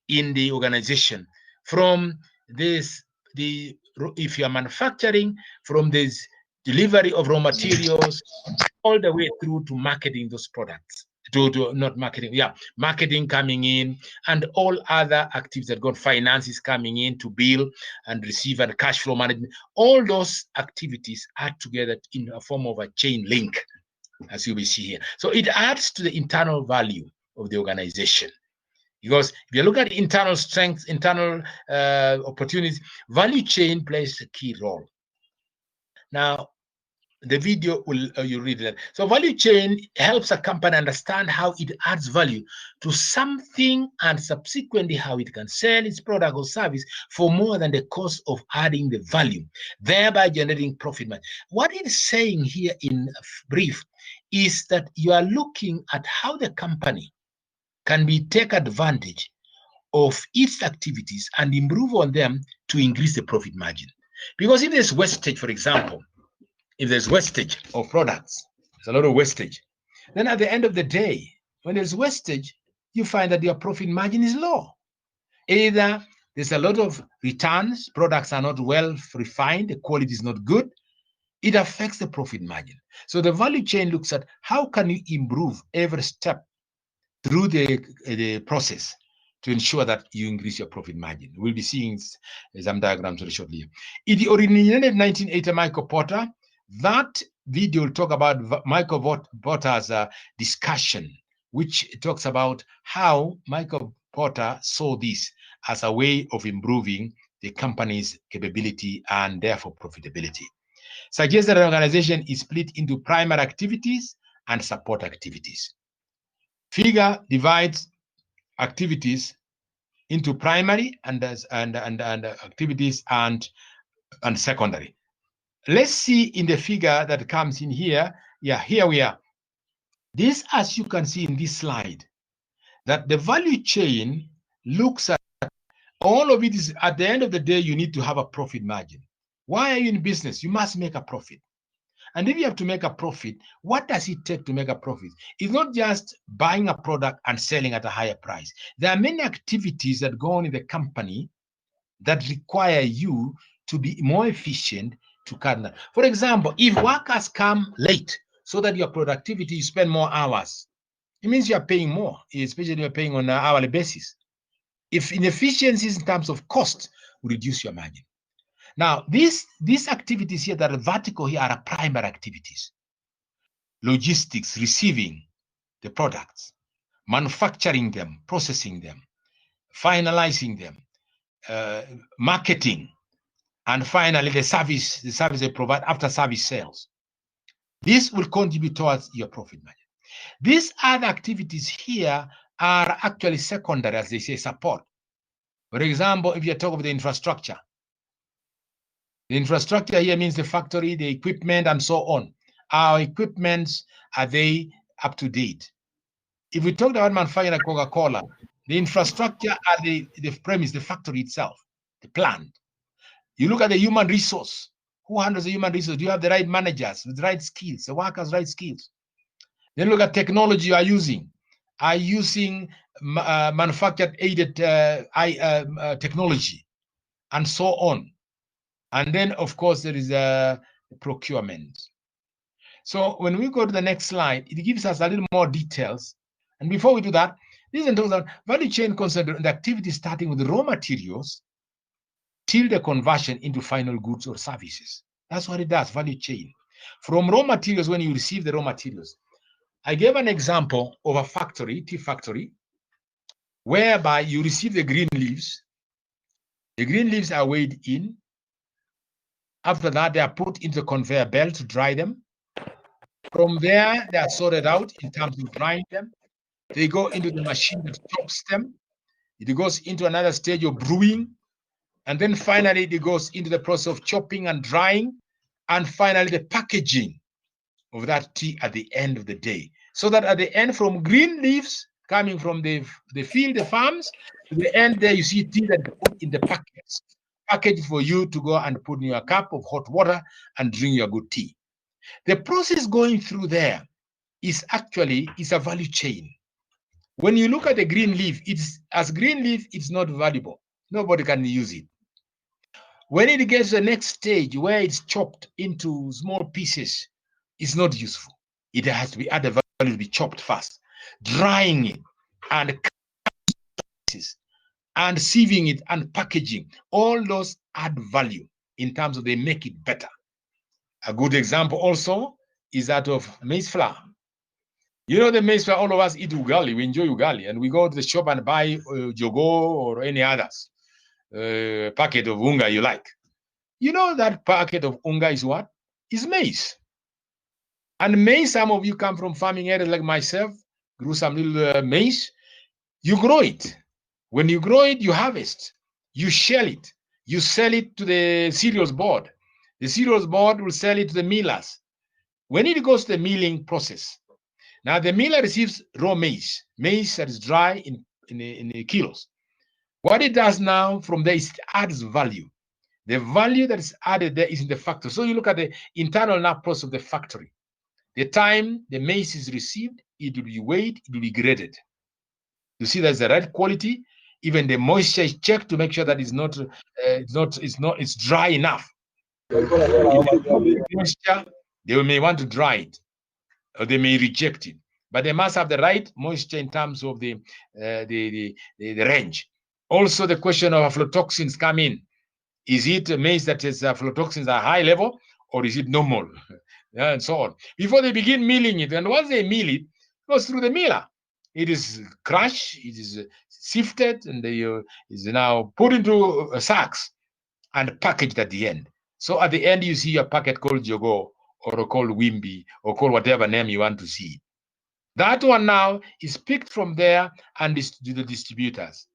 in the organization, from if you are manufacturing, from this delivery of raw materials, all the way through to marketing those products. Marketing coming in, and all other activities that got finances coming in to bill and receive, and cash flow management. All those activities are together in a form of a chain link, as you will see here. So it adds to the internal value of the organization. Because if you look at internal strengths, internal opportunities, value chain plays a key role. Now, the video will you read that. So value chain helps a company understand how it adds value to something, and subsequently how it can sell its product or service for more than the cost of adding the value, thereby generating profit. What it is saying here in brief is that you are looking at how the company can take advantage of its activities and improve on them to increase the profit margin. Because if there's wastage, for example, if there's wastage of products, there's a lot of wastage, then at the end of the day, when there's wastage, you find that your profit margin is low. Either there's a lot of returns, products are not well refined, the quality is not good, it affects the profit margin. So the value chain looks at how can you improve every step through the process to ensure that you increase your profit margin. We'll be seeing some diagrams very shortly. It originated in 1980, Michael Porter. That video will talk about Michael Porter's discussion, which talks about how Michael Porter saw this as a way of improving the company's capability and therefore profitability. Suggests that an organization is split into primary activities and support activities. Figure divides activities into primary and activities and secondary. Let's see in the figure that comes in here. Yeah, here we are. This, as you can see in this slide, that the value chain looks at all of it. Is at the end of the day, you need to have a profit margin. Why are you in business? You must make a profit. And if you have to make a profit, what does it take to make a profit? It's not just buying a product and selling at a higher price. There are many activities that go on in the company that require you to be more efficient to cut down. For example, if workers come late so that your productivity, you spend more hours, it means you are paying more, especially you're paying on an hourly basis. If inefficiencies in terms of cost will reduce your margin. Now, these activities here that are vertical here are primary activities. Logistics, receiving the products, manufacturing them, processing them, finalizing them, marketing, and finally the service they provide after service sales. This will contribute towards your profit margin. These other activities here are actually secondary, as they say, support. For example, if you talk of the infrastructure here means the factory, the equipment, and so on. Our equipments, are they up to date? If we talk about manufacturing like Coca-Cola, the infrastructure are the premise, the factory itself, the plant. You look at the human resource. Who handles the human resource? Do you have the right managers with the right skills, the workers' right skills? Then look at technology you are using. Are you using manufactured aided technology, and so on? And then, of course, there is procurement. So when we go to the next slide, it gives us a little more details. And before we do that, this is about value chain concentrated on the activity starting with the raw materials till the conversion into final goods or services. That's what it does, value chain. From raw materials, when you receive the raw materials. I gave an example of a factory, tea factory, whereby you receive the green leaves. The green leaves are weighed in. After that, they are put into the conveyor belt to dry them. From there, they are sorted out in terms of drying them. They go into the machine that chops them. It goes into another stage of brewing. And then finally, it goes into the process of chopping and drying. And finally, the packaging of that tea at the end of the day. So that at the end, from green leaves coming from the field, the farms, to the end there, you see tea that is put in the packets. Package for you to go and put in your cup of hot water and drink your good tea. The process going through there is actually a value chain. When you look at the green leaf, as green leaf, it's not valuable. Nobody can use it. When it gets to the next stage where it's chopped into small pieces, it's not useful. It has to be added value to be chopped first. Drying it and sieving it and packaging, all those add value in terms of they make it better. A good example also is that of maize flour. You know the maize flour, all of us eat ugali, we enjoy ugali, and we go to the shop and buy jogo or any others packet of unga you like. You know that packet of unga is what? Is maize. And maize, some of you come from farming areas like myself, grew some little maize. You grow it. When you grow it, you harvest. You shell it. You sell it to the cereals board. The cereals board will sell it to the millers. When it goes to the milling process, now the miller receives raw maize that is dry in kilos. What it does now from there is it adds value. The value that is added there is in the factory. So you look at the internal nav process of the factory. The time the maize is received, it will be weighed, it will be graded. You see there's the right quality. Even the moisture is checked to make sure that it's dry enough. If moisture, they may want to dry it, or they may reject it. But they must have the right moisture in terms of the range. Also, the question of aflatoxins come in. Is it maize that is aflatoxins are high level, or is it normal? And so on. Before they begin milling it, and once they mill it, it goes through the miller. It is crushed, it is sifted, and is now put into sacks and packaged at the end. So at the end, you see a packet called Jogo, or called Wimby, or called whatever name you want to see. That one now is picked from there and is to the distributors,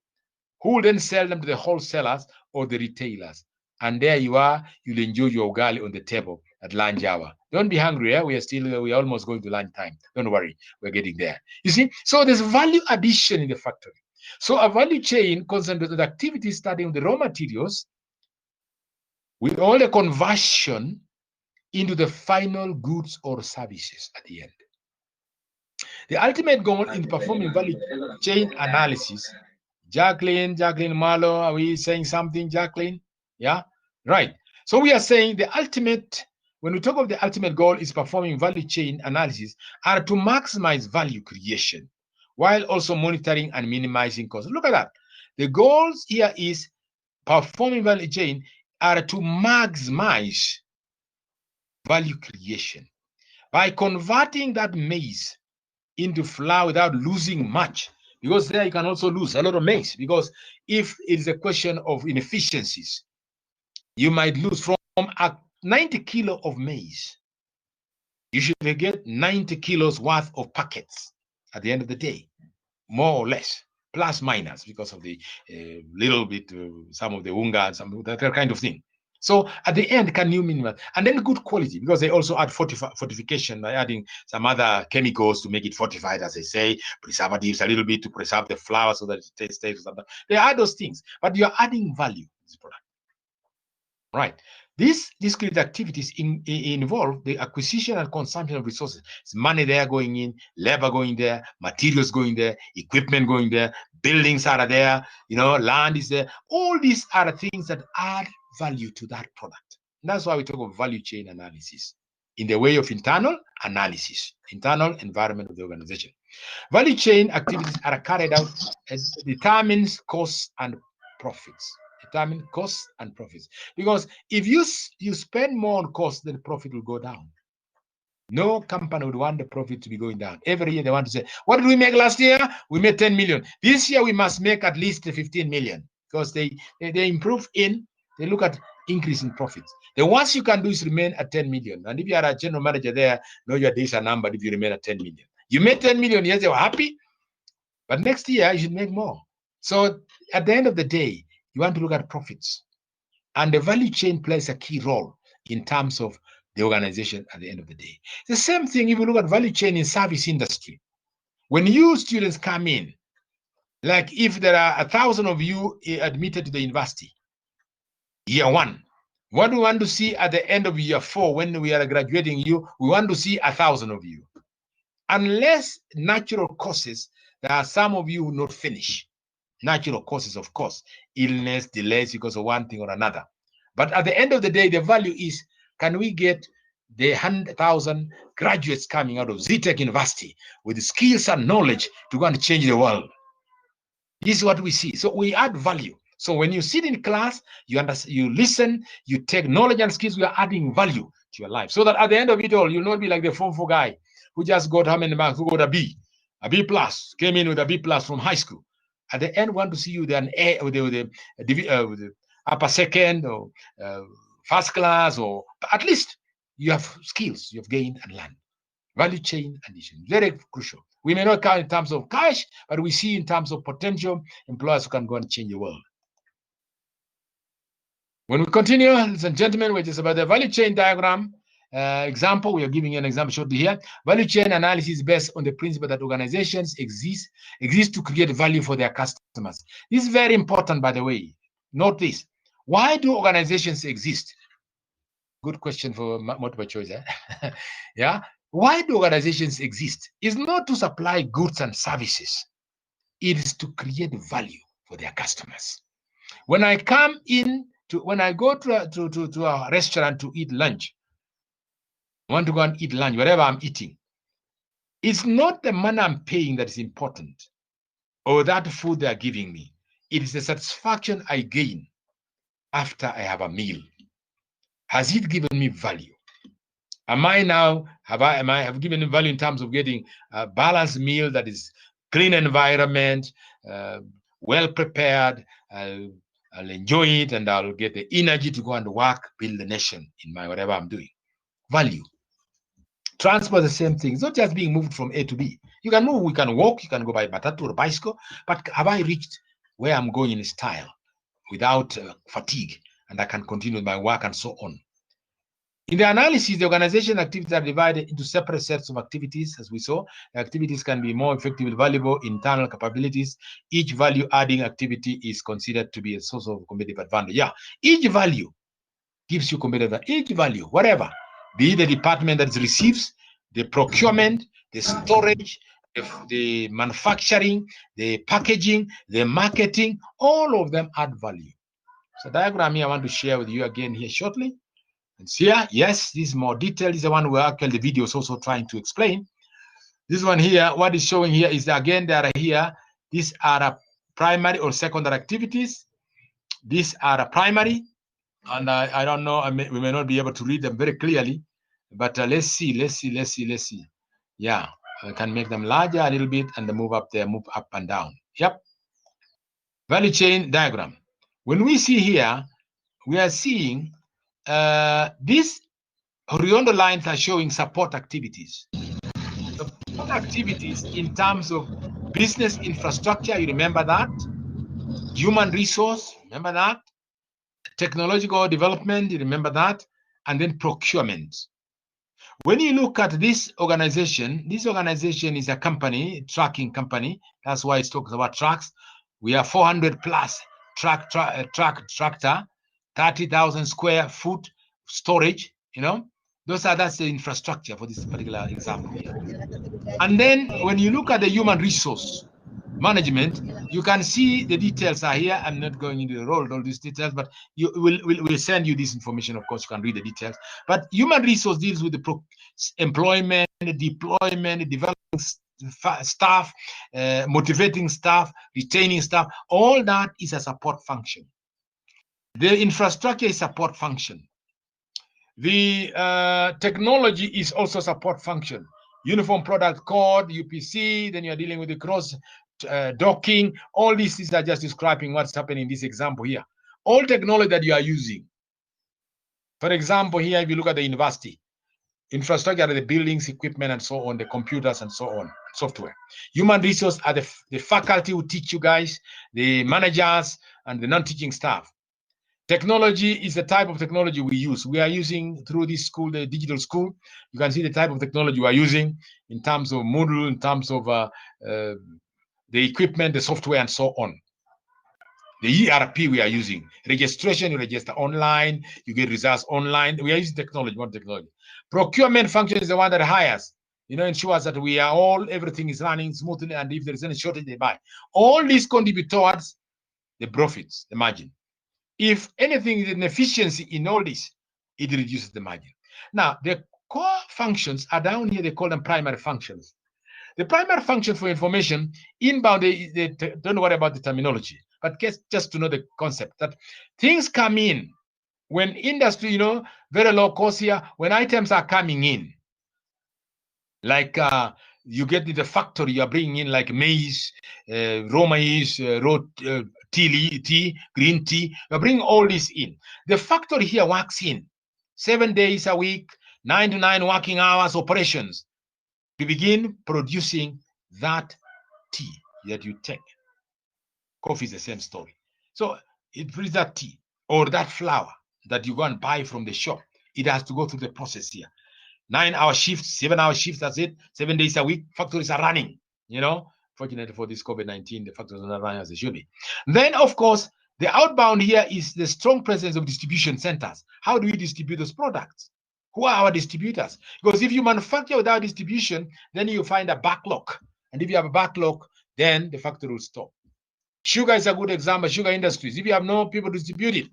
who will then sell them to the wholesalers or the retailers. And there you are, you'll enjoy your ugali on the table at lunch hour. Don't be hungry, eh? We're almost going to lunch time. Don't worry, we're getting there. You see, so there's value addition in the factory. So a value chain concentrates on activities starting with the raw materials with all the conversion into the final goods or services at the end. The ultimate goal in performing value chain analysis. Jacqueline Marlowe, are we saying something, Jacqueline? Yeah, right. So we are saying the ultimate, when we talk of the ultimate goal is performing value chain analysis, are to maximize value creation while also monitoring and minimizing costs. Look at that. The goals here is performing value chain are to maximize value creation by converting that maize into flour without losing much, because there you can also lose a lot of maize, because if it's a question of inefficiencies, you might lose from a 90 kilo of maize. You should get 90 kilos worth of packets at the end of the day, more or less, plus minus because of the little bit, some of the unga, some of that kind of thing. So at the end, can you minimize? And then good quality, because they also add fortification by adding some other chemicals to make it fortified, as they say, preservatives a little bit to preserve the flour so that it stays. They add those things, but you're adding value to this product. Right. These discrete activities involve the acquisition and consumption of resources. It's money there going in, labor going there, materials going there, equipment going there, buildings are there, land is there. All these are the things that add value to that product. And that's why we talk of value chain analysis in the way of internal analysis, internal environment of the organization. Value chain activities are carried out as determines costs and profits. Determine costs and profits. Because if you spend more on costs, then profit will go down. No company would want the profit to be going down. Every year they want to say, what did we make last year? We made 10 million. This year we must make at least 15 million, because they improve they look at increase in profits. The worst you can do is remain at 10 million. And if you are a general manager there, know your days are numbered if you remain at 10 million. You made 10 million, yes, they were happy, but next year you should make more. So at the end of the day, you want to look at profits. And the value chain plays a key role in terms of the organization at the end of the day. The same thing if you look at value chain in service industry. When you students come in, like if there are 1,000 of you admitted to the university, year one, what do we want to see at the end of year 4 when we are graduating you? We want to see 1,000 of you. Unless natural causes, there are some of you who will not finish. Natural causes, of course, illness, delays because of one thing or another. But at the end of the day, the value is, can we get the 100,000 graduates coming out of ZTech University with the skills and knowledge to go and change the world? This is what we see. So we add value. So when you sit in class, you understand, you listen, you take knowledge and skills, we are adding value to your life. So that at the end of it all, you'll not be like the Form 4 guy who just got how many marks, who got a B plus, came in with a B plus from high school. At the end, want to see you with an A, with the upper second or first class, or at least you have skills you have gained and learned. Value chain addition, very crucial. We may not count in terms of cash, but we see in terms of potential employers who can go and change the world. When we continue, ladies and gentlemen, which is about the value chain diagram example, we are giving you an example shortly here. Value chain analysis is based on the principle that organizations exist to create value for their customers. This is very important, by the way. Note this. Why do organizations exist? Good question for multiple choice. Yeah. Why do organizations exist? It's not to supply goods and services. It is to create value for their customers. When I go to a restaurant to eat lunch, I want to go and eat lunch, wherever I'm eating. It's not the money I'm paying that is important, or that food they are giving me. It is the satisfaction I gain after I have a meal. Has it given me value? Have given value in terms of getting a balanced meal that is clean environment, well prepared? I'll enjoy it, and I'll get the energy to go and work, build the nation in my whatever I'm doing. Value. Transport is the same thing. It's not just being moved from A to B. You can move, we can walk, you can go by matatu or bicycle, but have I reached where I'm going in style without fatigue, and I can continue with my work and so on? In the analysis, the organization activities are divided into separate sets of activities, as we saw. The activities can be more effectively valuable internal capabilities. Each value-adding activity is considered to be a source of competitive advantage. Yeah, each value gives you competitive advantage. Each value, whatever, be it the department that receives, the procurement, the storage, the manufacturing, the packaging, the marketing, all of them add value. So diagram here I want to share with you again here shortly. And here, yes, this is more detailed. This is the one where actually the video is also trying to explain. This one here, what is showing here is that, again, there are here, these are primary or secondary activities. These are primary, and I don't know, we may not be able to read them very clearly, but let's see. Yeah, I can make them larger a little bit and move up there, move up and down. Yep. Value chain diagram. When we see here, we are seeing these horizontal lines are showing support activities. Support activities in terms of Business infrastructure, you remember that. Human resource, remember that. Technological development, you remember that. And then procurement. When you look at this organization is a company, tracking company. That's why it talks about trucks. We are 400 plus tractor, 30,000 square foot storage, that's the infrastructure for this particular example here. And then when you look at the human resource management, you can see the details are here. I'm not going into the role, all these details, but we'll send you this information. Of course, you can read the details. But human resource deals with the employment, deployment, developing staff, motivating staff, retaining staff. All that is a support function. The infrastructure is support function. The technology is also support function. Uniform product code, UPC, then you're dealing with the cross docking. All these are just describing what's happening in this example here. All technology that you are using. For example, here, if you look at the university, infrastructure, the buildings, equipment, and so on, the computers, and so on, software. Human resource are the faculty who teach you guys, the managers, and the non-teaching staff. Technology is the type of technology we use. We are using through this school, the digital school. You can see the type of technology we are using in terms of Moodle, in terms of the equipment, the software, and so on. The ERP we are using. Registration, you register online, you get results online. We are using technology, what technology? Procurement function is the one that hires, ensures that everything is running smoothly, and if there is any shortage, they buy. All these contribute towards the profits, the margin. If anything is an efficiency in all this, it reduces the margin. Now, the core functions are down here. They call them primary functions. The primary function for information, inbound, they don't worry about the terminology, but just to know the concept that things come in when industry, very low cost here, when items are coming in, like you get in the factory, you are bringing in like maize, raw maize, tea, green tea. You're bringing all this in. The factory here works in 7 days a week, 9 to 9 working hours operations to begin producing that tea that you take. Coffee is the same story. So it brings that tea or that flour that you go and buy from the shop. It has to go through the process here. 9-hour shifts, 7-hour shifts, that's it. 7 days a week, factories are running, Fortunately for this COVID-19, the factories are not running as they should be. Then, of course, the outbound here is the strong presence of distribution centers. How do we distribute those products? Who are our distributors? Because if you manufacture without distribution, then you find a backlog. And if you have a backlog, then the factory will stop. Sugar is a good example, sugar industries. If you have no people to distribute it,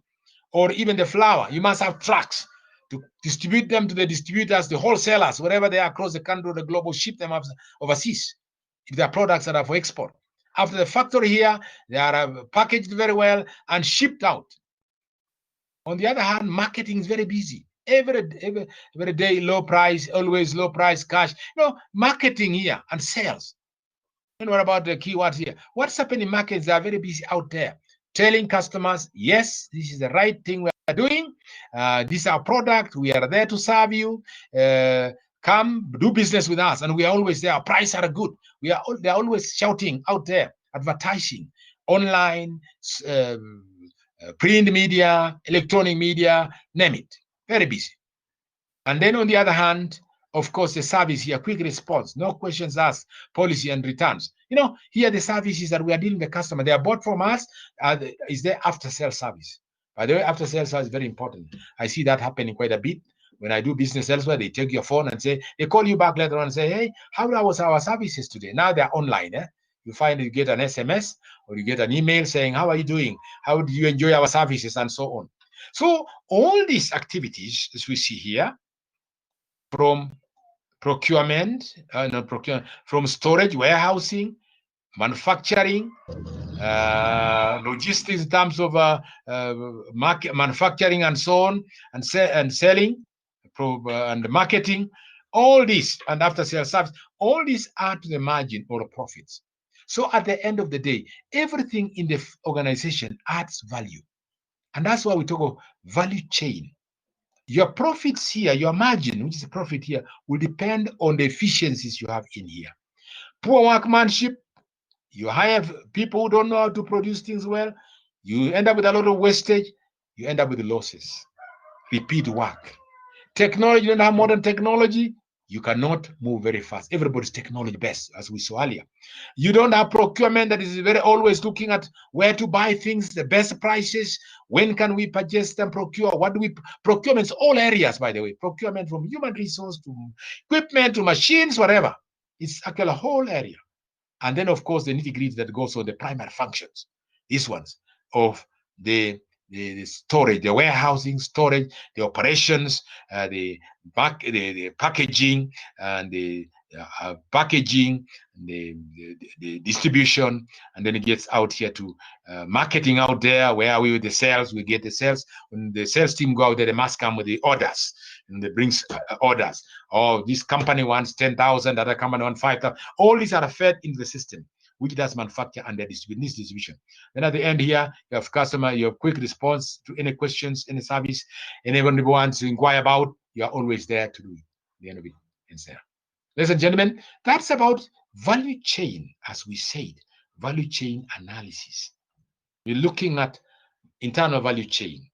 or even the flour, you must have trucks to distribute them to the distributors, the wholesalers, wherever they are across the country or the global, ship them overseas. If there are products that are for export. After the factory here, they are packaged very well and shipped out. On the other hand, marketing is very busy. Every day, low price, always low price, cash. Marketing here and sales. And what about the keywords here? What's happening in markets? They are very busy out there, telling customers, yes, this is the right thing we are doing. This is our product. We are there to serve you. Come do business with us. And we are always there. Our prices are good. They're always shouting out there, advertising, online, print media, electronic media, name it. Very busy. And then on the other hand, of course, the service here, quick response, no questions asked, policy and returns. Here the services that we are dealing with the customer, they are bought from us, is there after-sale service. By the way, after-sale service is very important. I see that happening quite a bit. When I do business elsewhere, they take your phone and say, they call you back later on and say, hey, how was our services today? Now they're online. You find you get an SMS or you get an email saying, how are you doing? How do you enjoy our services and so on. So all these activities, as we see here, from procurement, from storage, warehousing, manufacturing, logistics in terms of manufacturing and so on, and selling, and marketing, all this, and after sales service, all these add to the margin or profits. So at the end of the day, everything in the organization adds value. And that's why we talk of value chain. Your profits here, your margin, which is a profit here, will depend on the efficiencies you have in here. Poor workmanship, You hire people who don't know how to produce things well. You end up with a lot of wastage. You end up with losses. Repeat work. Technology, you don't have modern technology, you cannot move very fast. Everybody's technology best, as we saw earlier. You don't have procurement that is very always looking at where to buy things, the best prices, when can we purchase and procure, what do we, procurements, all areas, by the way, procurement from human resource to equipment to machines, whatever. It's actually a whole area. And then, of course, the nitty-gritty that goes on the primary functions, these ones of the storage, the warehousing, storage, the operations, the packaging, and the packaging, the distribution, and then it gets out here to marketing out there. Where are we with the sales? We get the sales. When the sales team go out there, they must come with the orders, and they bring orders. Oh, this company wants 10,000, other company wants 5,000. All these are fed into the system, which does manufacture and needs distribution. Then at the end here, you have customer, you have quick response to any questions, any service, anyone who wants to inquire about, you are always there to do it. The end of it ends there. Ladies and gentlemen, that's about value chain, as we said, value chain analysis. We're looking at internal value chain.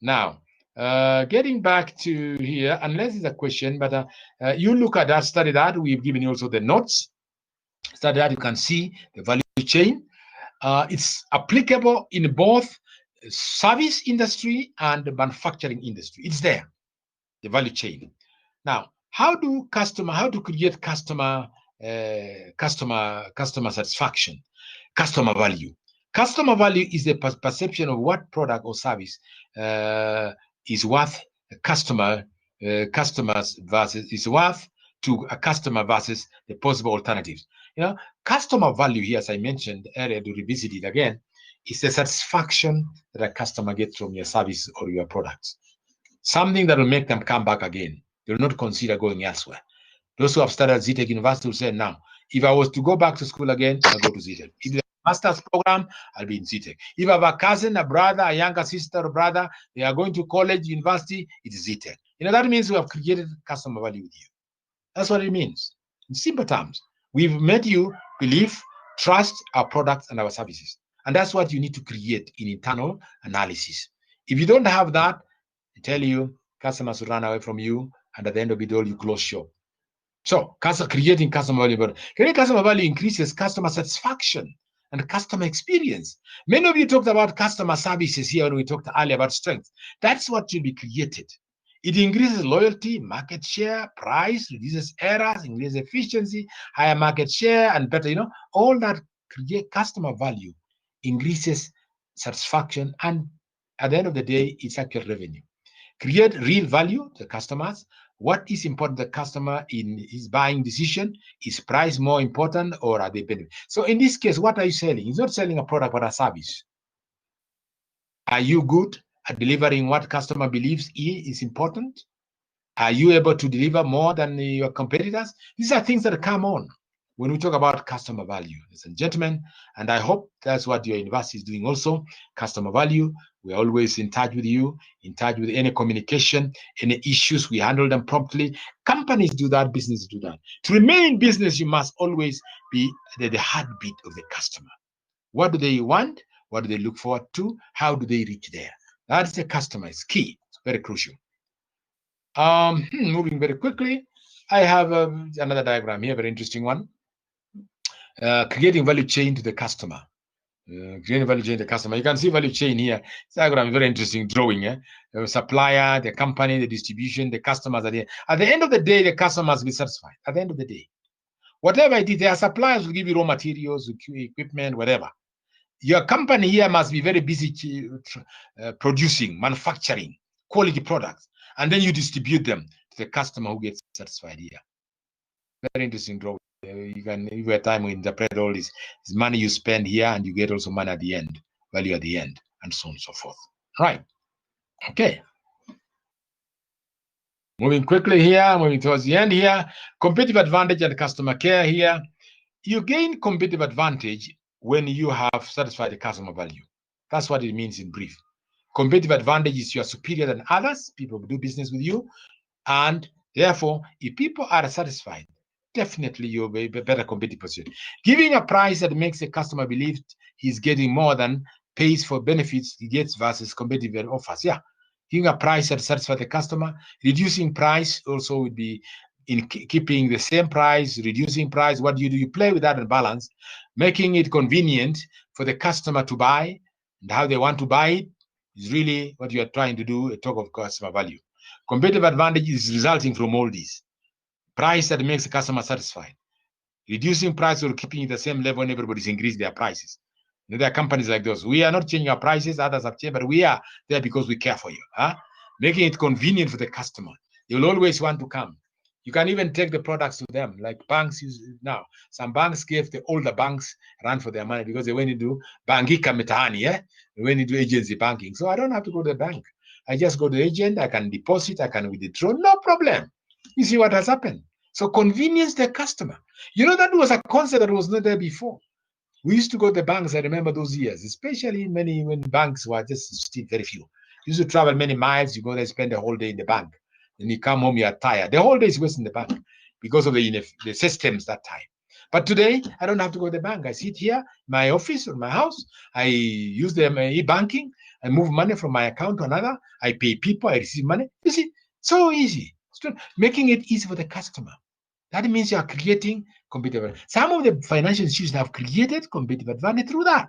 Now, getting back to here, unless it's a question, but you look at that, study that. We've given you also the notes. Study that, you can see the value chain. It's applicable in both service industry and the manufacturing industry. It's there, the value chain. Now, how to create customer satisfaction, customer value. Customer value is the perception of what product or service is worth customers versus is worth to a customer versus the possible alternatives. You know, customer value here, as I mentioned earlier, to revisit it again, is the satisfaction that a customer gets from your service or your products. Something that will make them come back again. They will not consider going elsewhere. Those who have started at ZTech University will say, now, if I was to go back to school again, I'll go to ZTech. If there's a master's program, I'll be in ZTech. If I have a cousin, a brother, a younger sister or brother, they are going to college, university, it's ZTech. You know, that means we have created customer value with you. That's what it means. In simple terms, we've made you believe, trust our products and our services. And that's what you need to create in internal analysis. If you don't have that, I tell you, customers will run away from you, and at the end of it all, you close shop. So, creating customer value. Creating customer value increases customer satisfaction and customer experience. Many of you talked about customer services here when we talked earlier about strength. That's what will be created. It increases loyalty, market share, price, reduces errors, increases efficiency, higher market share, and better, all that create customer value, increases satisfaction, and at the end of the day, it's actual revenue. Create real value to customers. What is important to the customer in his buying decision? Is price more important, or are they benefit? So in this case, what are you selling? It's not selling a product but a service. Are you good at delivering what customer believes is important? Are you able to deliver more than your competitors? These are things that come on when we talk about customer value, ladies and gentlemen, and I hope that's what your university is doing also. Customer value, we're always in touch with you, in touch with any communication, any issues, we handle them promptly. Companies do that, businesses do that. To remain in business, you must always be the heartbeat of the customer. What do they want? What do they look forward to? How do they reach there? That's the customer, is key. It's very crucial. Moving very quickly, I have another diagram here, very interesting one. Creating value chain to the customer. Creating value chain to the customer. You can see value chain here. This diagram is very interesting drawing. The supplier, the company, the distribution, the customers are there. At the end of the day, the customer must be satisfied. At the end of the day, whatever it is, their suppliers will give you raw materials, equipment, whatever. Your company here must be very busy producing, manufacturing quality products, and then you distribute them to the customer who gets satisfied here. Very interesting drawing. You can, if you have time, we interpret all this. It's money you spend here, and you get also money at the end, value at the end, and so on and so forth. Right. Okay. Moving quickly here, moving towards the end here. Competitive advantage and customer care here. You gain competitive advantage when you have satisfied the customer value. That's what it means in brief. Competitive advantage is you are superior than others. People do business with you. And therefore, if people are satisfied, definitely you'll be a better competitive position. Giving a price that makes the customer believe he's getting more than pays for benefits he gets versus competitive offers. Yeah, giving a price that satisfies the customer. Reducing price also would be in keeping the same price, reducing price. What do? You play with that and balance, making it convenient for the customer to buy and how they want to buy it is really what you are trying to do, a talk of customer value. Competitive advantage is resulting from all these. Price that makes the customer satisfied. Reducing price or keeping it the same level when everybody's increased their prices. You know, there are companies like those. We are not changing our prices, others have changed, but we are there because we care for you. Making it convenient for the customer. You'll always want to come. You can even take the products to them, like banks use now. Some banks gave the older banks run for their money because they went into bangika metani, they went into agency banking. So I don't have to go to the bank. I just go to the agent, I can deposit, I can withdraw, no problem. You see what has happened? So convenience the customer. You know, that was a concept that was not there before. We used to go to the banks, I remember those years, especially when banks were just still very few. You used to travel many miles, you go there, spend the whole day in the bank. Then you come home, you are tired. The whole day is wasted in the bank because of the systems that time. But today, I don't have to go to the bank. I sit here, my office or my house. I use the e-banking. I move money from my account to another. I pay people. I receive money. You see, so easy. Making it easy for the customer. That means you are creating competitive advantage. Some of the financial institutions have created competitive advantage through that.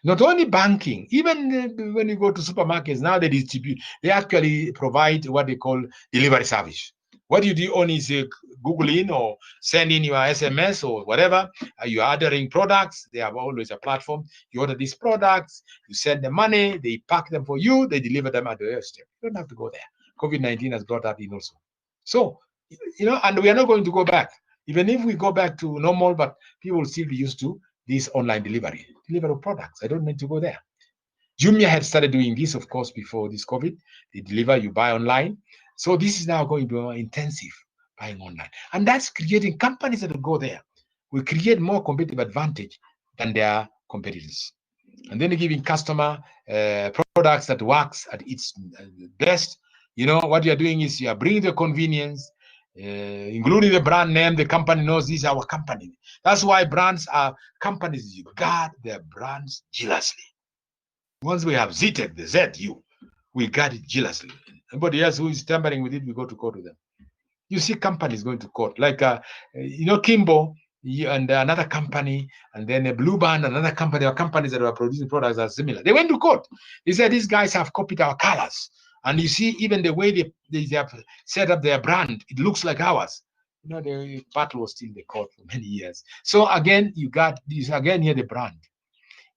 Not only banking, even when you go to supermarkets, now they distribute, they actually provide what they call delivery service. What you do only is Google in or send in your SMS or whatever. You are ordering products. They have always a platform. You order these products, you send the money, they pack them for you, they deliver them at the doorstep. You don't have to go there. COVID-19 has brought that in also. So, you know, and we are not going to go back. Even if we go back to normal, but people will still be used to this online delivery of products. I don't need to go there. Jumia had started doing this, of course, before this COVID. They deliver, you buy online. So this is now going to be more intensive buying online. And that's creating companies that will go there, will create more competitive advantage than their competitors. And then giving customer products that works at its best. You know, what you're doing is you are bringing the convenience, including the brand name. The company knows this is our company. That's why brands are companies. You guard their brands jealously. Once we have ZTEC, the ZU, we guard it jealously. Anybody else who is tampering with it, we go to court with them. You see companies going to court, like you know, Kimbo and another company, and then a Blue Band, another company, or companies that were producing products that are similar. They went to court. They said these guys have copied our colors. And you see, even the way they have set up their brand, it looks like ours. You know, the battle was still in the court for many years. So again, you got this again here, the brand.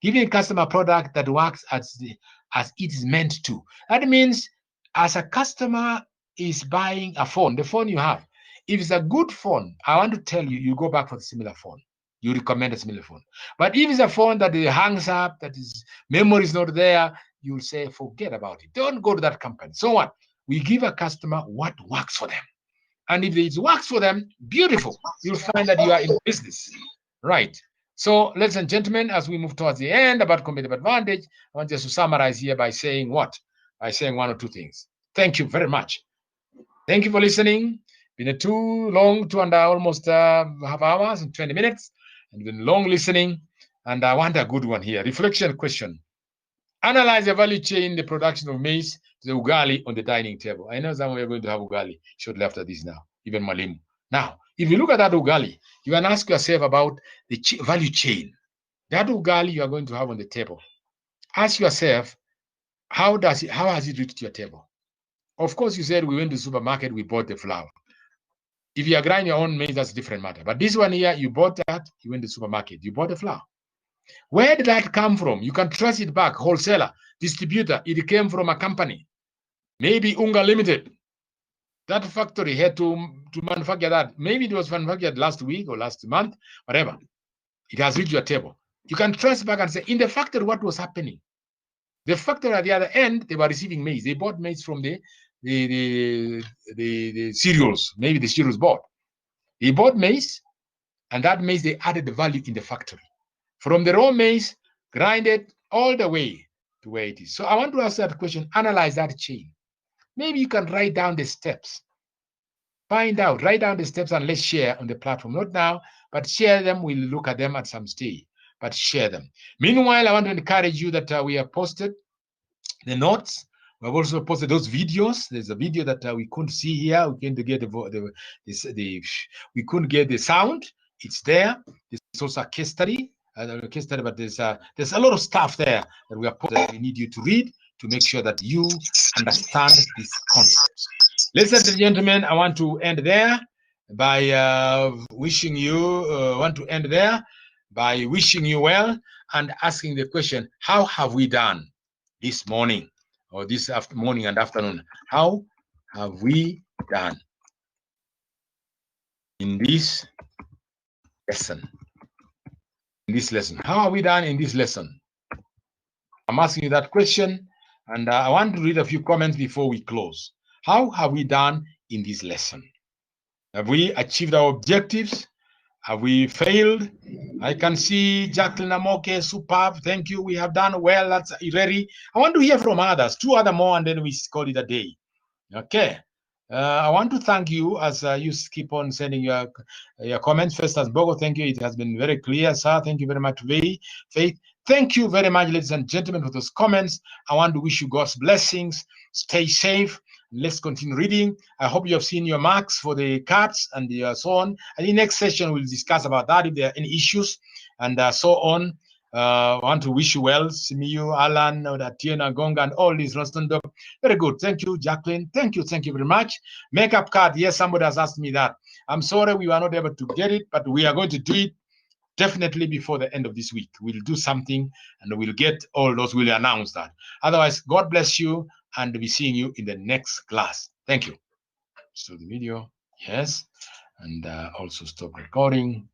Giving a customer a product that works as it is meant to. That means as a customer is buying a phone, the phone you have, if it's a good phone, I want to tell you, you go back for the similar phone. You recommend a similar phone. But if it's a phone that it hangs up, that is memory is not there, you'll say, forget about it. Don't go to that company. So what? We give a customer what works for them. And if it works for them, beautiful. You'll find that you are in business. Right. So, ladies and gentlemen, as we move towards the end about competitive advantage, I want just to summarize here by saying what? By saying one or two things. Thank you very much. Thank you for listening. Been a too long, almost half hours and 20 minutes, and been long listening. And I want a good one here. Reflection question. Analyze the value chain, the production of maize to the ugali on the dining table. I know some of you are going to have ugali shortly after this now, even Malimu. Now, if you look at that ugali, you can ask yourself about the value chain. That ugali you are going to have on the table. Ask yourself, how has it reached your table? Of course, you said we went to the supermarket, we bought the flour. If you are grinding your own maize, that's a different matter. But this one here, you bought that, you went to the supermarket, you bought the flour. Where did that come from? You can trace it back, wholesaler, distributor. It came from a company, maybe Unga Limited. That factory had to manufacture that. Maybe it was manufactured last week or last month, whatever. It has reached your table. You can trace back and say, in the factory, what was happening? The factory at the other end, they were receiving maize. They bought maize from the cereals, maybe the cereals bought. They bought maize, and that maize, they added the value in the factory. From the raw maize, grind it all the way to where it is. So I want to ask that question, analyze that chain. Maybe you can write down the steps. Find out, write down the steps and let's share on the platform. Not now, but share them. We'll look at them at some stage, but share them. Meanwhile, I want to encourage you that we have posted the notes. We've also posted those videos. There's a video that we couldn't see here. We couldn't get we couldn't get the sound. It's there. There's also a case study. But there's a lot of stuff there that we have posted that we need you to read to make sure that you understand these concepts. Ladies and gentlemen, I want to end there by wishing you well and asking the question, how have we done this morning or this morning and afternoon? How have we done in this lesson? How are we done in this lesson? I'm asking you that question, and I want to read a few comments before we close. How have we done in this lesson? Have we achieved our objectives? Have we failed? I can see Jacqueline Amoke, superb. Thank you. We have done well. That's Ireri. I want to hear from others, 2 other more, and then we call it a day. Okay. I want to thank you as you keep on sending your comments. First, as Bogo, thank you. It has been very clear, sir. Thank you very much, Faith. Thank you very much, ladies and gentlemen, for those comments. I want to wish you God's blessings. Stay safe. Let's continue reading. I hope you have seen your marks for the cards and so on. And in the next session, we'll discuss about that if there are any issues and so on. I want to wish you well. Simiyu, Alan, Atiena, Gonga, and all these Rostondop. Very good. Thank you, Jacqueline. Thank you very much. Makeup card. Yes, somebody has asked me that. I'm sorry we were not able to get it, but we are going to do it definitely before the end of this week. We'll do something and we'll get all those. We'll announce that. Otherwise, God bless you, and we'll be seeing you in the next class. Thank you. So the video, yes, and also stop recording.